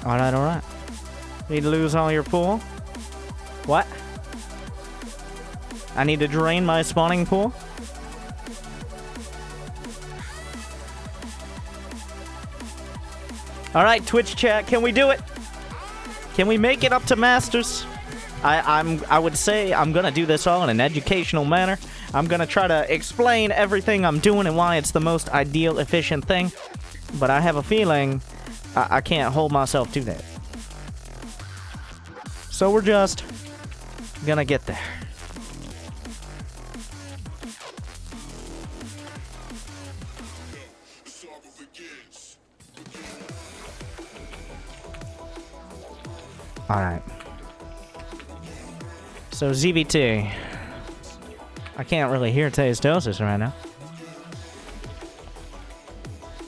Alright, alright. Need to lose all your pool? What? I need to drain my spawning pool? Alright, Twitch chat, can we do it? Can we make it up to Masters? I would say I'm gonna do this all in an educational manner. I'm gonna try to explain everything I'm doing and why it's the most ideal, efficient thing. But I have a feeling I can't hold myself to that. So we're just gonna get there. Alright. So ZVT. I can't really hear Tastosis right now.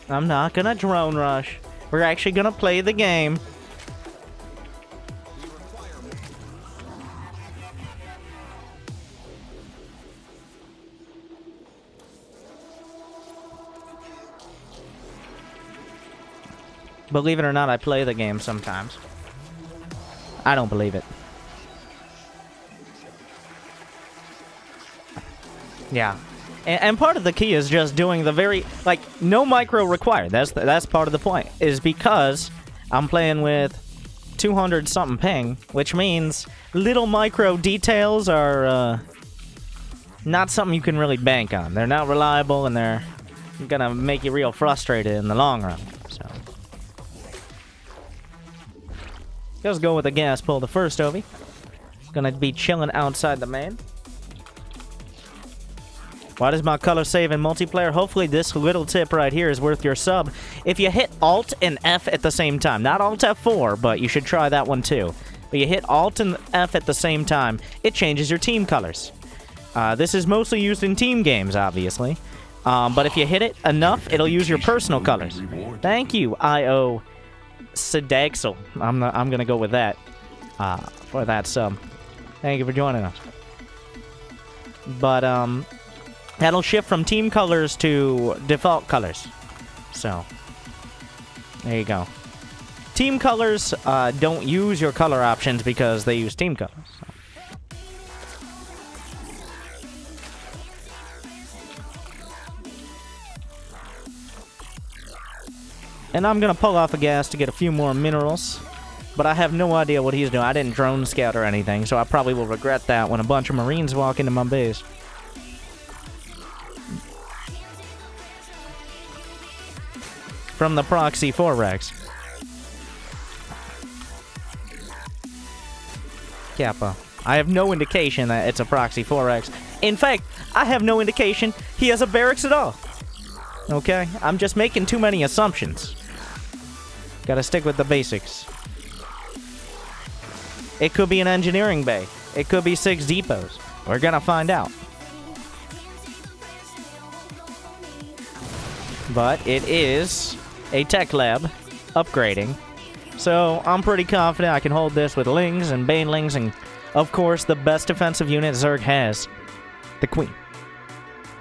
I'm not gonna drone rush. We're actually gonna play the game. Believe it or not, I play the game sometimes. I don't believe it. Yeah. And part of the key is just doing the very, like, no micro required. That's part of the point. Is because I'm playing with 200-something ping, which means little micro details are not something you can really bank on. They're not reliable, and they're gonna make you real frustrated in the long run. So, let's go with the gas pull the first Ovi. Gonna be chilling outside the main. Why does my color save in multiplayer? Hopefully this little tip right here is worth your sub. If you hit Alt and F at the same time, not Alt F4, but you should try that one too. But you hit Alt and F at the same time, it changes your team colors. This is mostly used in team games, obviously. But if you hit it enough, it'll use your personal colors. Thank you, I.O. Sedaxel. I'm gonna go with that for that sub. Thank you for joining us. But, that'll shift from team colors to default colors. So, there you go. Team colors don't use your color options because they use team colors. So. And I'm going to pull off a gas to get a few more minerals. But I have no idea what he's doing. I didn't drone scout or anything, so I probably will regret that when a bunch of Marines walk into my base. From the proxy 4Rex. Kappa. I have no indication that it's a proxy 4Rex. In fact, I have no indication he has a barracks at all. Okay? I'm just making too many assumptions. Gotta stick with the basics. It could be an engineering bay. It could be 6 depots. We're gonna find out. But it is a tech lab upgrading. So I'm pretty confident I can hold this with Lings and Banelings and, of course, the best defensive unit Zerg has, the Queen.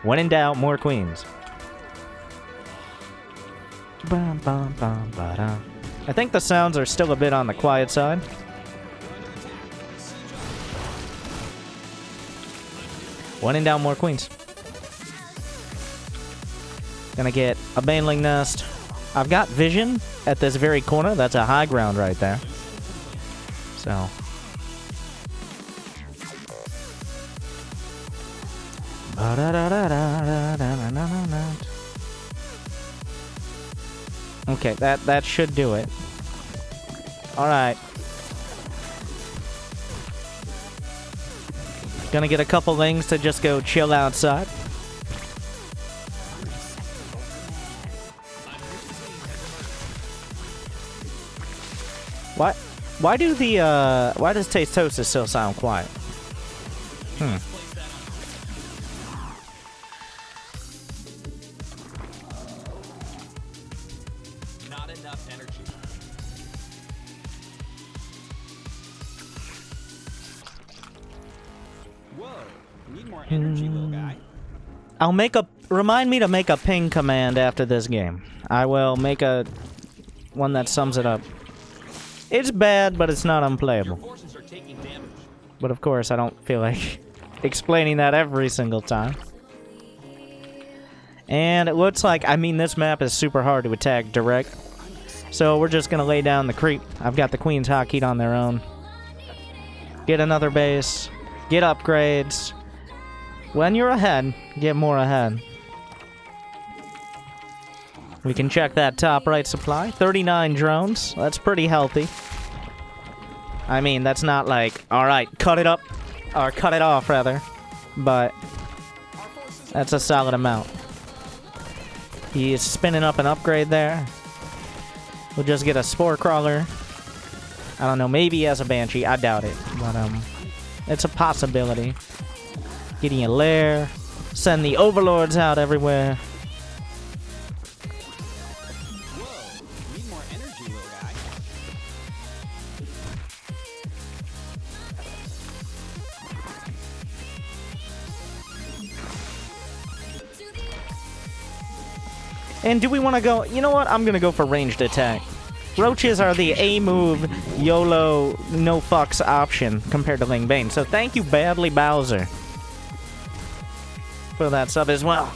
When in doubt, more Queens. I think the sounds are still a bit on the quiet side. When in doubt, more Queens. Gonna get a Baneling nest. I've got vision at this very corner. That's a high ground right there. So. Okay, that should do it. Alright. Gonna get a couple things to just go chill outside. Why does Tastosis still sound quiet? Not enough energy. Whoa, need more energy, little guy. Remind me to make a ping command after this game. I will make one that sums it up. It's bad, but it's not unplayable. Forces are taking damage. But of course, I don't feel like explaining that every single time. And it looks like, I mean, this map is super hard to attack direct. So we're just going to lay down the creep. I've got the Queen's Hotkeyed on their own. Get another base. Get upgrades. When you're ahead, get more ahead. We can check that top right supply. 39 drones. That's pretty healthy. I mean, that's not like, alright, cut it up. Or cut it off, rather. But that's a solid amount. He's spinning up an upgrade there. We'll just get a Spore Crawler. I don't know, maybe he has a Banshee. I doubt it. But, it's a possibility. Getting a lair. Send the Overlords out everywhere. Whoa, need more energy, little guy. And do we want to go... You know what? I'm going to go for ranged attack. Roaches are the A-move, YOLO, no-fucks option compared to Ling Bane. So thank you, Badly Bowser, for that sub as well.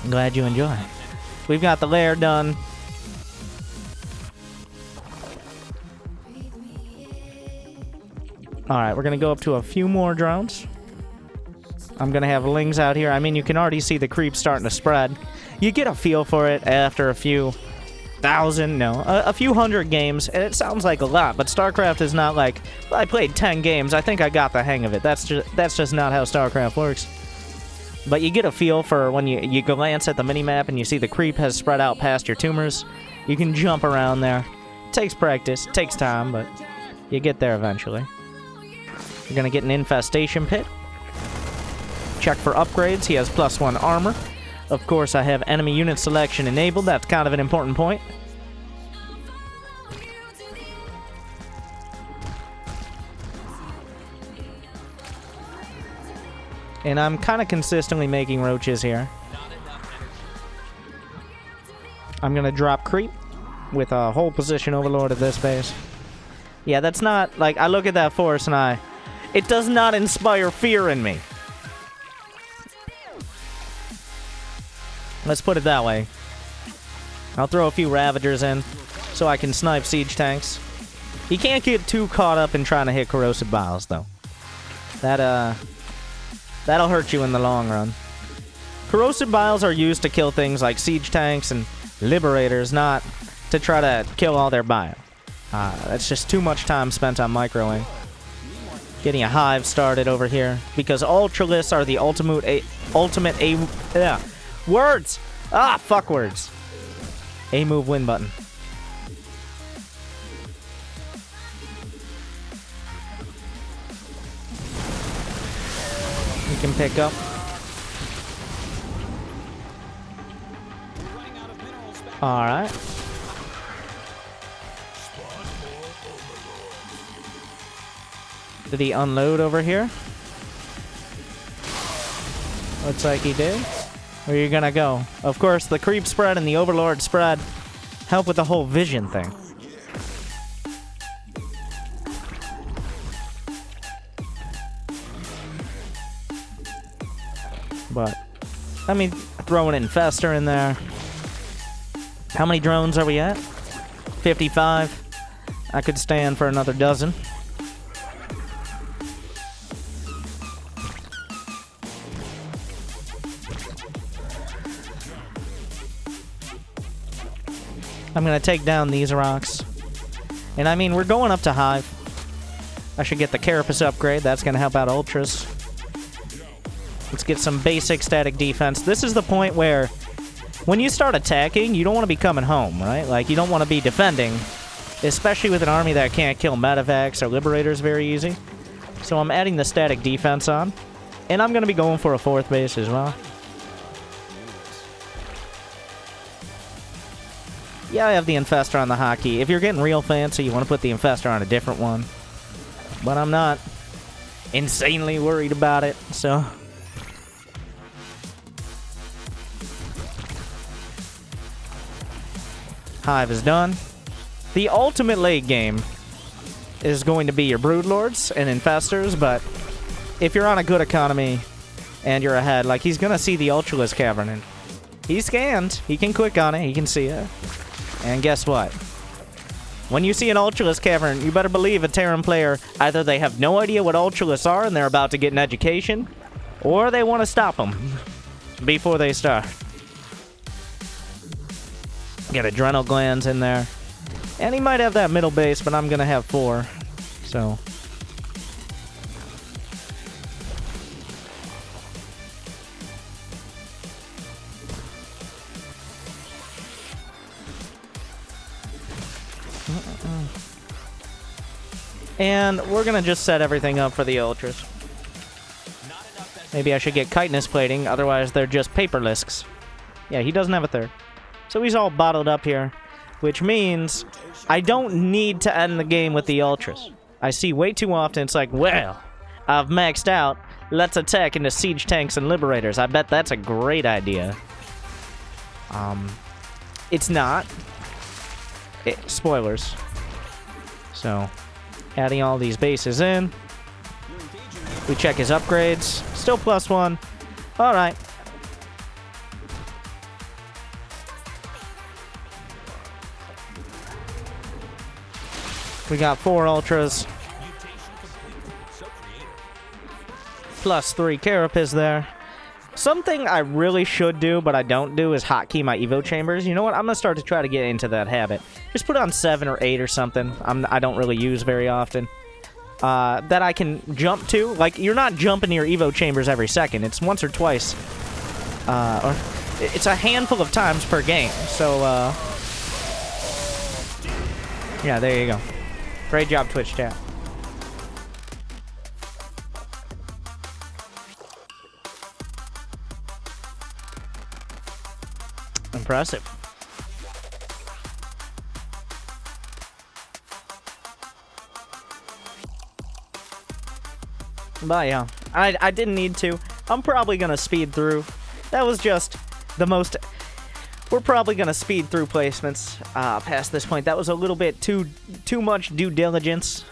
I'm glad you enjoy. We've got the lair done. Alright, we're going to go up to a few more drones. I'm going to have Lings out here. I mean, you can already see the creep starting to spread. You get a feel for it after a few a few hundred games, and it sounds like a lot, but StarCraft is not like, well, I played 10 games, I think I got the hang of it. That's just not how StarCraft works. But you get a feel for when you glance at the minimap and you see the creep has spread out past your tumors. You can jump around there. It takes practice, takes time, but you get there eventually. You're gonna get an infestation pit. Check for upgrades. He has +1 armor. Of course, I have enemy unit selection enabled. That's kind of an important point. And I'm kind of consistently making roaches here. I'm going to drop creep with a whole position overlord at this base. Yeah, that's not... Like, I look at that force and it does not inspire fear in me. Let's put it that way. I'll throw a few Ravagers in so I can snipe siege tanks. You can't get too caught up in trying to hit corrosive biles, though. That'll hurt you in the long run. Corrosive biles are used to kill things like siege tanks and liberators, not to try to kill all their bile. That's just too much time spent on microing. Getting a hive started over here because Ultralists are the words! Fuck words. A-move win button. You can pick up. Alright. Did he unload over here? Looks like he did. Where are you gonna go? Of course, the creep spread and the overlord spread help with the whole vision thing. But let me throw an infester in there. How many drones are we at? 55. I could stand for another dozen. I'm going to take down these rocks. And I mean, we're going up to Hive. I should get the Carapace upgrade. That's going to help out Ultras. Let's get some basic static defense. This is the point where when you start attacking, you don't want to be coming home, right? Like, you don't want to be defending, especially with an army that can't kill medevacs or liberators very easy. So I'm adding the static defense on. And I'm going to be going for a 4th base as well. Yeah, I have the Infestor on the hotkey. If you're getting real fancy, you want to put the Infestor on a different one. But I'm not insanely worried about it, so... Hive is done. The ultimate late game is going to be your Broodlords and Infestors, but if you're on a good economy and you're ahead, like, he's gonna see the Ultralisk Cavern, and he's scanned. He can click on it. He can see it. And guess what? When you see an Ultralisk Cavern, you better believe a Terran player, either they have no idea what Ultralisks are and they're about to get an education, or they want to stop them before they start. Get adrenal glands in there. And he might have that middle base, but I'm going to have 4. So. And we're going to just set everything up for the Ultras. Maybe I should get chitinous plating, otherwise they're just paperlisks. Yeah, he doesn't have a 3rd. So he's all bottled up here, which means I don't need to end the game with the Ultras. I see way too often it's like, well, I've maxed out. Let's attack into siege tanks and liberators. I bet that's a great idea. It's not. Spoilers. So, adding all these bases in. We check his upgrades. Still +1. Alright. We got 4 Ultras. +3 Carapace there. Something I really should do, but I don't do, is hotkey my Evo chambers. You know what? I'm going to start to try to get into that habit. Just put on 7 or 8 or something. I don't really use very often. That I can jump to. Like, you're not jumping to your Evo chambers every second. It's once or twice. Or it's a handful of times per game. So, yeah, there you go. Great job, Twitch chat. Impressive. But yeah, I didn't need to. I'm probably gonna speed through. That was just the most... We're probably gonna speed through placements past this point. That was a little bit too much due diligence.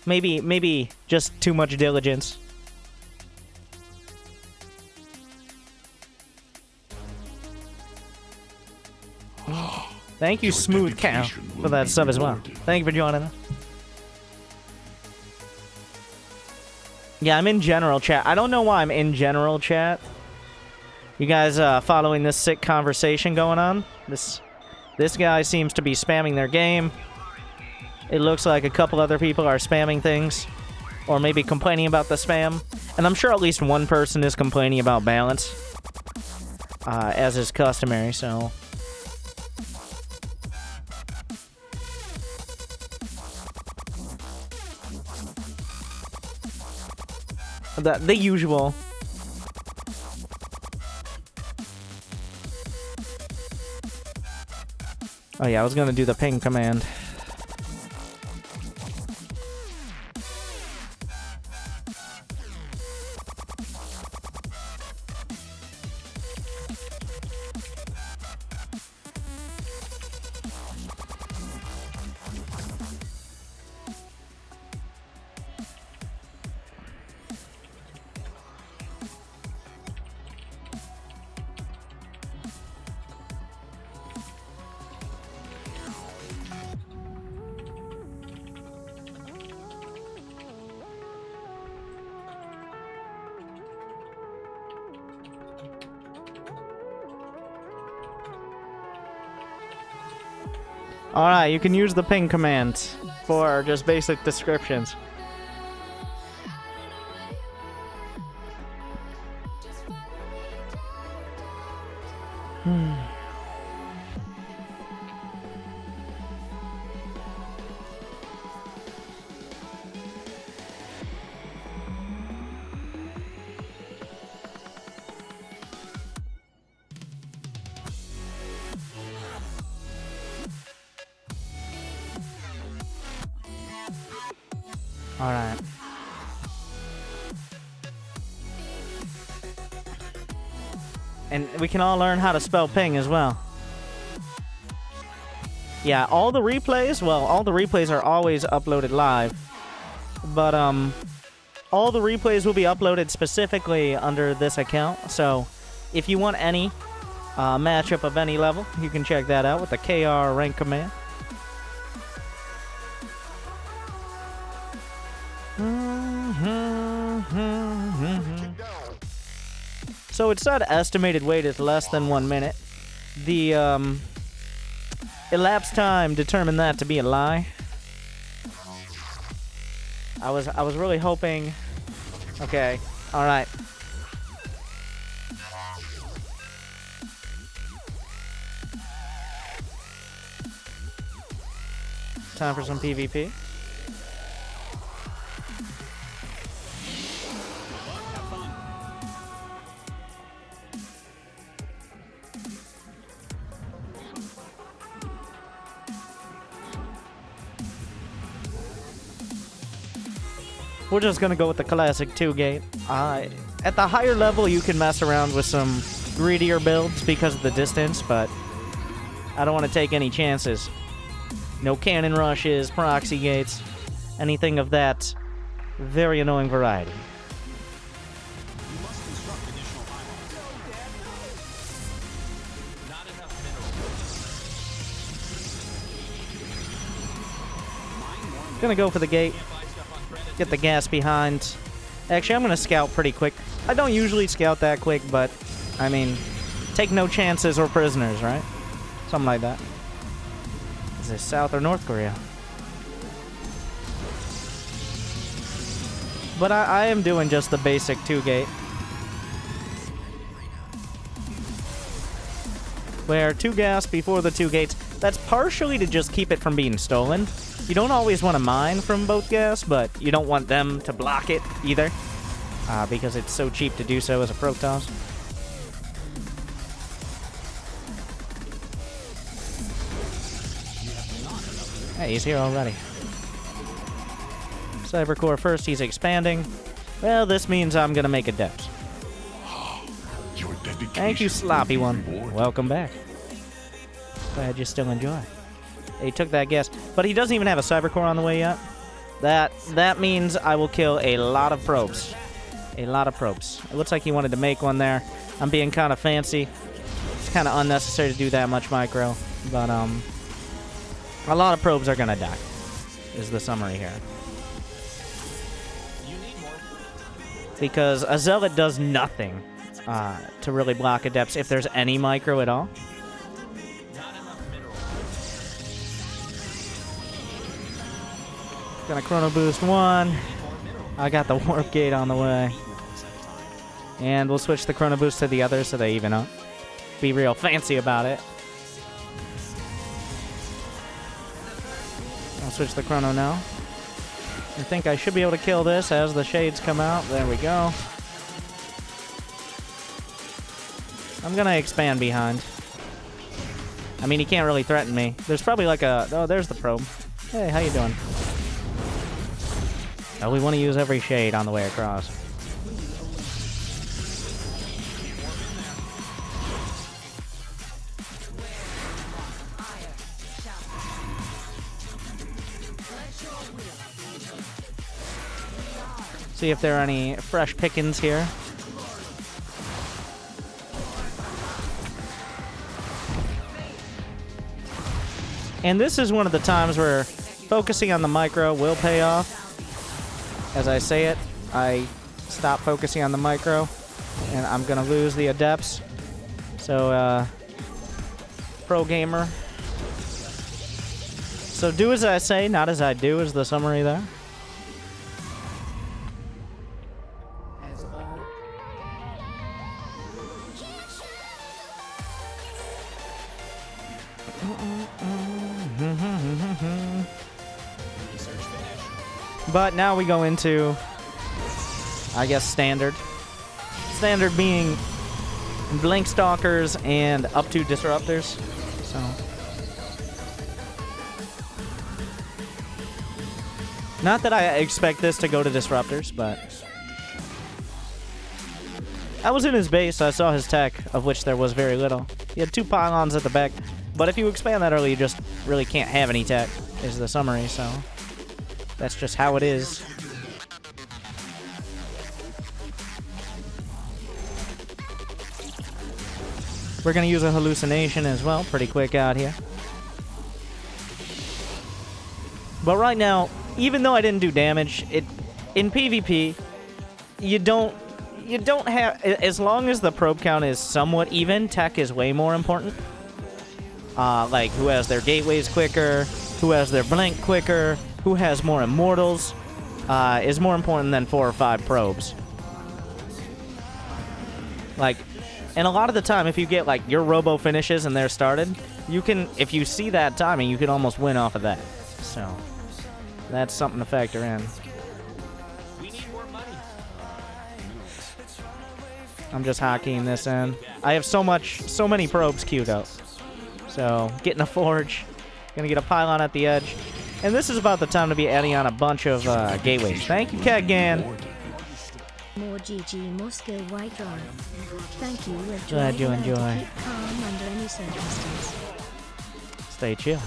Maybe just too much diligence. Thank you, Smooth Cow, for that sub as well. Thank you for joining us. Yeah, I'm in general chat. I don't know why I'm in general chat. You guys following this sick conversation going on? This guy seems to be spamming their game. It looks like a couple other people are spamming things. Or maybe complaining about the spam. And I'm sure at least one person is complaining about balance. As is customary, so... The usual. Oh yeah, I was gonna do the ping command. Alright, you can use the ping command for just basic descriptions. Alright. And we can all learn how to spell ping as well. Yeah, all the replays, well, all the replays are always uploaded live. But, all the replays will be uploaded specifically under this account. So, if you want any matchup of any level, you can check that out with the KR rank command. So it said estimated wait is less than 1 minute. The elapsed time determined that to be a lie. I was really hoping. Okay, all right. Time for some PvP. We're just gonna go with the classic 2-gate. At the higher level, you can mess around with some greedier builds because of the distance, but I don't want to take any chances. No cannon rushes, proxy gates, anything of that very annoying variety. You must construct additional pylons. Not enough minerals. Gonna go for the gate. Get the gas behind. Actually, I'm gonna scout pretty quick. I don't usually scout that quick, but I mean, take no chances or prisoners, right? Something like that. Is this South or North Korea? But I am doing just the basic 2-gate. Where 2 gas before the 2 gates. That's partially to just keep it from being stolen. You don't always want to mine from both gas, but you don't want them to block it either. Because it's so cheap to do so as a Protoss. Hey, he's here already. Cybercore first, he's expanding. Well, this means I'm gonna make a depth. Thank you, sloppy one. Welcome back. Glad you still enjoy. He took that gas, but he doesn't even have a Cybercore on the way yet. That means I will kill a lot of probes. A lot of probes. It looks like he wanted to make one there. I'm being kind of fancy. It's kind of unnecessary to do that much micro, but a lot of probes are gonna die. Is the summary here. Because a zealot does nothing to really block adepts if there's any micro at all. Gonna chrono boost 1. I got the warp gate on the way. And we'll switch the chrono boost to the other so they even up. Be real fancy about it. I'll switch the chrono now. I think I should be able to kill this as the shades come out. There we go. I'm gonna expand behind. I mean, he can't really threaten me. There's probably like a... Oh, there's the probe. Hey, how you doing? Oh, we want to use every shade on the way across. See if there are any fresh pickings here. And this is one of the times where focusing on the micro will pay off. As I say it, I stop focusing on the micro, and I'm gonna lose the adepts. So, pro gamer. So do as I say, not as I do, is the summary there. But now we go into, I guess, standard. Standard being blink stalkers and up to disruptors. So not that I expect this to go to disruptors, but I was in his base, so I saw his tech, of which there was very little. He had 2 pylons at the back. But if you expand that early, you just really can't have any tech, is the summary, so that's just how it is. We're going to use a hallucination as well, pretty quick out here. But right now, even though I didn't do damage, in PvP, you don't have, as long as the probe count is somewhat even, tech is way more important. Like who has their gateways quicker, who has their blink quicker, who has more immortals, is more important than 4 or 5 probes. Like, and a lot of the time, if you get like your robo finishes and they're started, you can, if you see that timing, you can almost win off of that. So that's something to factor in. We need more money. I'm just hockeying this in. I have so many probes queued up. So, getting a forge, gonna get a pylon at the edge, and this is about the time to be adding on a bunch of gateways. Thank you, Kaggan. More GG, more skill, white draw. Thank you. Glad you enjoy. Keep calm under any circumstance. Stay chill.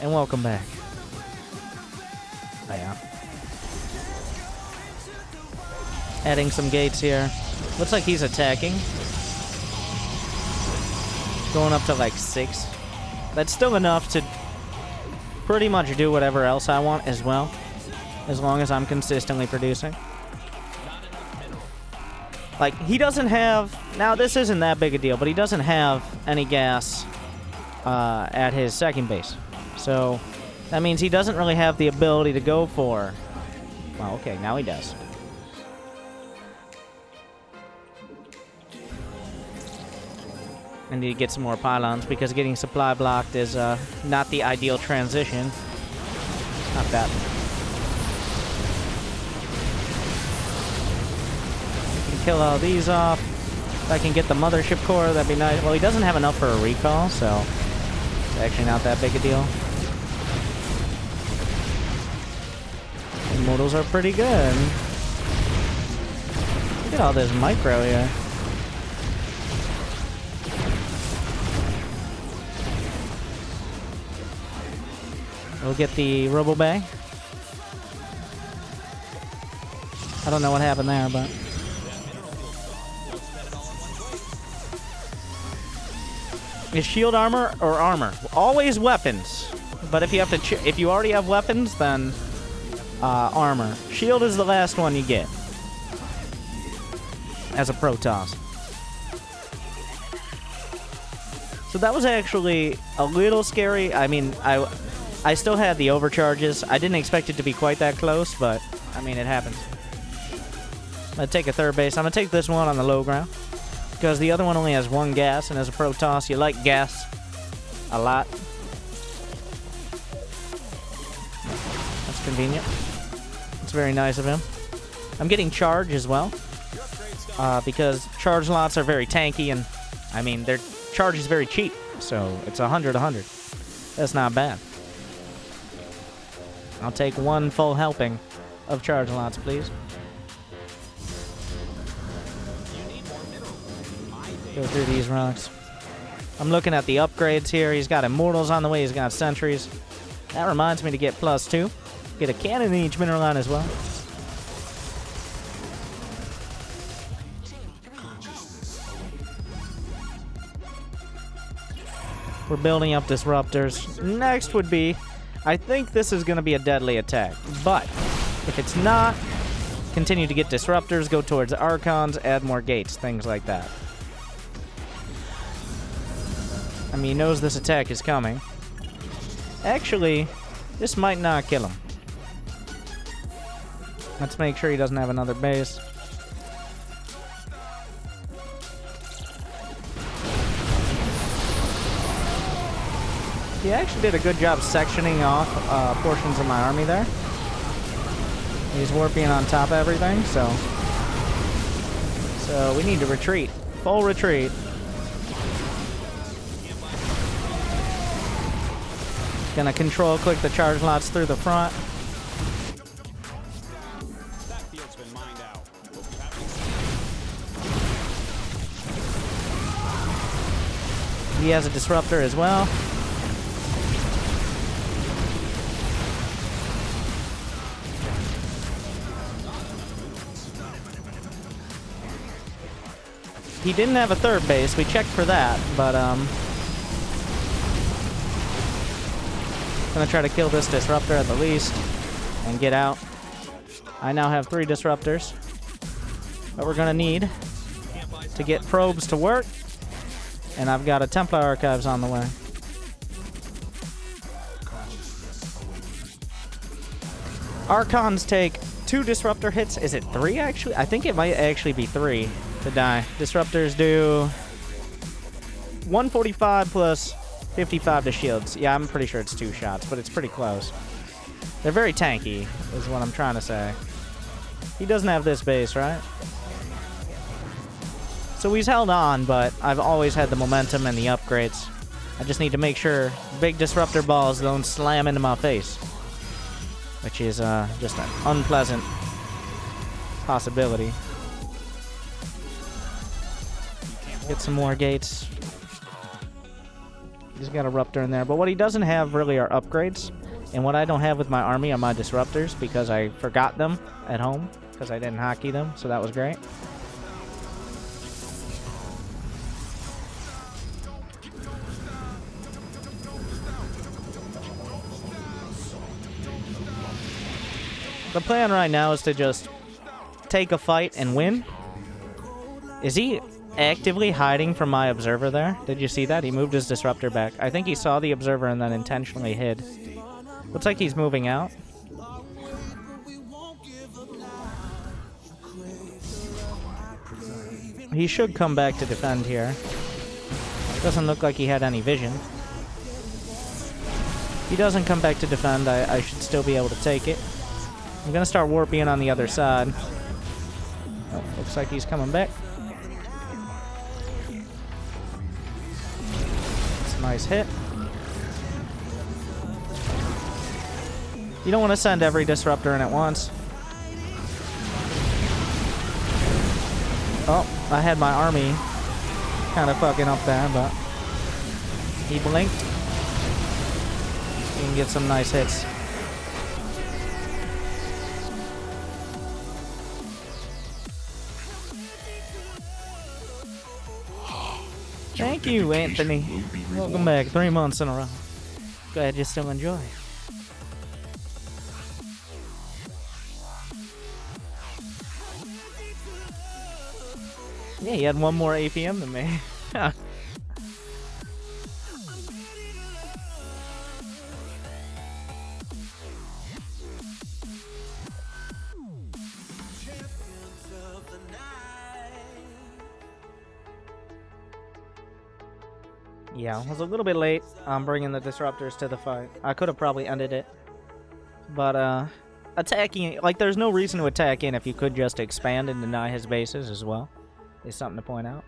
And welcome back. Oh, yeah. Adding some gates here. Looks like he's attacking. Going up to like 6. That's still enough to pretty much do whatever else I want as well, as long as I'm consistently producing. Like, he doesn't have, now this isn't that big a deal, but he doesn't have any gas at his second base. So that means he doesn't really have the ability to go for, well, okay, now he does. I need to get some more pylons because getting supply blocked is not the ideal transition. Not bad. We can kill all these off. If I can get the mothership core, that'd be nice. Well, he doesn't have enough for a recall, so it's actually not that big a deal. Immortals are pretty good. Look at all this micro here. We'll get the robo bag. I don't know what happened there, but is shield armor or armor? Always weapons. But if you have to, if you already have weapons, then armor. Shield is the last one you get as a Protoss. So that was actually a little scary. I mean, I still had the overcharges. I didn't expect it to be quite that close, but, I mean, it happens. I'm going to take a third base. I'm going to take this one on the low ground, because the other one only has 1 gas, and as a Protoss, you like gas a lot. That's convenient. It's very nice of him. I'm getting charge as well, because charge lots are very tanky, and, I mean, their charge is very cheap, so it's 100. That's not bad. I'll take 1 full helping of charge lots, please. Go through these rocks. I'm looking at the upgrades here. He's got immortals on the way. He's got sentries. That reminds me to get +2. Get a cannon in each mineral line as well. We're building up disruptors. Next would be, I think this is going to be a deadly attack, but if it's not, continue to get disruptors, go towards archons, add more gates, things like that. I mean, he knows this attack is coming. Actually, this might not kill him. Let's make sure he doesn't have another base. He actually did a good job sectioning off portions of my army there. He's warping on top of everything, so we need to retreat. Full retreat. Gonna control click the charge lots through the front. That field's been mined out. He has a disruptor as well. He didn't have a third base. We checked for that, but gonna try to kill this disruptor at the least and get out. I now have 3 disruptors that we're gonna need to get probes to work, and I've got a Templar Archives on the way. Archons take 2 disruptor hits. Is it 3 actually? I think it might actually be 3 to die. Disruptors do 145 plus 55 to shields. Yeah, I'm pretty sure it's 2 shots, but it's pretty close. They're very tanky, is what I'm trying to say. He doesn't have this base, right? So he's held on, but I've always had the momentum and the upgrades. I just need to make sure big disruptor balls don't slam into my face, which is just an unpleasant possibility. Get some more gates. He's got a Ruptor in there, but what he doesn't have really are upgrades, and what I don't have with my army are my disruptors because I forgot them at home because I didn't hockey them, so that was great. The plan right now is to just take a fight and win. Is he actively hiding from my observer there? Did you see that? He moved his disruptor back. I think he saw the observer and then intentionally hid. Looks like he's moving out. He should come back to defend here. Doesn't look like he had any vision. If he doesn't come back to defend, I should still be able to take it. I'm gonna start warping on the other side. Oh, looks like he's coming back. It's a nice hit. You don't want to send every disruptor in at once. Oh, I had my army kind of fucking up there, but he blinked. You can get some nice hits. Thank you, Anthony. Welcome back. 3 months in a row. Glad you still enjoy. Yeah, he had 1 more APM than me. Yeah, I was a little bit late on bringing the disruptors to the fight. I could have probably ended it. But, attacking, like, there's no reason to attack in if you could just expand and deny his bases as well. Is something to point out.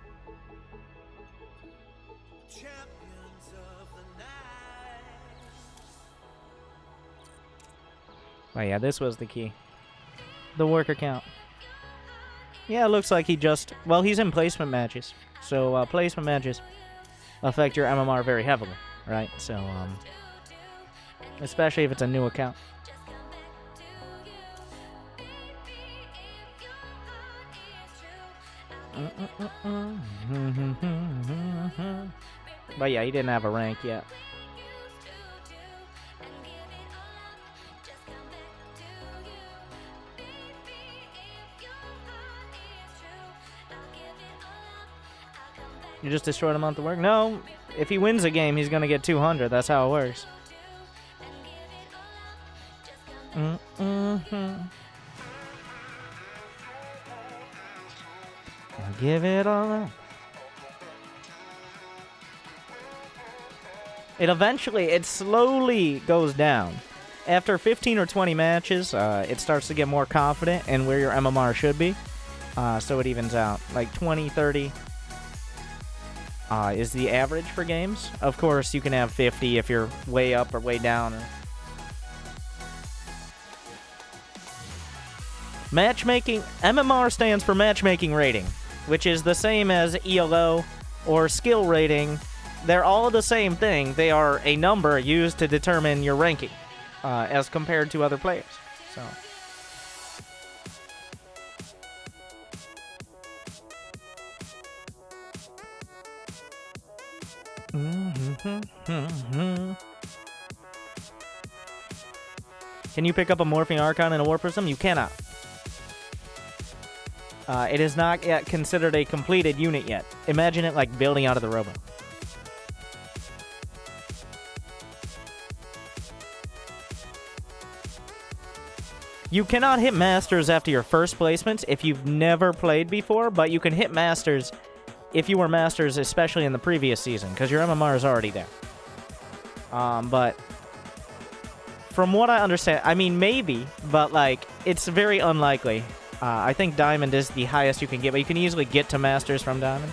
Oh yeah, this was the key. The worker count. Yeah, it looks like he just... Well, he's in placement matches. So, placement matches affect your MMR very heavily, right? So, especially if it's a new account. But yeah, he didn't have a rank yet. You just destroyed a month of work? No, if he wins a game, he's gonna get 200. That's how it works. I'll give it all up. It slowly goes down. After 15 or 20 matches, it starts to get more confident in where your MMR should be. So it evens out. Like 20, 30 is the average for games. Of course, you can have 50 if you're way up or way down. Matchmaking, MMR stands for matchmaking rating, which is the same as ELO or skill rating they're all the same thing. They are a number used to determine your ranking as compared to other players. So. Can you pick up a Morphing Archon in a War Prism? You cannot. It is not yet considered a completed unit yet. Imagine it like building out of the robo. You cannot hit Masters after your first placement if you've never played before, but you can hit Masters if you were Masters, especially in the previous season, because your MMR is already there. But from what I understand, I mean, maybe, but, like, it's very unlikely. I think Diamond is the highest you can get, but you can easily get to Masters from Diamond.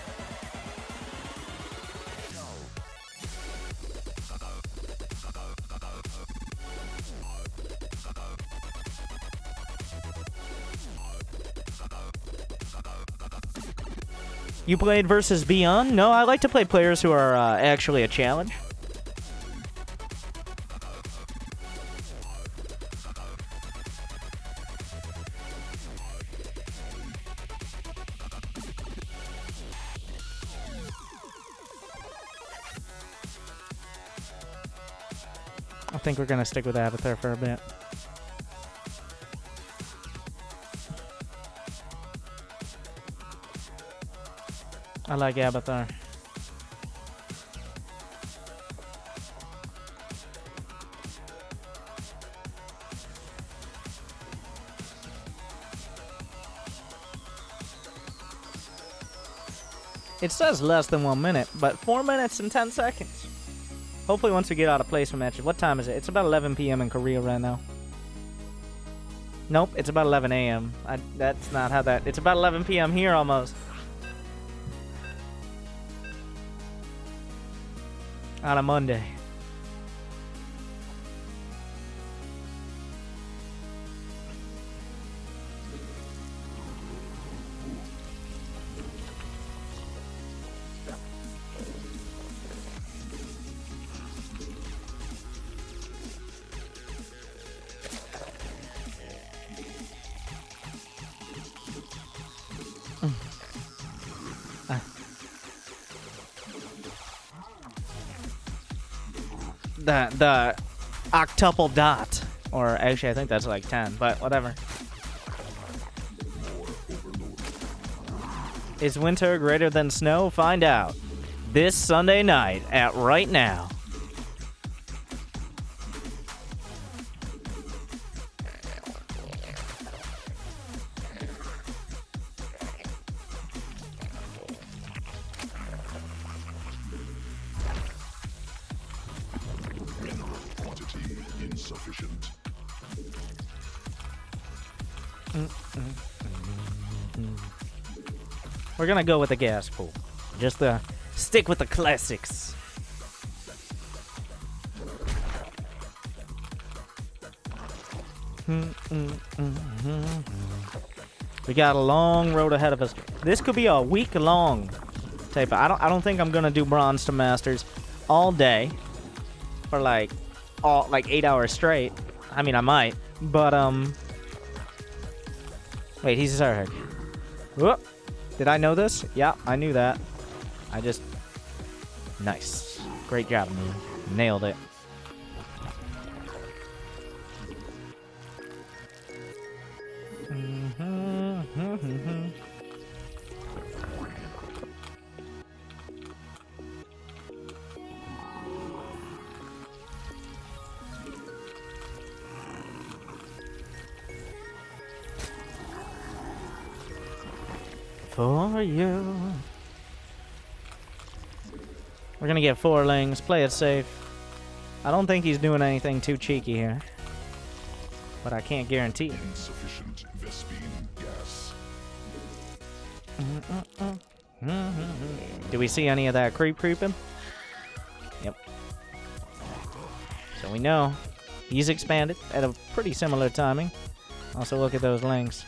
You played versus Beyond? No, I like to play players who are actually a challenge. I think we're gonna stick with Avatar for a bit. I like Avatar. It says less than 1 minute, but 4 minutes and 10 seconds. Hopefully once we get out of placement matches. What time is it? It's about 11 p.m. in Korea right now. Nope, it's about 11 a.m. That's not how that... It's about 11 p.m. here almost. On a Monday. The octuple dot, or actually I think that's like 10, but whatever. Is winter greater than snow? Find out this Sunday night at Right Now. We're gonna go with the gas pool. Just stick with the classics. We got a long road ahead of us. This could be a week-long type. I don't think I'm gonna do bronze to masters all day for like 8 hours straight. I mean, I might, but wait, he's a Zerg. Whoop. Did I know this? Yeah, I knew that. Nice. Great job, man. Nailed it. For you. We're gonna get 4 lings. Play it safe. I don't think he's doing anything too cheeky here, but I can't guarantee it. Insufficient Vespine gas. Do we see any of that creeping? Yep. So we know he's expanded at a pretty similar timing. Also, look at those lings.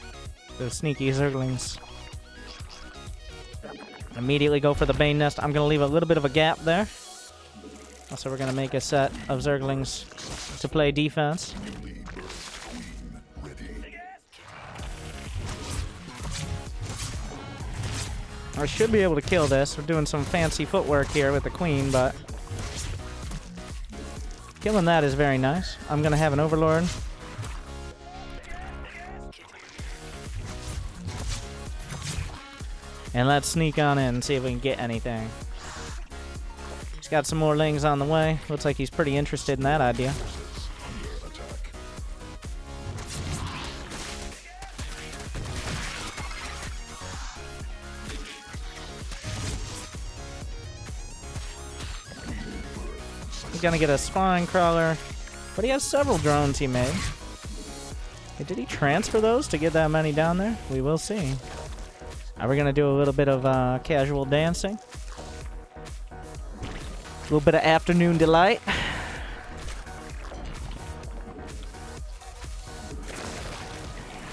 Those sneaky Zerglings. Immediately go for the Bane Nest. I'm going to leave a little bit of a gap there. Also, we're gonna make a set of Zerglings to play defense. I should be able to kill this. We're doing some fancy footwork here with the queen, but killing that is very nice. I'm gonna have an overlord. And let's sneak on in and see if we can get anything. He's got some more lings on the way. Looks like he's pretty interested in that idea. He's gonna get a spine crawler, but he has several drones he made. Okay, did he transfer those to get that many down there? We will see. Are we gonna do a little bit of casual dancing? A little bit of afternoon delight.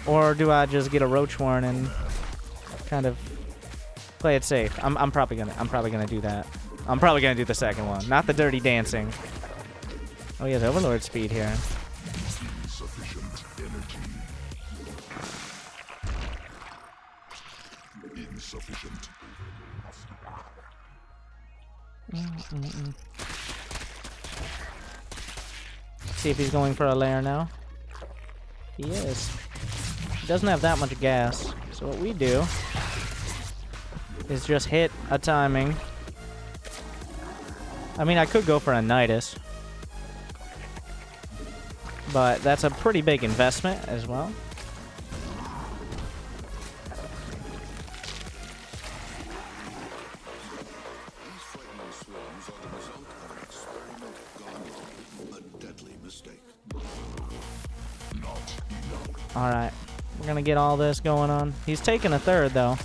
Or do I just get a roach warren and kind of play it safe? I'm probably gonna do that. I'm probably gonna do the second one, not the dirty dancing. Oh, he has overlord speed here. Insufficient energy. Insufficient. See if he's going for a lair now. He is. He doesn't have that much gas, so what we do is just hit a timing. I mean, I could go for a Nidus, but that's a pretty big investment as well. Alright, we're gonna get all this going on. He's taking a third, though.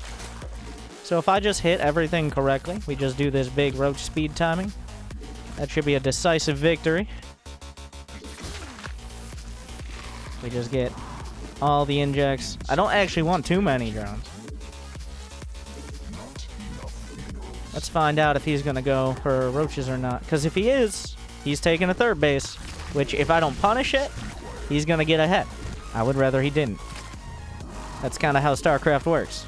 So if I just hit everything correctly, we just do this big roach speed timing, that should be a decisive victory. We just get all the injects. I don't actually want too many drones. Let's find out if he's gonna go for roaches or not. Because if he is, he's taking a third base, which if I don't punish it, he's gonna get ahead. I would rather he didn't. That's kind of how StarCraft works.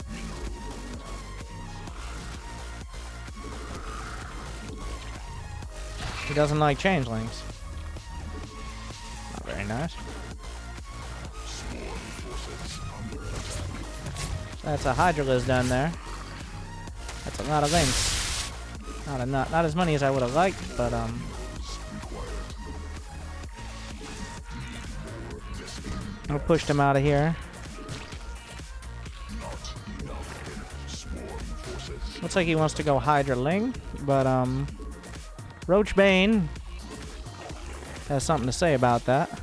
He doesn't like changelings. Not very nice. That's a Hydralisk down there. That's a lot of links. Not as many as I would have liked, but I pushed him out of here. Looks like he wants to go Hydraling, but Roachbane has something to say about that.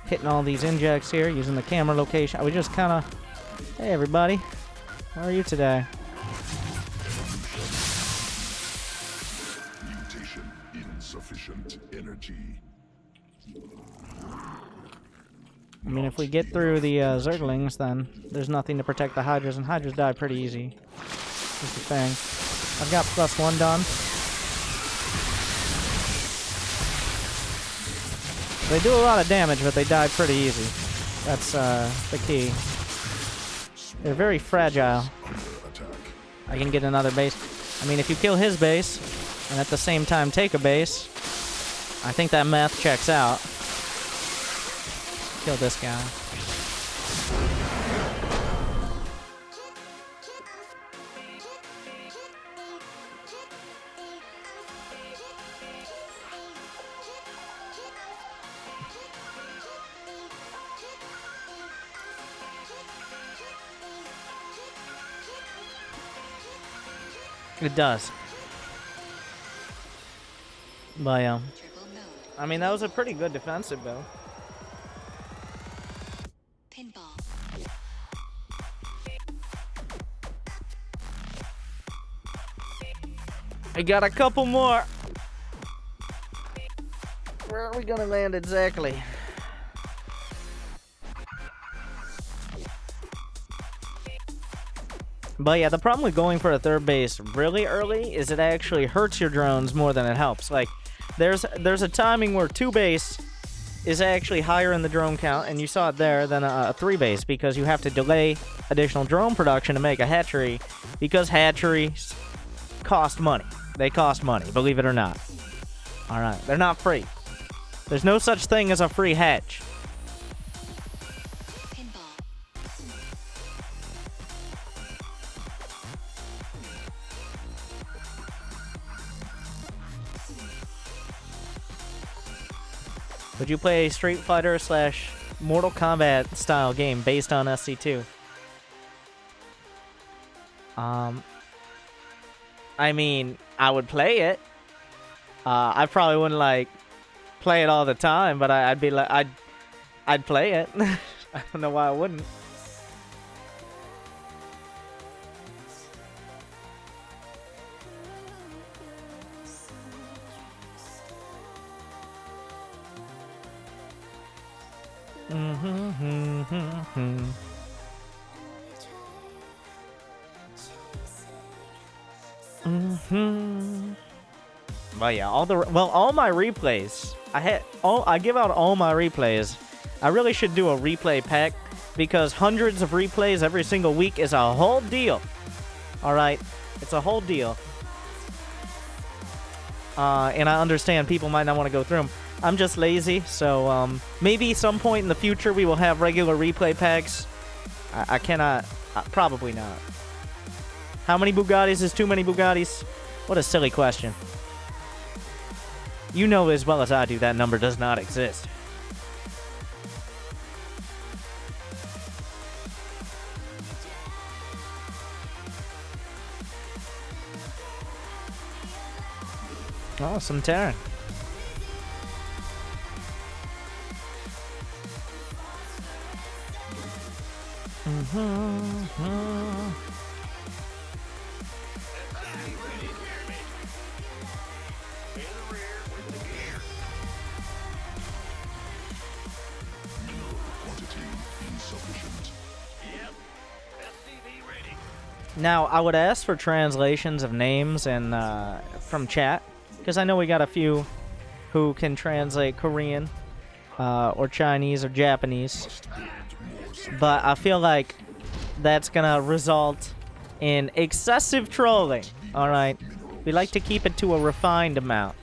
Hitting all these injects here, using the camera location. We just kind of... Hey, everybody. How are you today? Mutation. Insufficient energy. I mean, if we get through the Zerglings, then there's nothing to protect the Hydras, and Hydras die pretty easy. That's the thing. I've got +1 done. They do a lot of damage, but they die pretty easy. That's the key. They're very fragile. I can get another base. I mean, if you kill his base, and at the same time take a base, I think that math checks out. Kill this guy. It does. But yeah. I mean, that was a pretty good defensive build. Pinball. I got a couple more. Where are we gonna land exactly? But yeah, the problem with going for a third base really early is it actually hurts your drones more than it helps. Like, there's a timing where 2 base is actually higher in the drone count, and you saw it there, than a 3 base, because you have to delay additional drone production to make a hatchery, because hatcheries cost money. They cost money, believe it or not. Alright, they're not free. There's no such thing as a free hatch. Would you play a Street Fighter / Mortal Kombat style game based on SC2? I mean, I would play it. I probably wouldn't like play it all the time, but I'd be like, I'd play it. I don't know why I wouldn't. Well, yeah, all my replays. I give out all my replays. I really should do a replay pack because hundreds of replays every single week is a whole deal. All right, it's a whole deal. And I understand people might not want to go through them. I'm just lazy, so maybe some point in the future we will have regular replay packs. I cannot, probably not. How many Bugattis is too many Bugattis? What a silly question. You know as well as I do that number does not exist. Oh, some Terran. Now, I would ask for translations of names and from chat, because I know we got a few who can translate Korean or Chinese or Japanese, but I feel like that's gonna result in excessive trolling. All right, we like to keep it to a refined amount.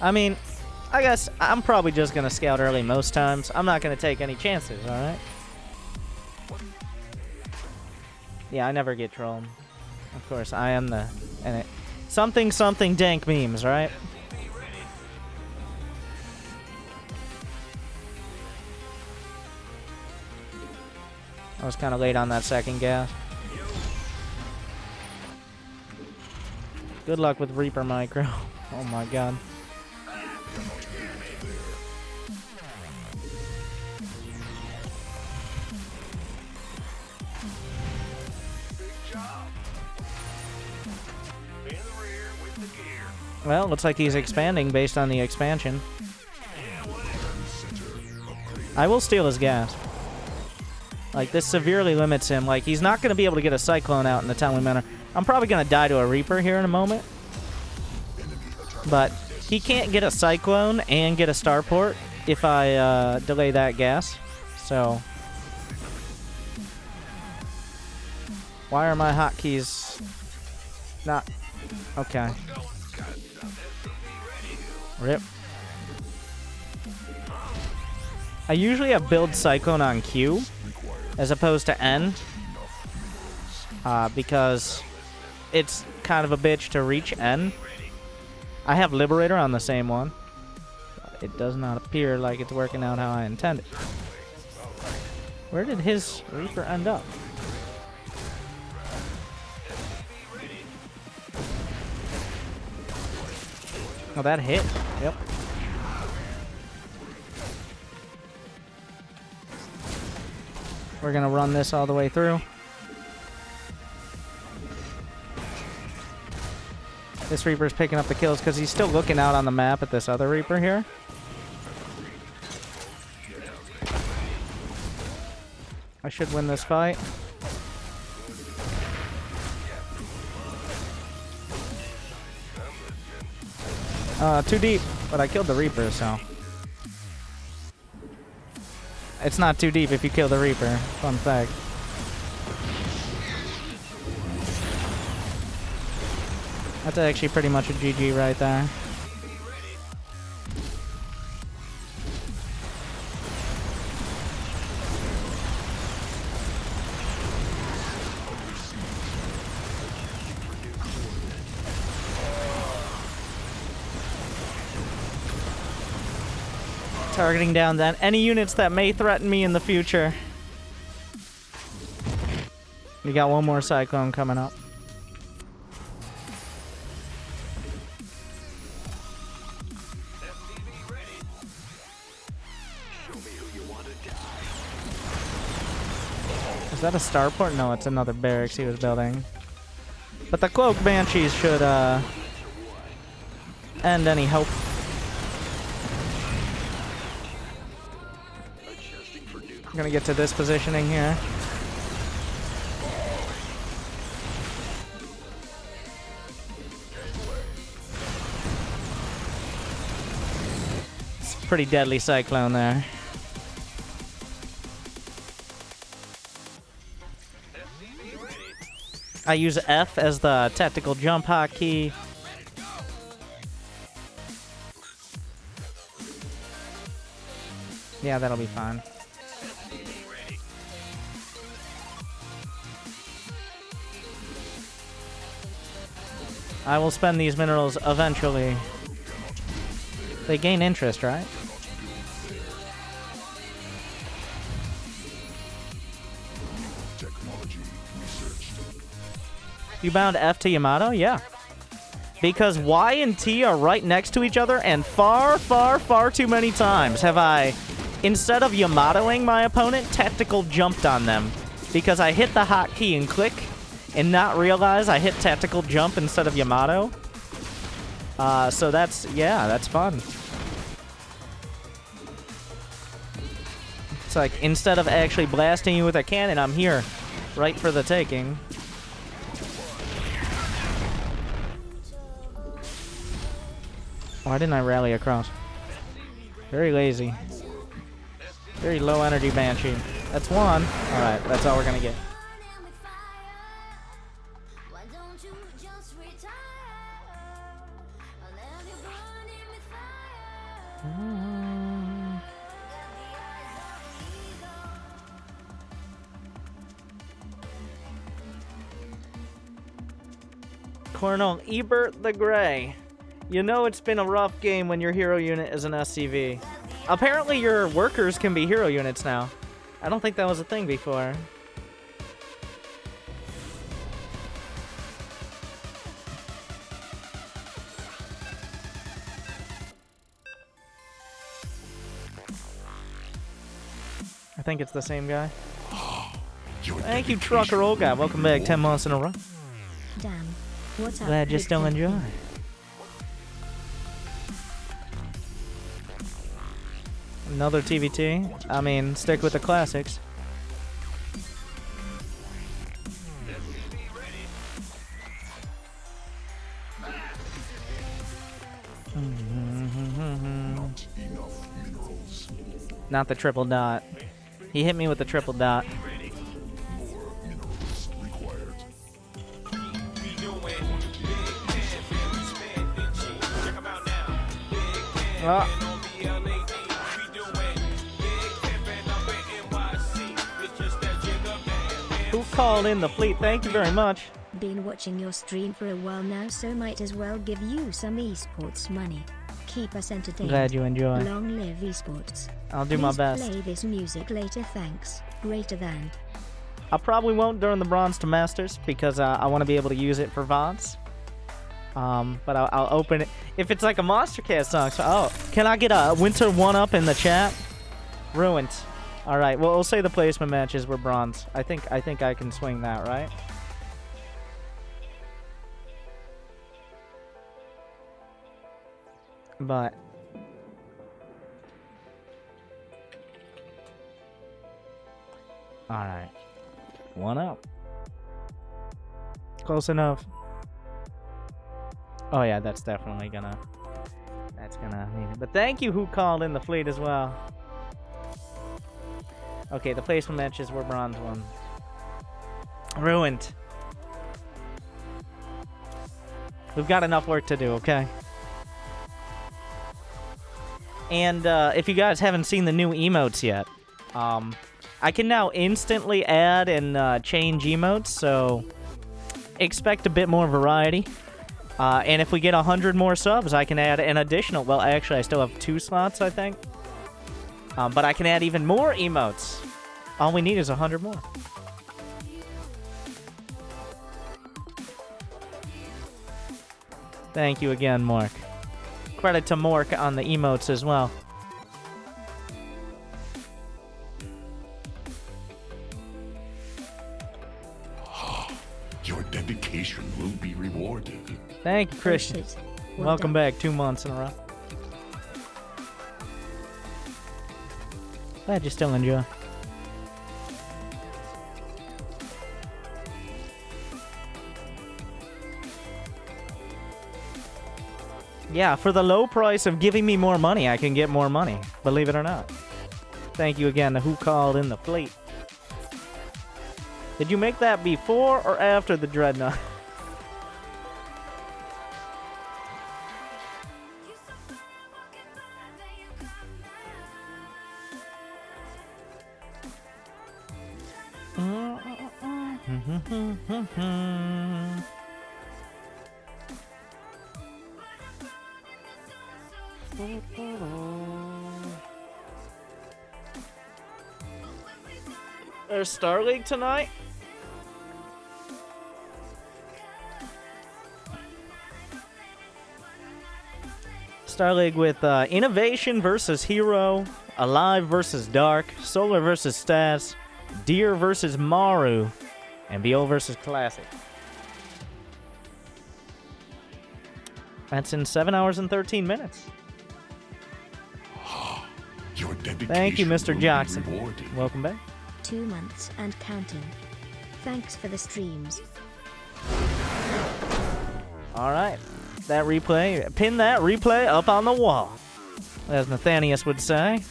I mean, I guess I'm probably just gonna scout early most times. I'm not gonna take any chances, alright? Yeah, I never get trolled. Of course, I am the... something dank memes, right? I was kind of late on that second gas. Good luck with Reaper Micro. Oh my god. Well, looks like he's expanding based on the expansion. I will steal his gas. Like, this severely limits him. Like, he's not going to be able to get a Cyclone out in a timely manner. I'm probably going to die to a Reaper here in a moment. But he can't get a Cyclone and get a Starport if I delay that gas. So, why are my hotkeys not... Okay. Rip. I usually have build Cyclone on Q as opposed to N because it's kind of a bitch to reach N. I have Liberator on the same one. It does not appear like it's working out how I intended. Where did his Reaper end up? Oh, that hit. Yep. We're gonna run this all the way through. This Reaper's picking up the kills because he's still looking out on the map at this other Reaper here. I should win this fight. Too deep, but I killed the Reaper, so. It's not too deep if you kill the Reaper. Fun fact. That's actually pretty much a GG right there. Targeting down then any units that may threaten me in the future. We got one more Cyclone coming up. Is that a starport? No, it's another barracks he was building. But the Cloak Banshees should end any hope. I'm gonna get to this positioning here. It's a pretty deadly Cyclone there. I use F as the tactical jump hotkey. Yeah, that'll be fine. I will spend these minerals eventually. They gain interest, right? Technology researched. You bound F to Yamato? Yeah. Because Y and T are right next to each other, and far, far, far too many times have I, instead of Yamatoing my opponent, tactical jumped on them. Because I hit the hotkey and click, and not realize I hit tactical jump instead of Yamato. So that's, yeah, that's fun. It's like, instead of actually blasting you with a cannon, I'm here, right for the taking. Why didn't I rally across? Very lazy. Very low energy Banshee. That's one. Alright, that's all we're gonna get. Colonel Ebert the Grey. You know it's been a rough game when your hero unit is an SCV. Apparently your workers can be hero units now. I don't think that was a thing before. I think it's the same guy. Thank you, Trucker Old Guy. Welcome back 10 months in a row. Damn. What's up? Glad you still enjoy. Another TVT. I mean, stick with the classics. Not enough minerals. Not the triple dot. He hit me with the triple dot. More minerals required. Ah. Who called in the fleet? Thank you very much. Been watching your stream for a while now, so might as well give you some esports money. Keep us entertained. Glad you enjoy. Long live esports. I'll do my best. Play this music later, thanks. Greater than. I probably won't during the Bronze to Masters because I want to be able to use it for VODs. But I'll open it. If it's like a Monstercast song, so, oh, can I get a Winter 1-up in the chat? Ruined. All right, well, we'll say the placement matches were bronze. I think I can swing that, right? But all right, 1-up. Close enough. Oh yeah, that's definitely gonna need it. But thank you who called in the fleet as well. Okay, the placement matches were bronze ones. Ruined. We've got enough work to do, okay? And if you guys haven't seen the new emotes yet, I can now instantly add and change emotes, so expect a bit more variety. And if we get 100 more subs, I can add an additional... Well, actually, I still have 2 slots, I think. But I can add even more emotes. All we need is 100 more. Thank you again, Mark. Credit to Mork on the emotes as well. Your dedication will be rewarded. Thank you, Christian. Welcome back 2 months in a row. Glad you still enjoy. Yeah, for the low price of giving me more money, I can get more money. Believe it or not. Thank you again to who called in the fleet. Did you make that before or after the Dreadnought? There's Star League tonight? Star League with Innovation versus Hero, Alive versus Dark, Solar versus Stats, Deer versus Maru, and Beol versus Classic. That's in 7 hours and 13 minutes. Your dedication Thank you, Mr. will Jackson. be rewarded. Welcome back. 2 months and counting. Thanks for the streams. All right. That replay, pin that replay up on the wall, as Nathanius would say.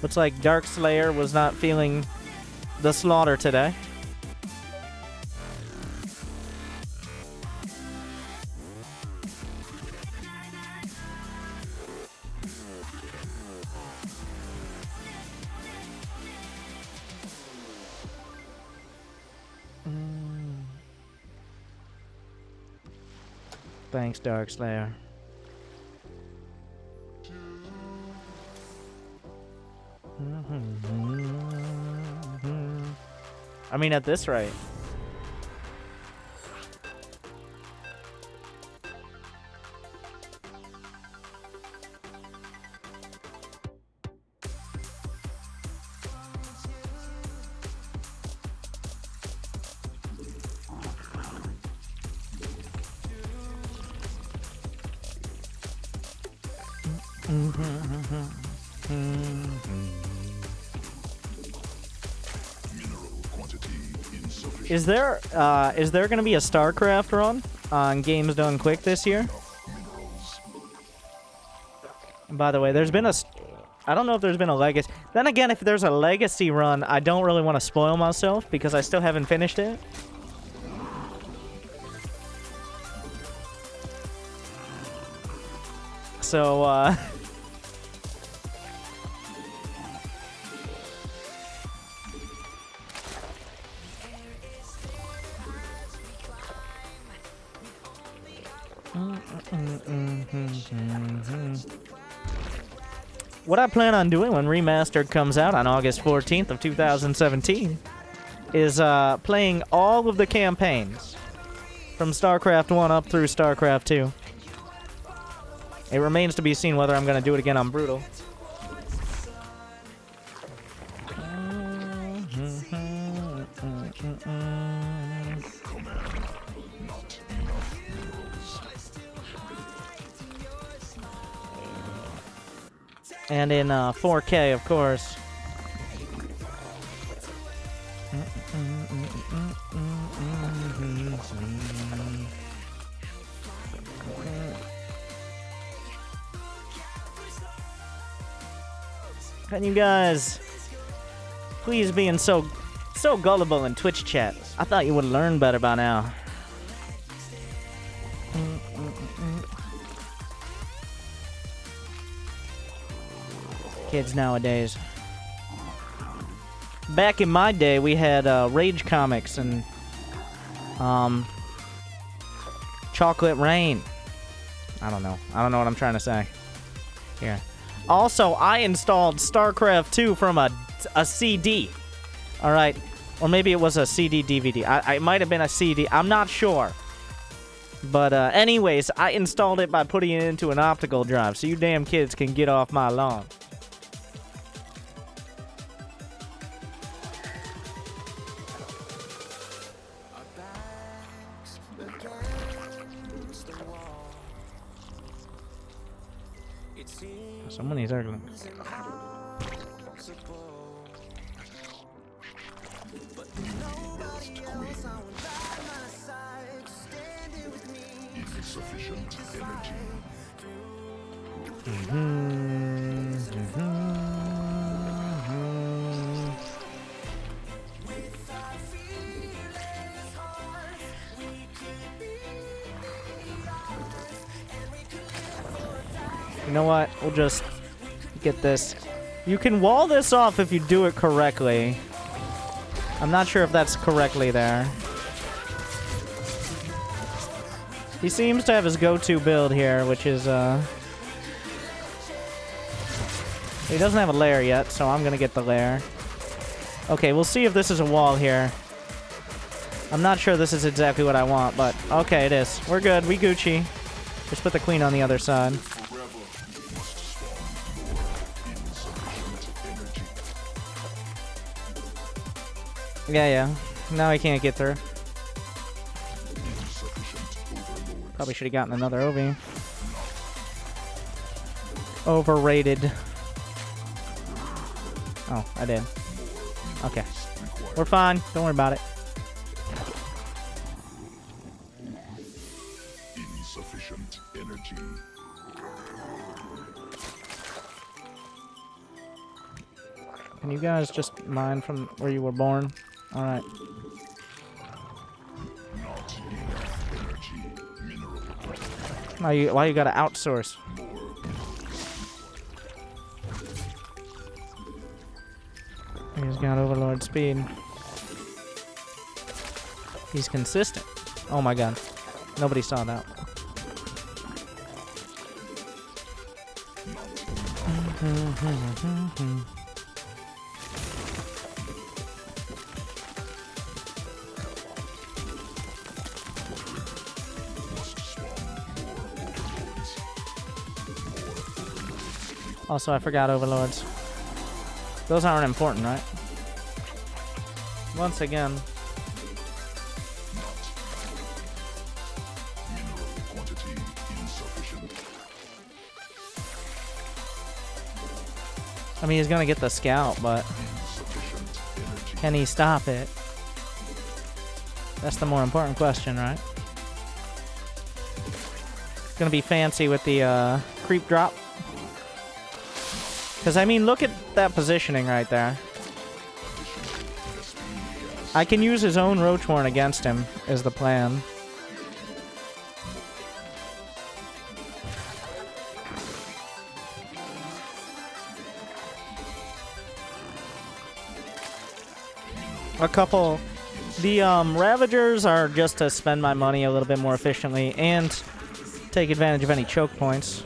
Looks like Darkslayer was not feeling the slaughter today. Thanks, Darkslayer. I mean, at this rate. Is there going to be a StarCraft run on Games Done Quick this year? And by the way, there's been I don't know if there's been a legacy. Then again, if there's a legacy run, I don't really want to spoil myself because I still haven't finished it. So, what I plan on doing when Remastered comes out on August 14th of 2017 is playing all of the campaigns From StarCraft 1 up through StarCraft 2. It remains to be seen whether I'm going to do it again on Brutal. And in 4K, of course. Can you guys please being so gullible in Twitch chat? I thought you would learn better by now. Kids nowadays. Back in my day, we had Rage comics and Chocolate Rain. I don't know what I'm trying to say here. Also, I installed StarCraft 2 from a CD. All right, or maybe it was a CD DVD. It might have been a CD. I'm not sure. But anyways, I installed it by putting it into an optical drive, so you damn kids can get off my lawn. Someone needs Zerg. Insufficient energy. You know what? We'll just get this. You can wall this off if you do it correctly. I'm not sure if that's correctly there. He seems to have his go-to build here, which is, he doesn't have a lair yet, so I'm gonna get the lair. Okay, we'll see if this is a wall here. I'm not sure this is exactly what I want, but okay, it is. We're good. We Gucci. Just put the queen on the other side. Yeah. Now he can't get through. Probably should have gotten another OV. Overrated. Oh, I did. Okay. We're fine. Don't worry about it. Insufficient energy. Can you guys just mine from where you were born? All right. Not enough energy. Mineral. Why you gotta outsource? He's got Overlord speed. He's consistent. Oh my god. Nobody saw that. Also, I forgot Overlords. Those aren't important, right? Once again. Mineral quantity insufficient. I mean, he's gonna get the scout, but Insufficient energy. can he stop it? That's the more important question, right? It's gonna be fancy with the creep drop. Because, I mean, look at that positioning right there. I can use his own Roach Horn against him, is the plan. A couple... The Ravagers are just to spend my money a little bit more efficiently and take advantage of any choke points.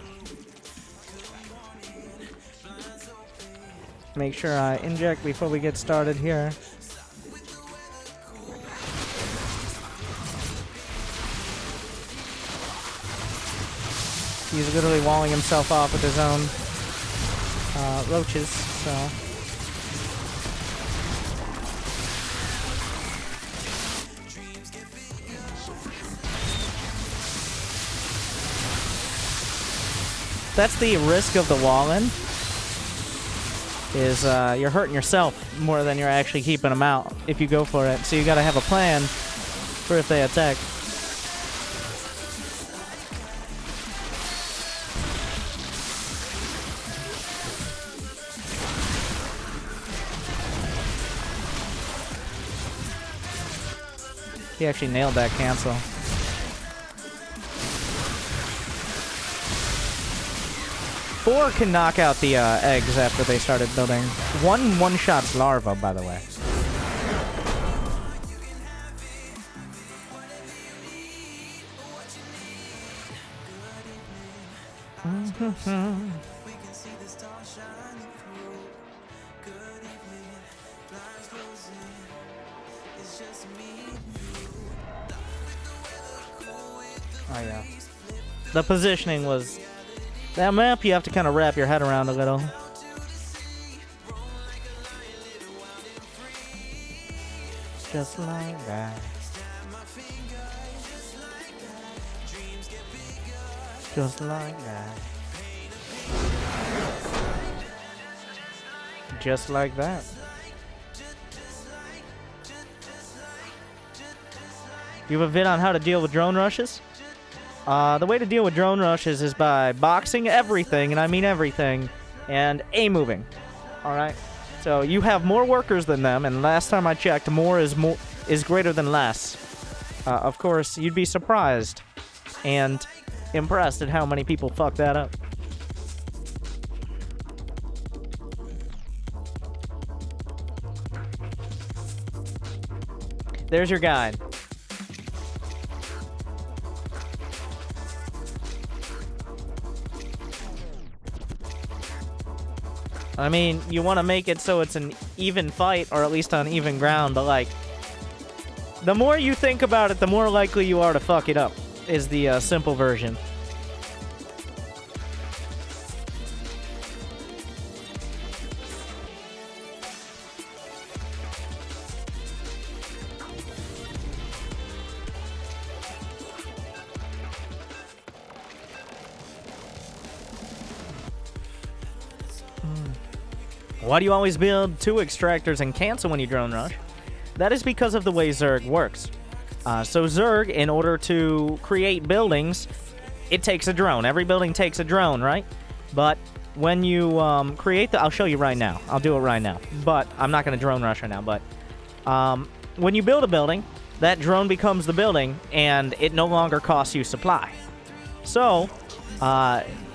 Make sure I inject before we get started here. He's literally walling himself off with his own roaches, so... That's the risk of the walling, is you're hurting yourself more than you're actually keeping them out if you go for it. So you gotta have a plan for if they attack. He actually nailed that cancel. Four can knock out the eggs after they started building. One-shots larva, by the way. Oh yeah. The positioning was... That map you have to kind of wrap your head around a little. Just like that. Just like that. Just like that. You have a vid on how to deal with drone rushes? The way to deal with drone rushes is by boxing everything, and I mean everything, and A-moving. Alright? So you have more workers than them, and last time I checked, more is greater than less. Of course, you'd be surprised and impressed at how many people fuck that up. There's your guide. I mean, you want to make it so it's an even fight, or at least on even ground, but like, the more you think about it, the more likely you are to fuck it up, is the simple version. Why do you always build 2 extractors and cancel when you drone rush? That is because of the way Zerg works. So Zerg, in order to create buildings, it takes a drone. Every building takes a drone, right? But when you create the... I'll show you right now. I'll do it right now. But I'm not going to drone rush right now. But when you build a building, that drone becomes the building, and it no longer costs you supply. So...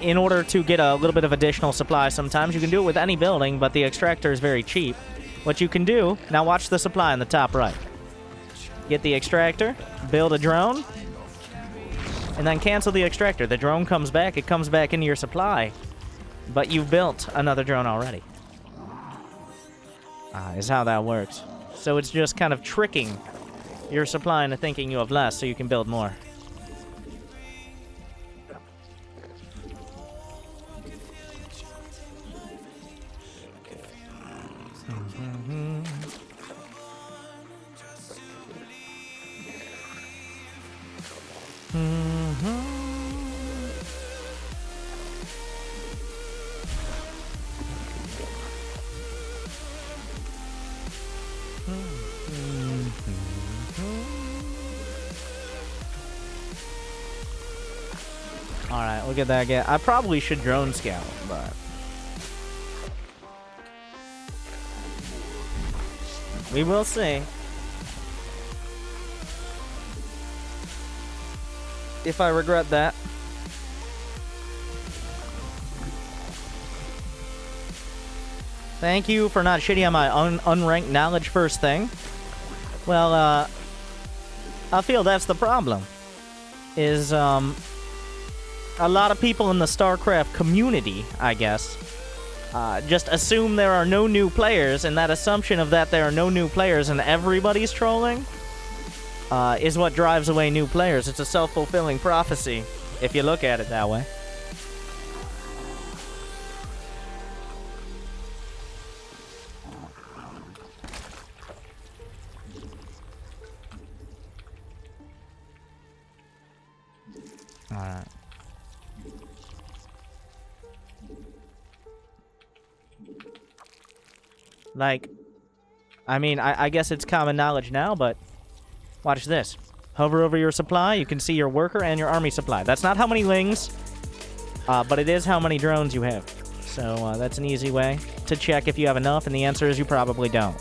in order to get a little bit of additional supply sometimes, you can do it with any building, but the extractor is very cheap. What you can do, now watch the supply in the top right. Get the extractor, build a drone, and then cancel the extractor. The drone comes back, it comes back into your supply, but you've built another drone already. Is how that works. So it's just kind of tricking your supply into thinking you have less so you can build more. Alright, look at that again. I probably should drone scout, but... we will see. If I regret that. Thank you for not shitting on my unranked knowledge first thing. Well, I feel that's the problem. Is, a lot of people in the StarCraft community, I guess, just assume there are no new players, and that assumption of that there are no new players and everybody's trolling is what drives away new players. It's a self-fulfilling prophecy, if you look at it that way. Like, I mean, I guess it's common knowledge now, but watch this. Hover over your supply, you can see your worker and your army supply. That's not how many lings, but it is how many drones you have. So that's an easy way to check if you have enough, and the answer is you probably don't.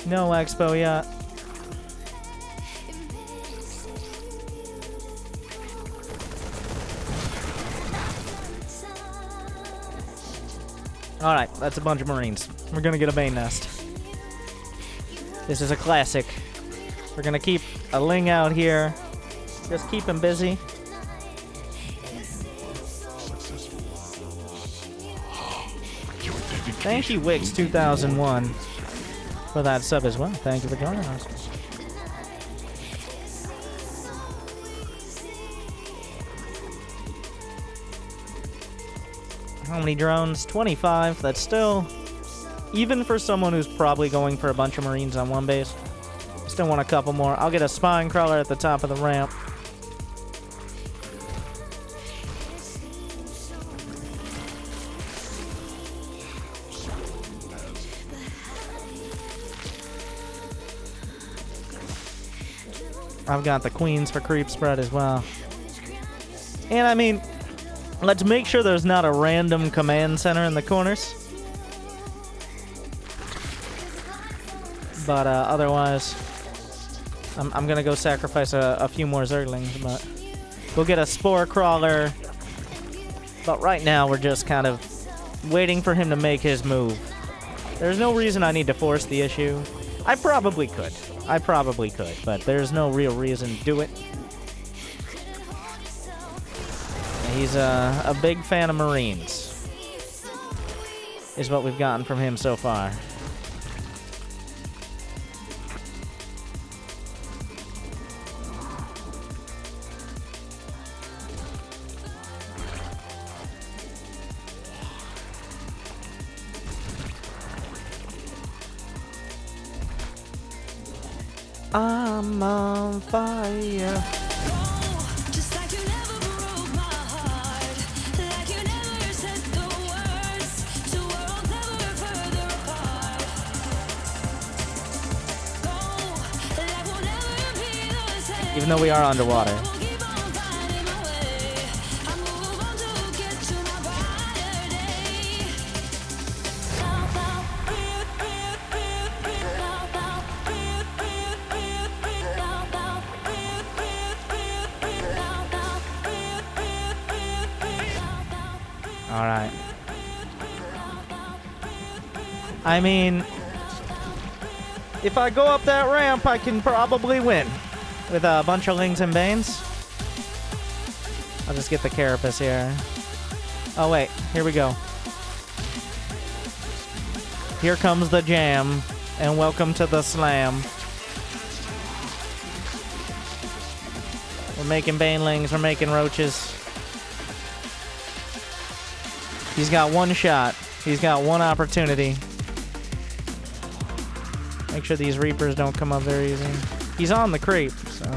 No expo yet. Alright, that's a bunch of Marines. We're gonna get a Bane nest. This is a classic. We're gonna keep a Ling out here. Just keep him busy. Thank you, Wix 2001. For that sub as well. Thank you for joining us. How many drones? 25. That's still, even for someone who's probably going for a bunch of Marines on one base, still want a couple more. I'll get a spine crawler at the top of the ramp. I've got the queens for creep spread as well. And I mean, let's make sure there's not a random command center in the corners. But otherwise, I'm gonna go sacrifice a few more Zerglings, but we'll get a spore crawler. But right now, we're just kind of waiting for him to make his move. There's no reason I need to force the issue. I probably could, but there's no real reason to do it. He's a big fan of Marines, is what we've gotten from him so far. I'm on fire. Just like you never broke my heart, like you never said the words, two worlds never further apart. Go, life will never be the same. Even though we are underwater. We'll keep on finding my way. I move on to get to my brighter day. All right. I mean, if I go up that ramp, I can probably win with a bunch of Lings and Banes. I'll just get the Carapace here. Oh, wait. Here we go. Here comes the jam, and welcome to the slam. We're making Banelings, we're making Roaches. He's got one shot. He's got one opportunity. Make sure these Reapers don't come up very easy. He's on the creep, so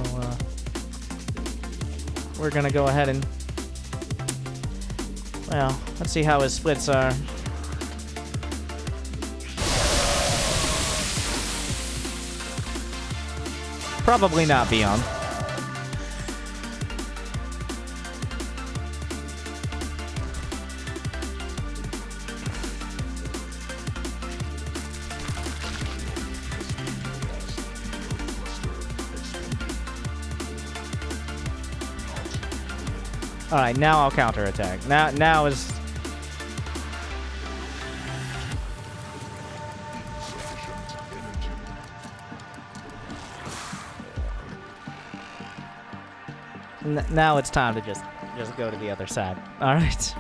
we're gonna go ahead and, well, let's see how his splits are. Probably not beyond. All right, now I'll counterattack. Now is. Now it's time to just go to the other side. All right.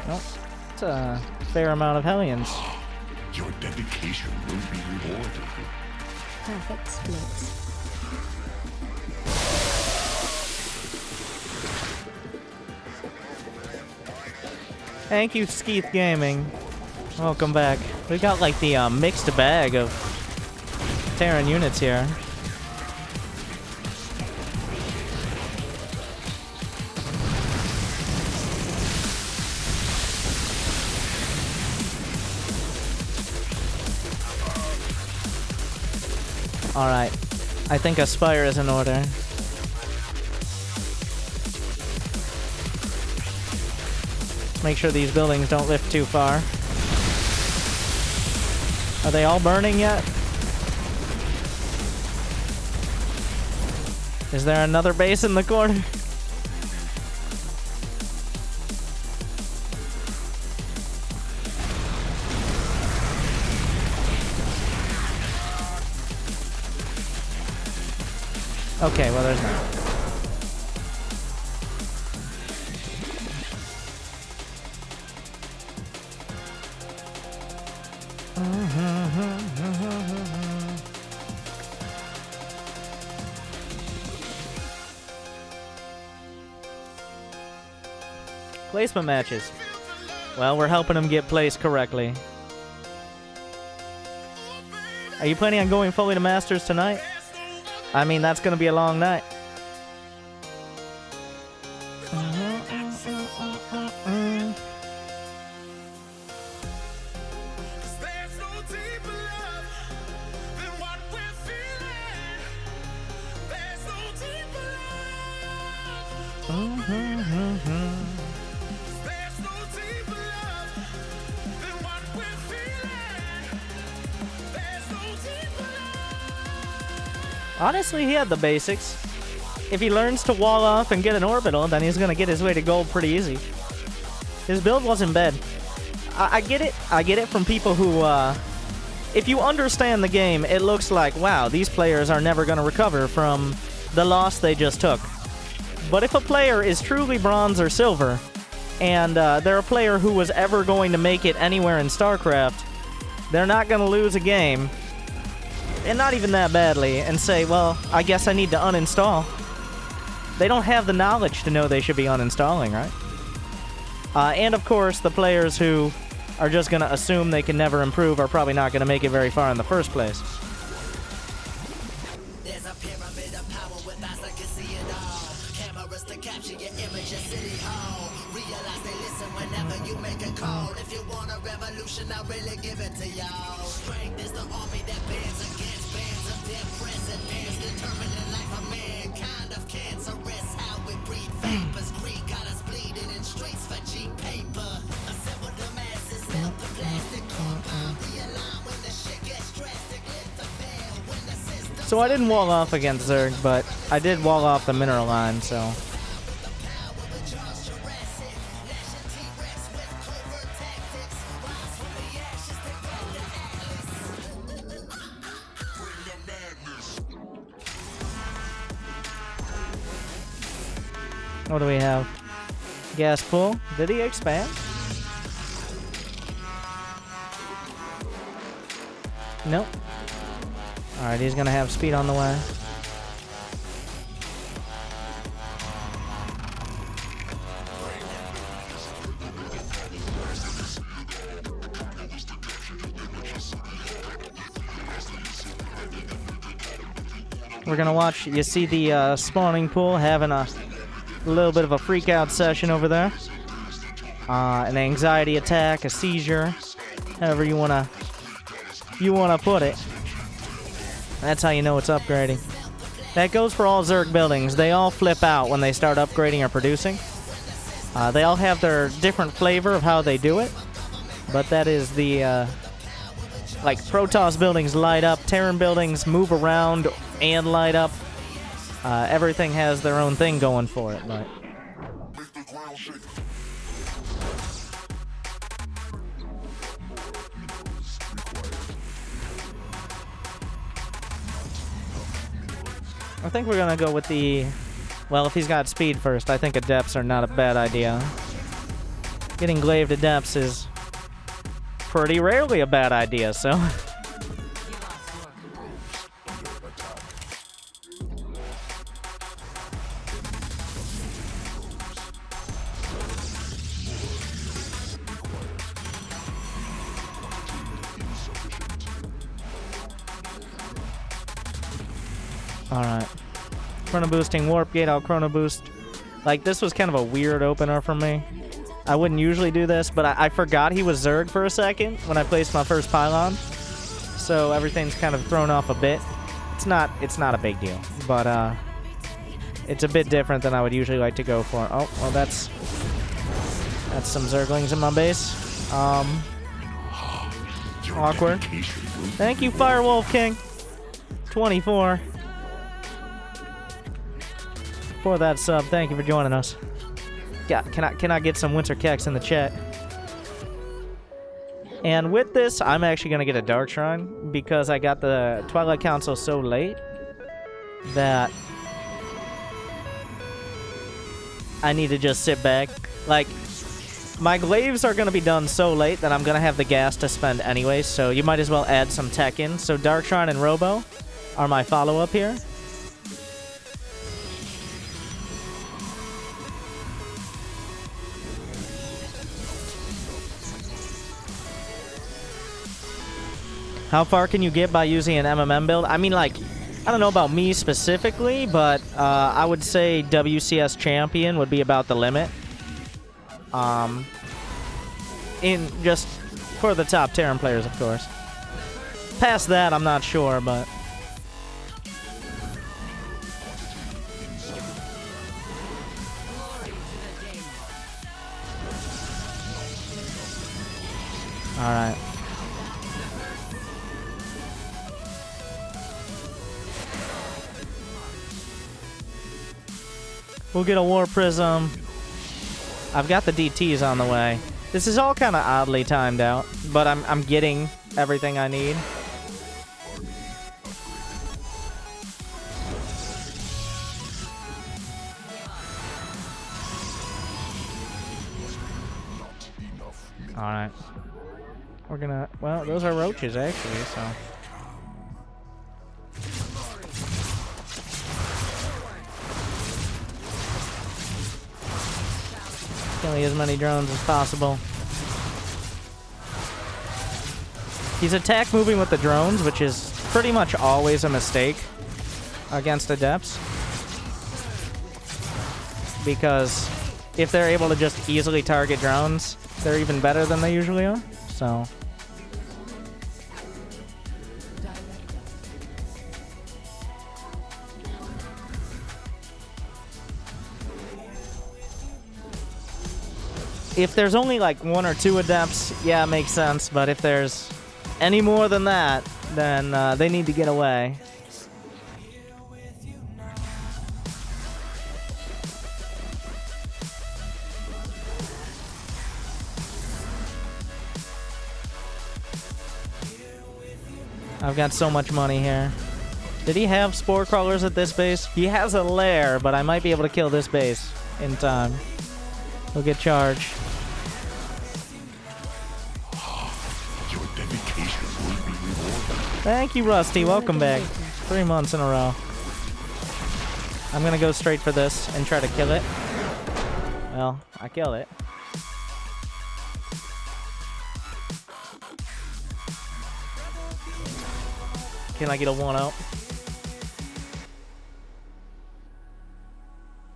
Well, it's a fair amount of Hellions. Your dedication will be rewarded. Perfect splits. Thank you, Skeeth Gaming. Welcome back. We got like the mixed bag of Terran units here. Alright. I think a spire is in order. Make sure these buildings don't lift too far. Are they all burning yet? Is there another base in the corner? Okay, well there's not. Placement matches. Well, we're helping them get placed correctly. Are you planning on going fully to Masters tonight? I mean, that's gonna be a long night. Honestly, he had the basics. If he learns to wall off and get an orbital, then he's gonna get his way to gold pretty easy. His build wasn't bad. I get it. I get it from people who, if you understand the game, it looks like, wow, these players are never gonna recover from the loss they just took. But if a player is truly bronze or silver, and they're a player who was ever going to make it anywhere in StarCraft, they're not gonna lose a game, and not even that badly, and say, well, I guess I need to uninstall. They don't have the knowledge to know they should be uninstalling, right? And of course, the players who are just going to assume they can never improve are probably not going to make it very far in the first place. There's a pyramid of power with eyes that can see it all. Cameras to capture your image at City Hall. Realize they listen whenever you make a call. If you want a revolution, I'll really give it to y'all. Strength is the army that bends against bands of dead presidents, determining life of mankind of cancerous. How we breathe vapors, greed got us bleeding in streets for cheap paper. Assemble the masses, melt the plastic compound. Realign when the shit gets drastic, lift the veil when the system. So I didn't wall off against Zerg, but I did wall off the mineral line, so... What do we have? Gas pool. Did he expand? Nope. Alright, he's gonna have speed on the way. We're gonna watch, you see the spawning pool having a little bit of a freak out session over there. An anxiety attack, a seizure, however you wanna put it. That's how you know it's upgrading. That goes for all Zerg buildings. They all flip out when they start upgrading or producing. They all have their different flavor of how they do it, but that is the like Protoss buildings light up, Terran buildings move around and light up. Everything has their own thing going for it, but... I think we're gonna go with the... Well, if he's got speed first, I think adepts are not a bad idea. Getting glaved adepts is pretty rarely a bad idea, so... Alright. Chrono boosting Warp Gate, I'll chrono boost. Like, this was kind of a weird opener for me. I wouldn't usually do this, but I forgot he was Zerg for a second when I placed my first pylon. So everything's kind of thrown off a bit. It's not a big deal, but it's a bit different than I would usually like to go for. Oh, well, that's some Zerglings in my base. Awkward. Thank you, Firewolf King. 24. For that sub, thank you for joining us. Yeah, can I get some winter keks in the chat? And with this, I'm actually gonna get a Dark Shrine because I got the Twilight Council so late that I need to just sit back. Like, my glaives are gonna be done so late that I'm gonna have the gas to spend anyway, so you might as well add some tech in. So Dark Shrine and Robo are my follow-up here. How far can you get by using an MMM build? I mean, like, I don't know about me specifically, but I would say WCS Champion would be about the limit. In just for the top Terran players, of course. Past that, I'm not sure, but... Alright. We'll get a War Prism. I've got the DTs on the way. This is all kind of oddly timed out, but I'm getting everything I need. Alright. We're gonna... Well, those are roaches, actually, so... Killing as many drones as possible. He's attack moving with the drones, which is pretty much always a mistake against adepts. Because if they're able to just easily target drones, they're even better than they usually are. So... If there's only like 1 or 2 adepts, yeah, it makes sense. But if there's any more than that, then they need to get away. I've got so much money here. Did he have spore crawlers at this base? He has a lair, but I might be able to kill this base in time. We'll get charged. Your dedication will be rewarded. Thank you, Rusty. Welcome back. 3 months in a row. I'm gonna go straight for this and try to kill it. Well, I killed it. Can I get a 1-up?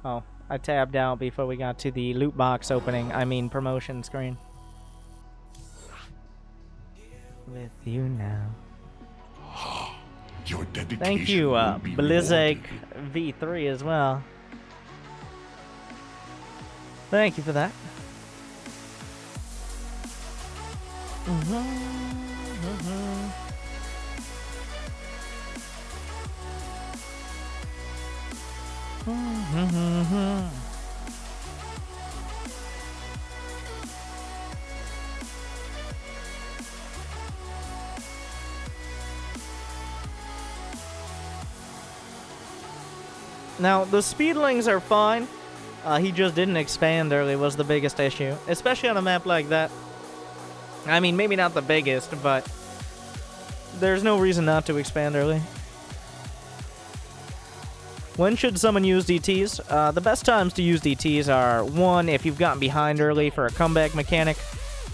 Oh, I tabbed out before we got to the loot box opening. I mean promotion screen. With you now. Your dedication Thank you, will be Blizzak rewarded. V3 as well. Thank you for that. Now, the speedlings are fine. He just didn't expand early was the biggest issue. Especially on a map like that. I mean, maybe not the biggest, but there's no reason not to expand early. When should someone use DTs? The best times to use DTs are, 1, if you've gotten behind early for a comeback mechanic.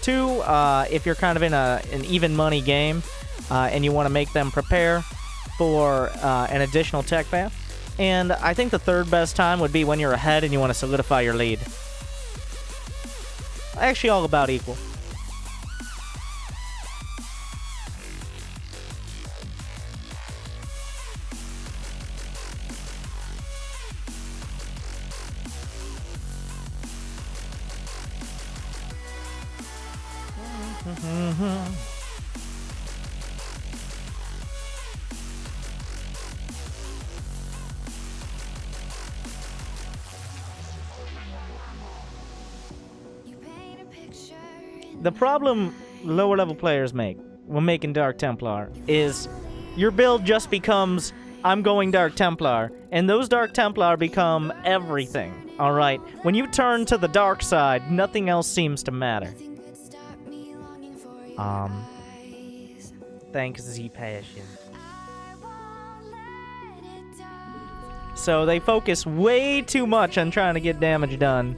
2, if you're kind of in an even money game and you want to make them prepare. for an additional tech path. And I think the third best time would be when you're ahead and you want to solidify your lead. Actually, all about equal. The problem lower level players make when making Dark Templar is your build just becomes, I'm going Dark Templar, and those Dark Templar become everything, alright? When you turn to the dark side, nothing else seems to matter. Thanks, Z-Passion. So they focus way too much on trying to get damage done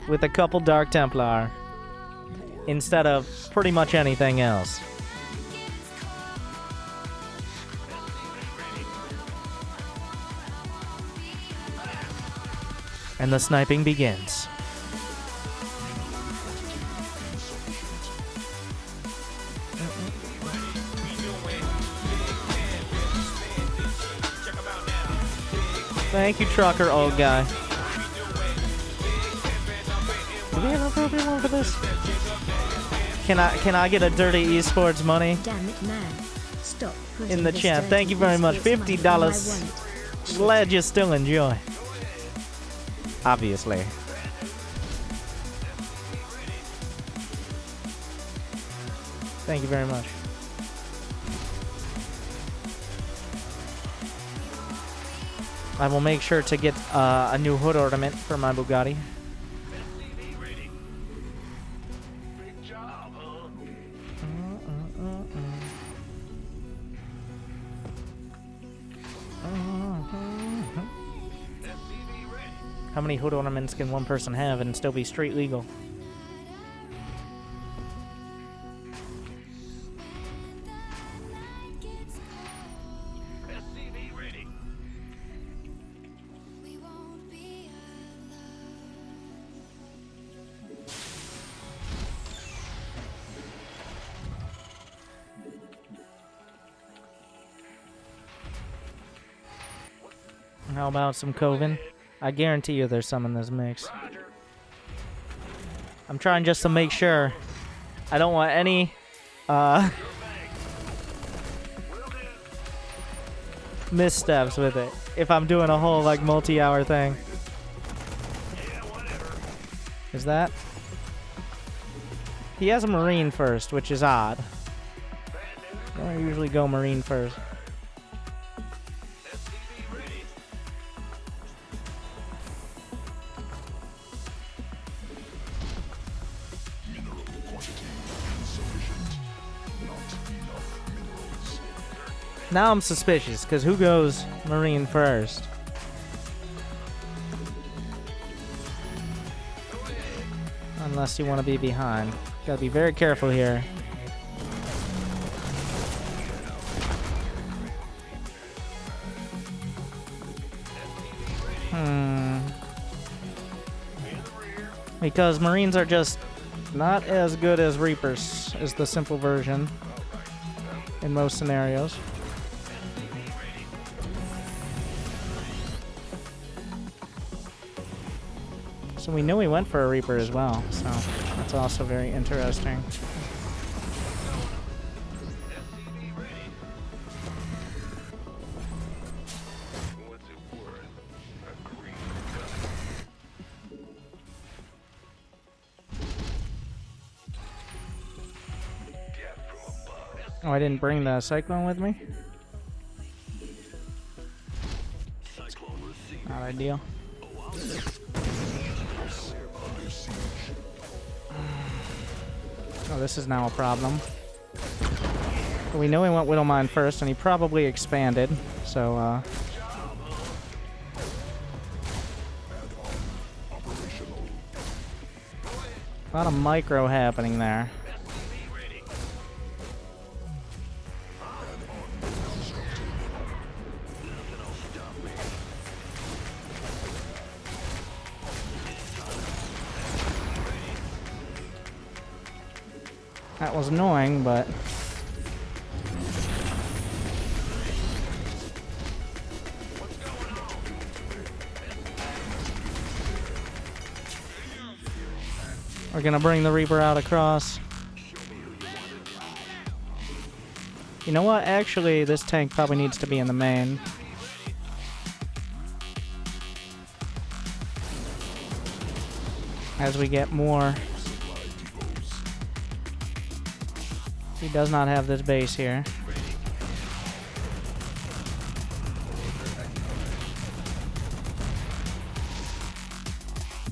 with a couple Dark Templar instead of pretty much anything else. And the sniping begins. Thank you, trucker, old guy. Do we have an appropriate one for this? Can I get a dirty esports money? Damn it, man. Stop In the putting chat. this Thank you very much. dirty esports money on my $50. wallet. Glad you still enjoy. Obviously. Thank you very much. I will make sure to get a new hood ornament for my Bugatti. How many hood ornaments can one person have and still be street legal? How about some Coven? I guarantee you there's some in this mix. I'm trying just to make sure. I don't want any missteps with it if I'm doing a whole like multi-hour thing. Is that? He has a Marine first, which is odd. I don't usually go Marine first. Now I'm suspicious, because who goes Marine first? Unless you want to be behind. Gotta be very careful here. Because Marines are just not as good as Reapers, is the simple version in most scenarios. So we knew he went for a Reaper as well, so that's also very interesting. Oh, I didn't bring the Cyclone with me? Not ideal. Oh, this is now a problem. We know he went Widowmine first, and he probably expanded, so, a lot of micro happening there. That was annoying, but... We're gonna bring the Reaper out across. You know what? Actually, this tank probably needs to be in the main. As we get more. He does not have this base here.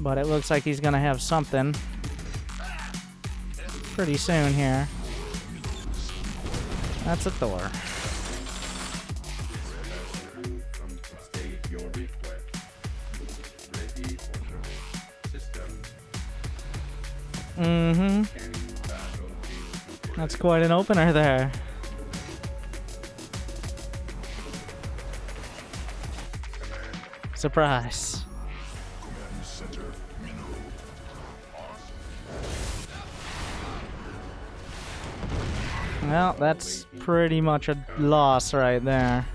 But it looks like he's gonna have something pretty soon here. That's a Thor. Mm-hmm. That's quite an opener there. Surprise. Well, that's pretty much a loss right there.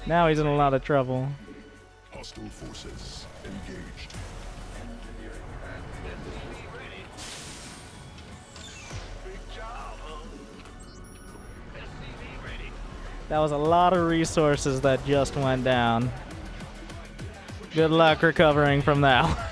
Now he's in a lot of trouble. Hostile forces engaged. That was a lot of resources that just went down. Good luck recovering from that.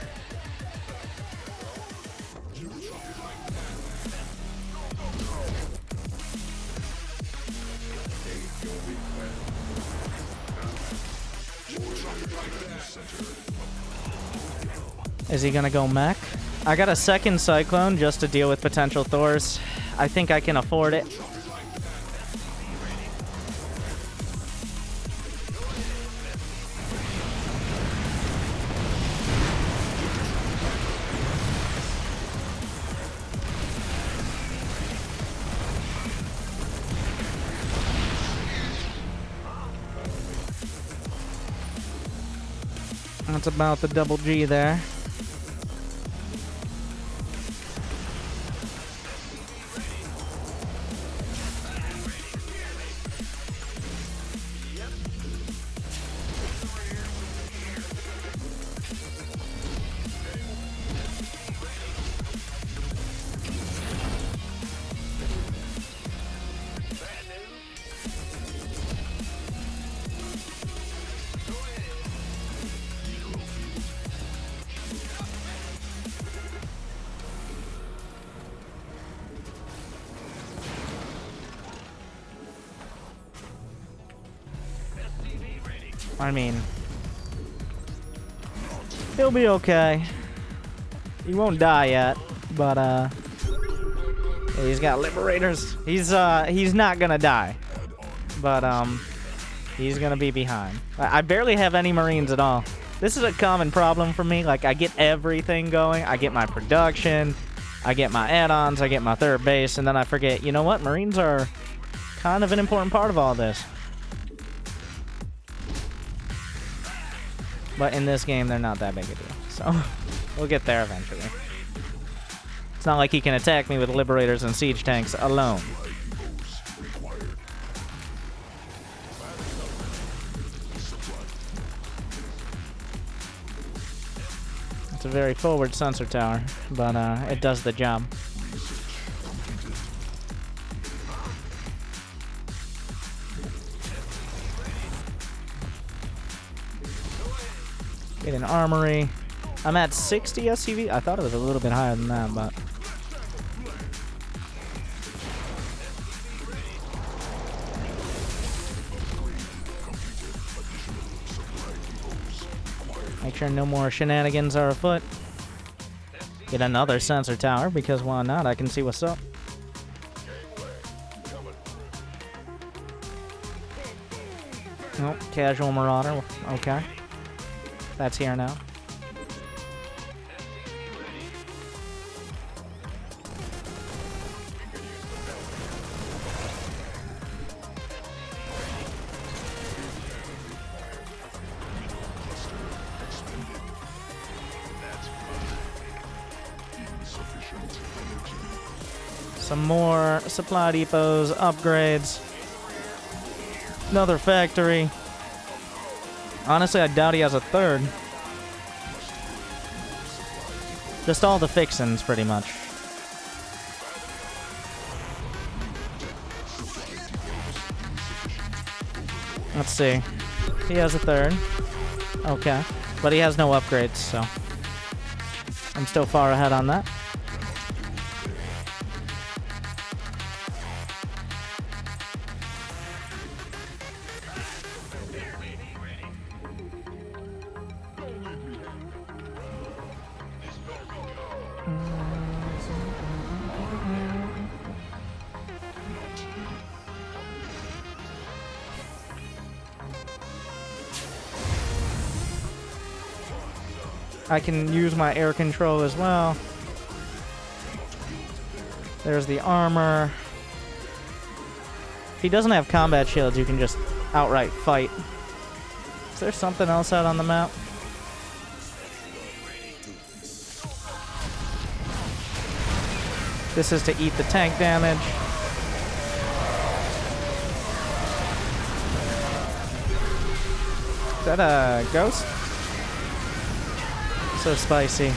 Is he gonna go mech? I got a second Cyclone just to deal with potential Thors. I think I can afford it. That's about the double G there. I mean, he'll be okay. He won't die yet, but yeah, he's got liberators. He's not gonna die, but he's gonna be behind. I barely have any Marines at all. This is a common problem for me. Like, I get everything going. I get my production, I get my add-ons, I get my third base, and then I forget, you know what? Marines are kind of an important part of all this. But in this game, they're not that big a deal. So, we'll get there eventually. It's not like he can attack me with Liberators and Siege Tanks alone. It's a very forward sensor tower, but it does the job. Get an armory. I'm at 60 SCV. I thought it was a little bit higher than that, but... Make sure no more shenanigans are afoot. Get another sensor tower, because why not? I can see what's up. Oh, casual marauder. Okay. That's here now. Some more supply depots, upgrades. Another factory. Honestly, I doubt he has a third. Just all the fixins, pretty much. Let's see. He has a third. Okay. But he has no upgrades, so I'm still far ahead on that. I can use my air control as well. There's the armor. If he doesn't have combat shields, you can just outright fight. Is there something else out on the map? This is to eat the tank damage. Is that a ghost? So spicy.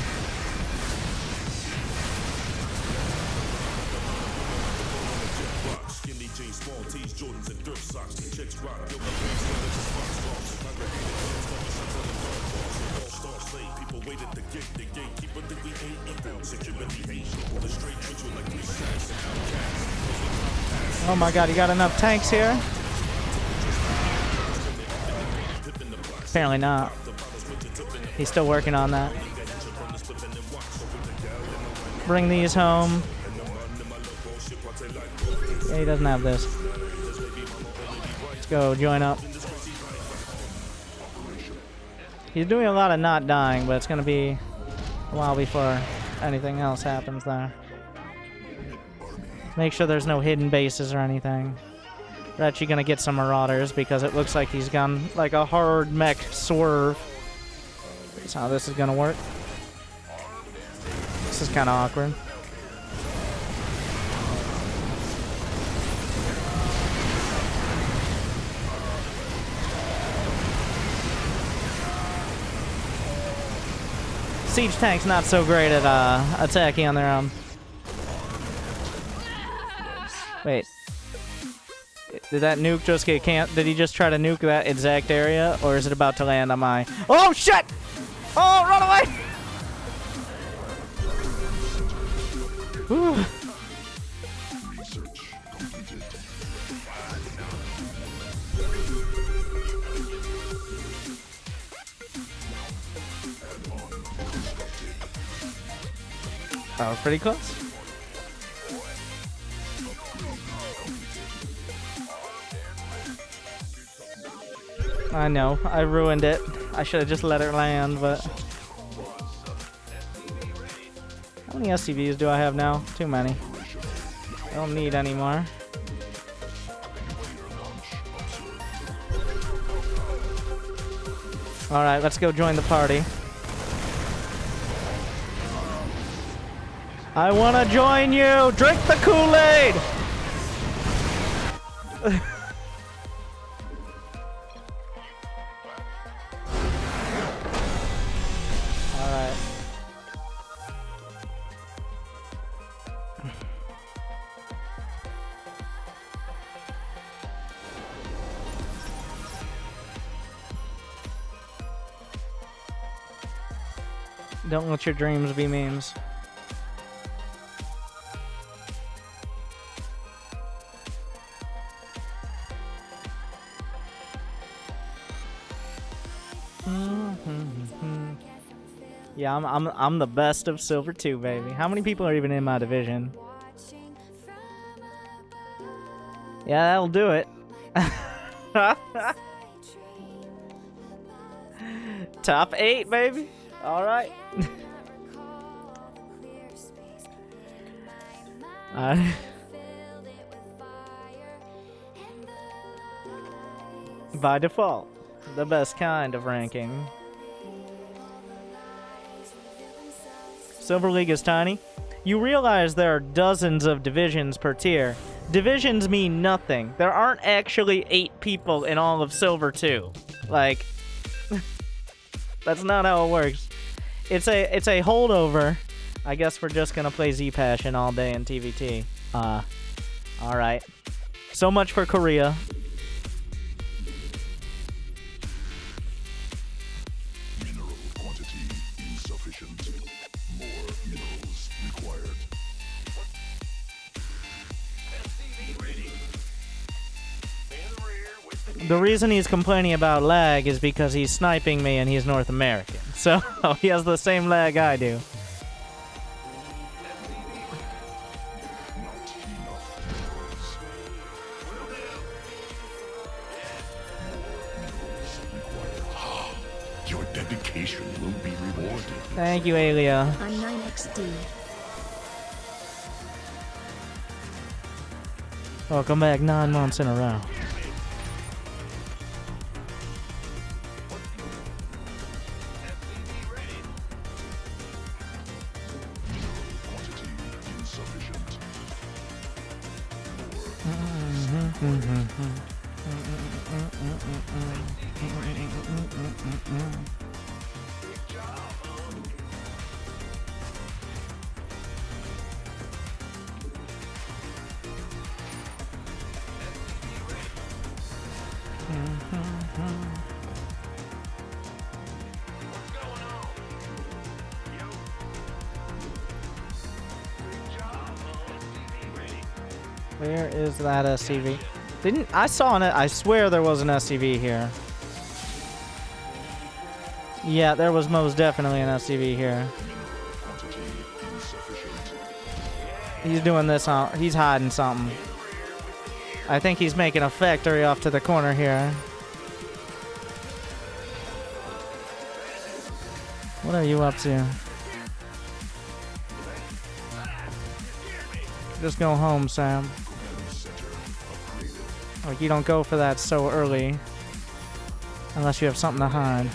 Oh my god, you got enough tanks here? Apparently not. He's still working on that. Bring these home. Yeah, he doesn't have this. Let's go, join up. He's doing a lot of not dying, but it's gonna be a while before anything else happens there. Make sure there's no hidden bases or anything. We're actually gonna get some marauders because it looks like he's gone like a hard mech swerve. That's how this is gonna work. This is kind of awkward. Siege tank's not so great at attacking on their own. Wait. Did that nuke just get did he just try to nuke that exact area, or is it about to land on my... Oh, shit! Oh, run away! Whew. Research completed. That was pretty close. I know, I ruined it. I should have just let it land, but... How many SCVs do I have now? Too many. I don't need any more. Alright, let's go join the party. I wanna join you! Drink the Kool-Aid! Alright. Don't let your dreams be memes. Yeah, I'm the best of Silver 2, baby. How many people are even in my division? Yeah, that'll do it. Top 8, baby. All right. By default, the best kind of ranking. Silver League is tiny. You realize there are dozens of divisions per tier. Divisions mean nothing. There aren't actually 8 people in all of Silver 2. Like, that's not how it works. It's a holdover. I guess we're just gonna play Z-Passion all day in TVT. Alright. So much for Korea. Mineral quantity insufficient. More minerals required. The reason he's complaining about lag is because he's sniping me and he's North American. So, he has the same lag I do. Your dedication will be rewarded. Thank you, Alia. I'm 9XD. Welcome back 9 months in a row. Quantity insufficient. Where is that SCV? I saw it. I swear there was an SCV here. Yeah, there was most definitely an SCV here. Quantity insufficient. He's doing this on. He's hiding something. I think he's making a factory off to the corner here. What are you up to? Just go home, Sam. Like, you don't go for that so early. Unless you have something to hide.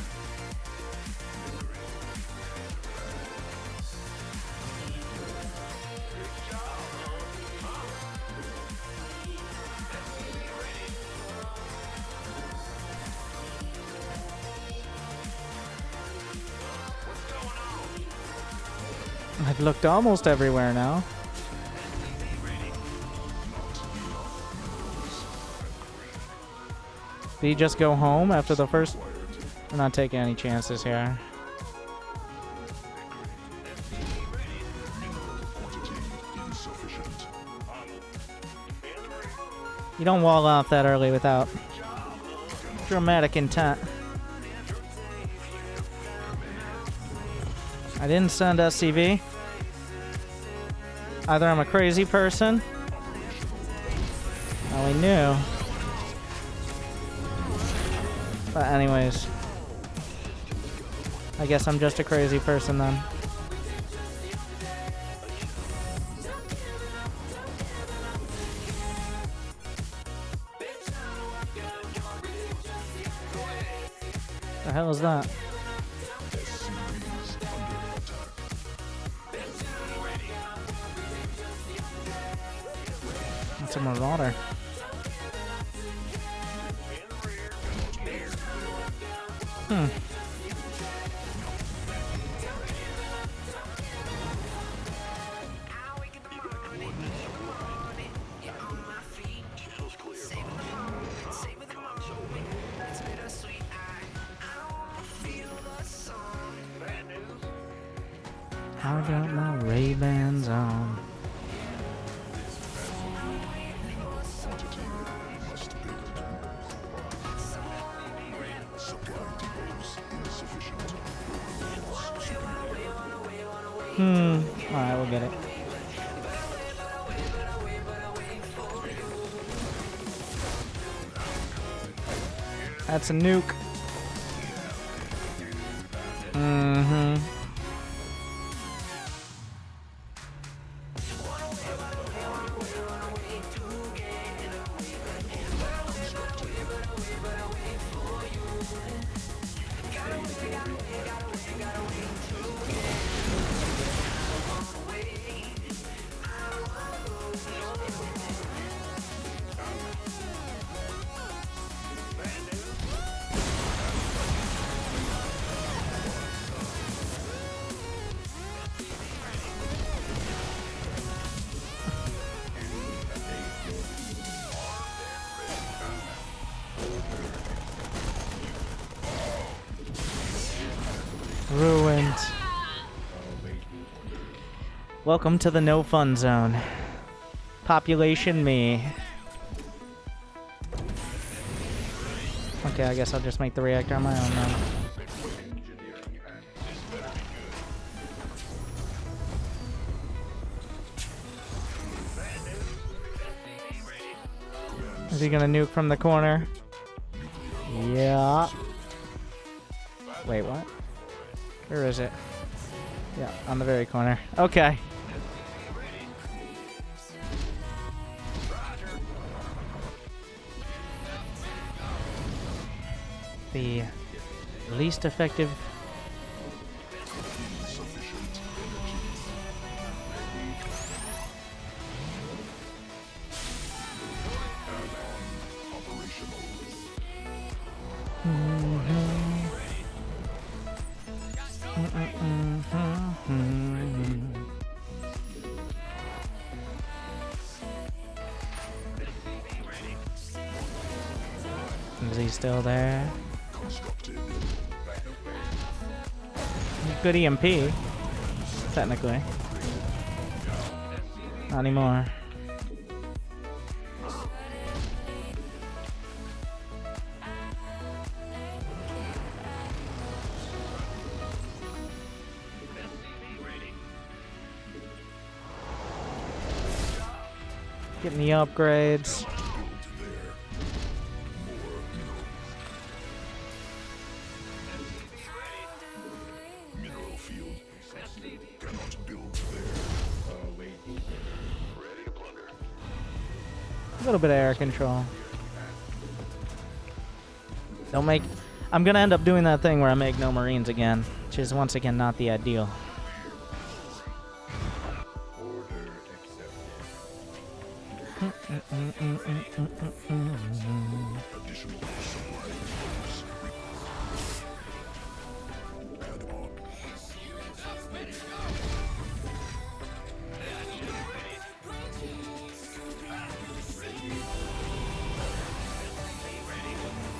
I've looked almost everywhere now. Did he just go home after the first? We're not taking any chances here. You don't wall off that early without dramatic intent. I didn't send SCV. Either I'm a crazy person. Oh, we knew. But anyways, I guess I'm just a crazy person then. The hell is that? That's a marauder. I got my Ray-Bans on. Alright, we'll get it. That's a nuke. Ruined. Welcome to the no fun zone. Population me. Okay, I guess I'll just make the reactor on my own now. Is he gonna nuke from the corner? Yeah. Wait, what? Where is it? Yeah, on the very corner. Okay. The least effective. Is he still there? Good EMP, technically. Not anymore. Getting the upgrades. A little bit of air control. Don't make... I'm gonna end up doing that thing where I make no Marines again, which is once again not the ideal.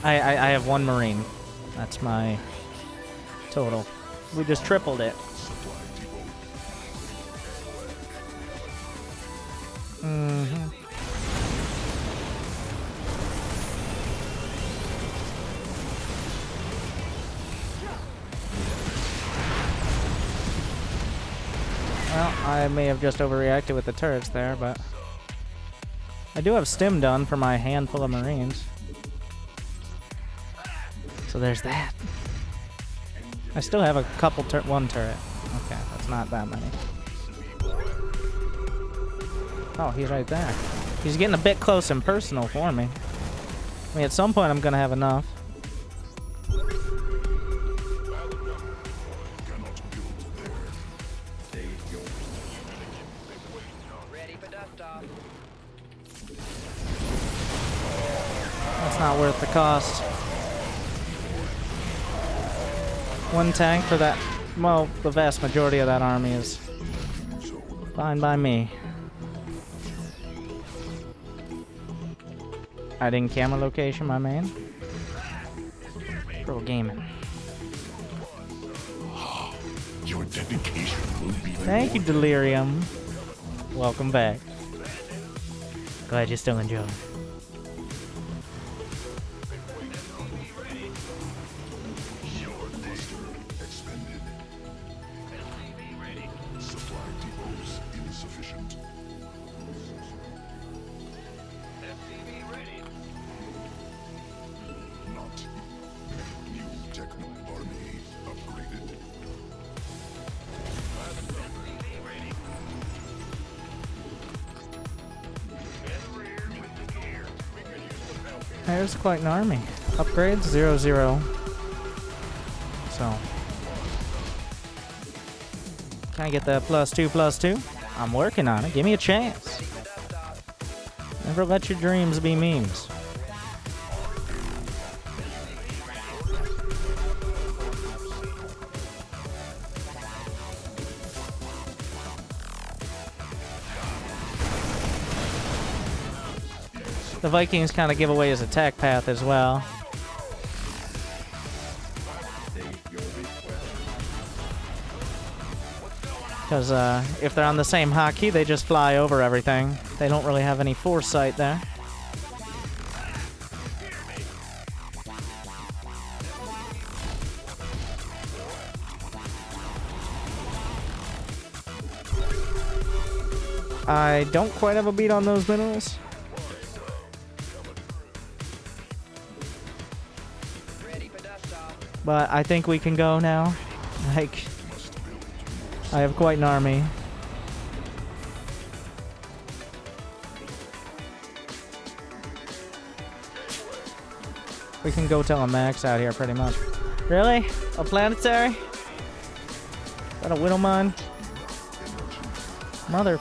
I have one Marine. That's my total. We just tripled it. Well, I may have just overreacted with the turrets there, but I do have stim done for my handful of Marines. So there's that. I still have a couple one turret. Okay, that's not that many. Oh, he's right there. He's getting a bit close and personal for me. I mean, at some point I'm gonna have enough. That's not worth the cost. One tank for that, well, the vast majority of that army is fine by me. Hiding camera location, my man. Pro gaming. Your dedication will be Thank you, Delirium. Welcome back. Glad you still enjoy. There's quite an army. Upgrades 0-0. So, can I get that +2/+2? I'm working on it. Give me a chance. Never let your dreams be memes. The Vikings kind of give away his attack path as well. Because if they're on the same hotkey, they just fly over everything. They don't really have any foresight there. I don't quite have a beat on those minerals. But I think we can go now. Like, I have quite an army. We can go till I'm max out here pretty much. Really? A planetary? Is that a Widowmine? Mother...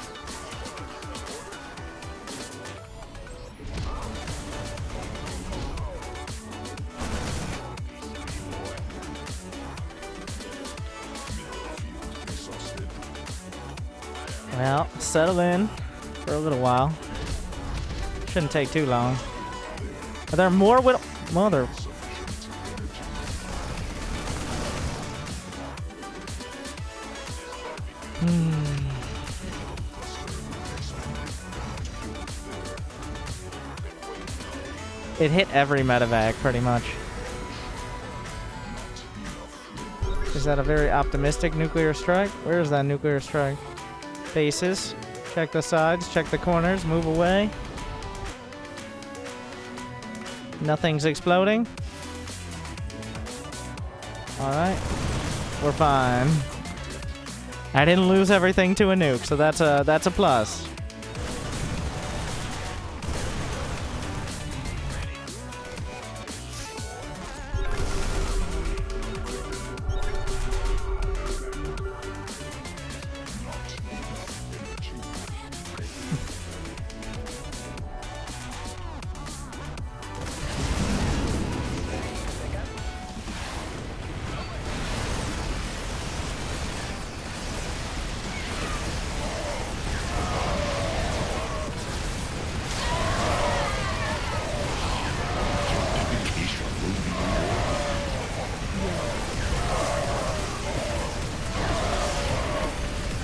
Well, settle in for a little while. Shouldn't take too long. Are there more Widow... Mother... It hit every medevac, pretty much. Is that a very optimistic nuclear strike? Where is that nuclear strike? Bases. Check the sides, check the corners, move away. Nothing's exploding. Alright. We're fine. I didn't lose everything to a nuke, so that's a plus.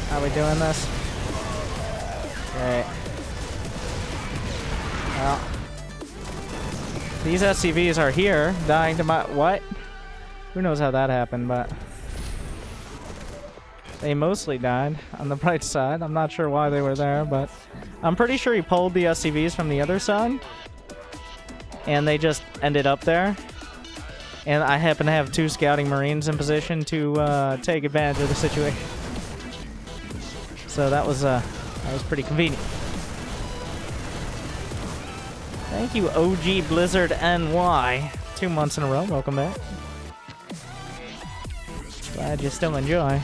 How we doing this? Great. Well, these SCVs are here, dying to my... What? Who knows how that happened, but... They mostly died on the bright side. I'm not sure why they were there, but... I'm pretty sure he pulled the SCVs from the other side. And they just ended up there. And I happen to have 2 scouting marines in position to take advantage of the situation. So that was pretty convenient. Thank you, OG Blizzard NY. 2 months in a row. Welcome back. Glad you still enjoy.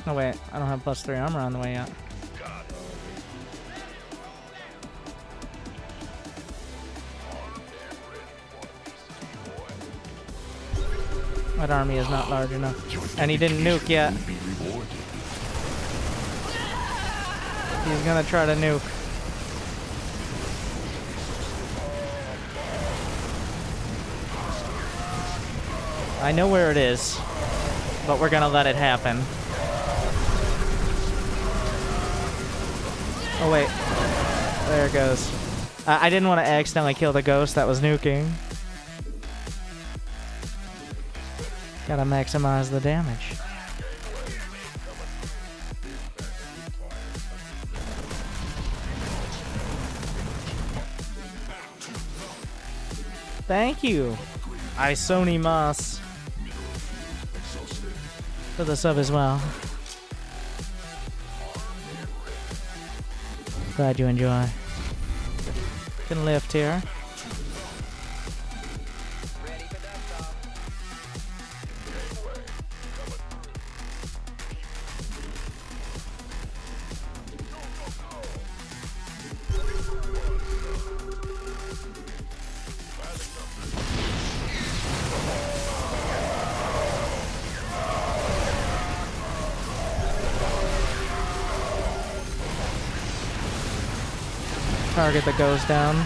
Oh wait, I don't have +3 armor on the way yet. That army is not large enough. And he didn't nuke yet. He's gonna try to nuke. I know where it is, but we're gonna let it happen. Oh wait, there it goes. I didn't want to accidentally kill the ghost that was nuking. Gotta maximize the damage. Thank you, Isoni Moss, for the sub as well. Glad you enjoy. Can lift here. target that goes down.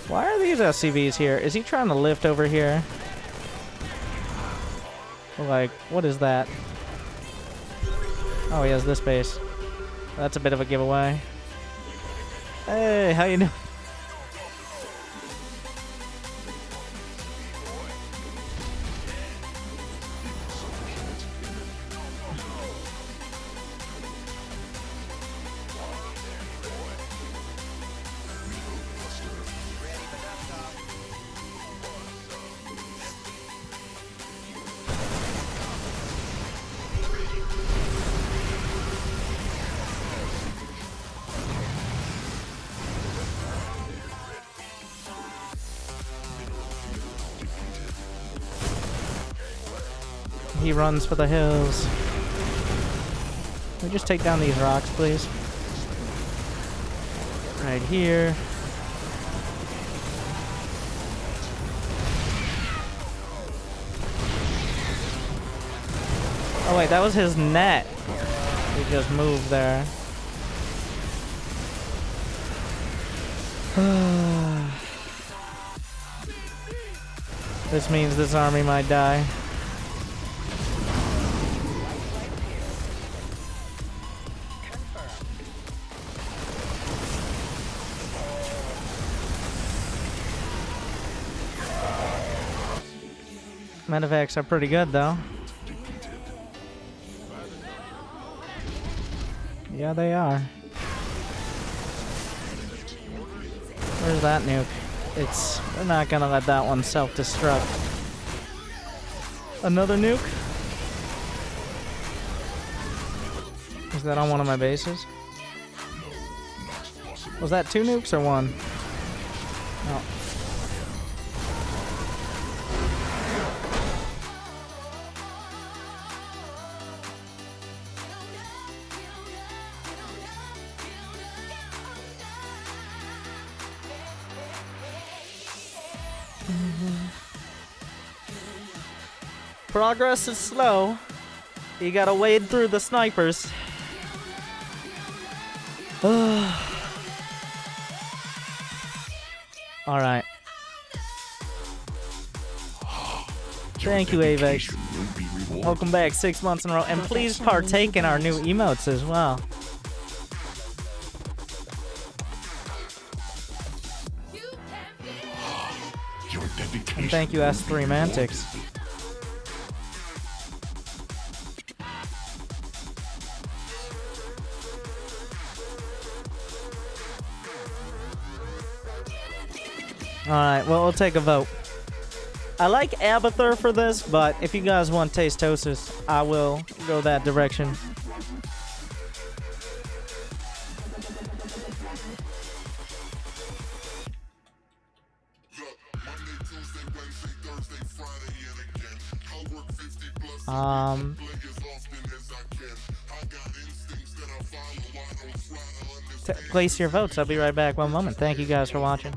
Why are these SCVs here? Is he trying to lift over here? Like, what is that? Oh, he has this base. That's a bit of a giveaway. Hey, how you doing? He runs for the hills. Can we just take down these rocks, please? Right here. Oh wait, that was his net. He just moved there. This means this army might die. Medevacs are pretty good, though. Yeah, they are. Where's that nuke? We're not gonna let that one self-destruct. Another nuke? Is that on one of my bases? Was that 2 nukes or 1? No. Progress is slow. You gotta wade through the snipers. Alright. Thank you, Avex. Welcome back 6 months in a row. And please partake in our new emotes as well. Your dedication. And thank you, S3 Mantics. Alright, well, we'll take a vote. I like Abathur for this, but if you guys want Tastosis, I will go that direction. Place your votes. I'll be right back 1 moment. Thank you guys for watching.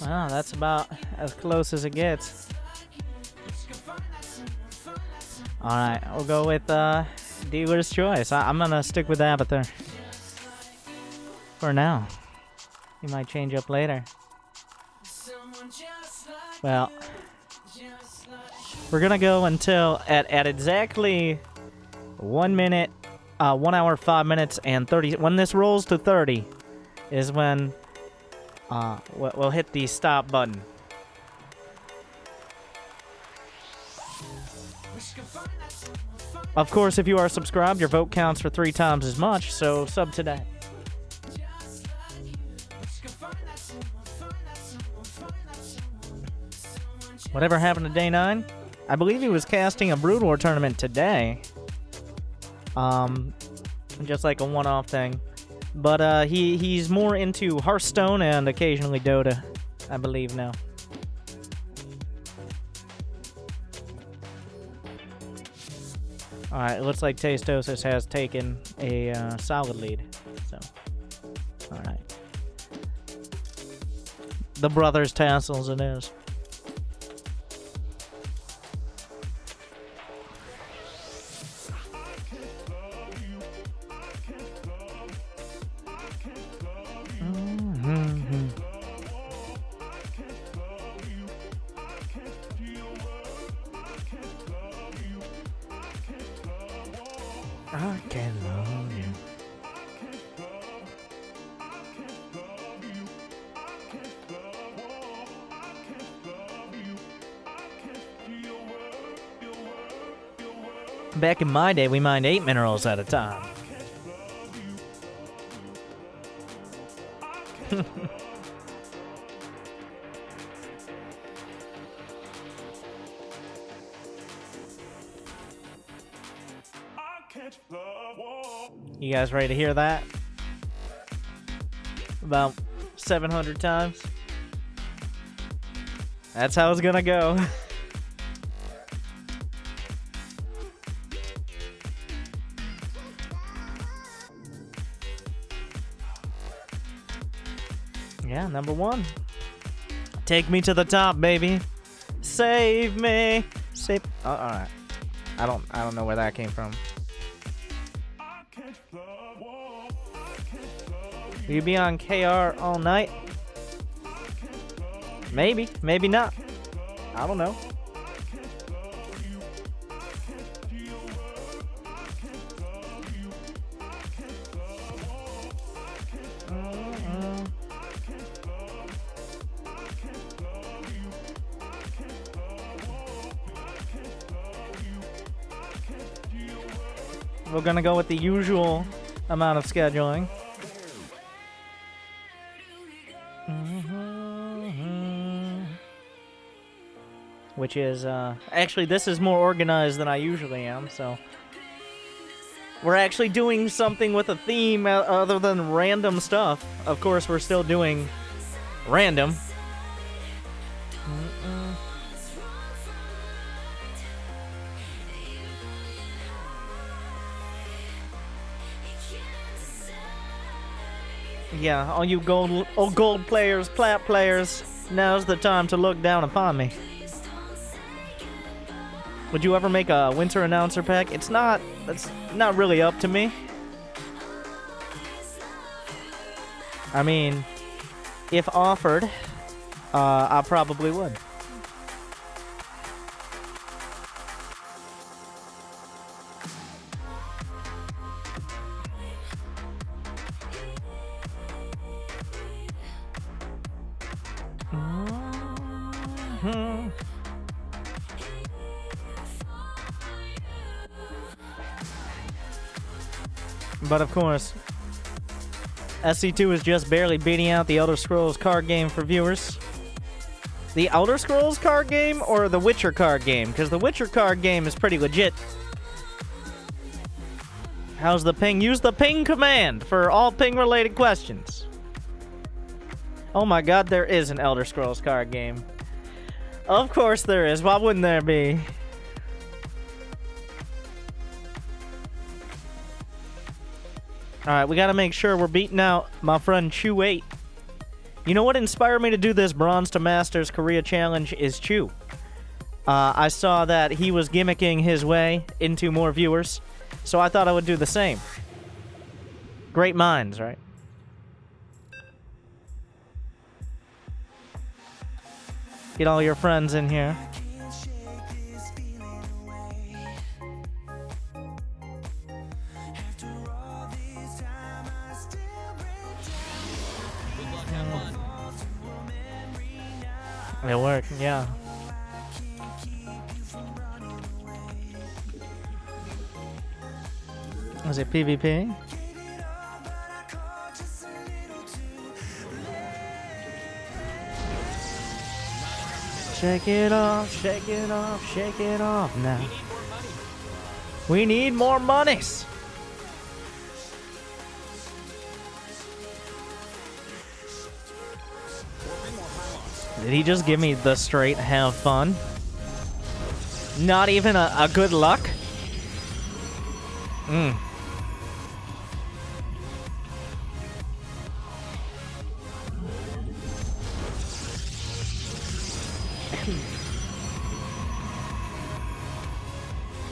Wow, that's about as close as it gets. Alright, we'll go with dealer's choice. I'm gonna stick with Abathur for now. He might change up later. Well, we're gonna go until at exactly 1 minute, 1 hour, 5 minutes, and 30. When this rolls to 30, is when we'll hit the stop button. Of course, if you are subscribed, your vote counts for 3 times as much, so sub today. Whatever happened to Day 9? I believe he was casting a Brood War tournament today. Just like a one-off thing. But he's more into Hearthstone and occasionally Dota, I believe now. Alright, it looks like Tastosis has taken a solid lead. So, alright. The brothers' tassels it is. I can love you. Back in my day, we mined 8 minerals at a time. You guys ready to hear that? About 700 times. That's how it's gonna go. Yeah, number 1. Take me to the top, baby. Save me. Save. Oh, all right. I don't know where that came from. Will you be on KR all night? Maybe, maybe not. I don't know. We're gonna go with the usual amount of scheduling. Which is, actually, this is more organized than I usually am, so. We're actually doing something with a theme other than random stuff. Of course, we're still doing random. Yeah, all you gold players, plat players, now's the time to look down upon me. Would you ever make a winter announcer pack? It's not really up to me. I mean, if offered, I probably would. But of course, SC2 is just barely beating out the Elder Scrolls card game for viewers. The Elder Scrolls card game or the Witcher card game? Because the Witcher card game is pretty legit. How's the ping? Use the ping command for all ping-related questions. Oh my god, there is an Elder Scrolls card game. Of course there is. Why wouldn't there be? Alright, we gotta make sure we're beating out my friend Chew 8. You know what inspired me to do this Bronze to Masters Korea Challenge is Chew. I saw that he was gimmicking his way into more viewers, so I thought I would do the same. Great minds, right? Get all your friends in here. It worked, yeah. Was it PvP? Shake it off, shake it off, shake it off now. We need more monies. Did he just give me the straight have fun? Not even a good luck?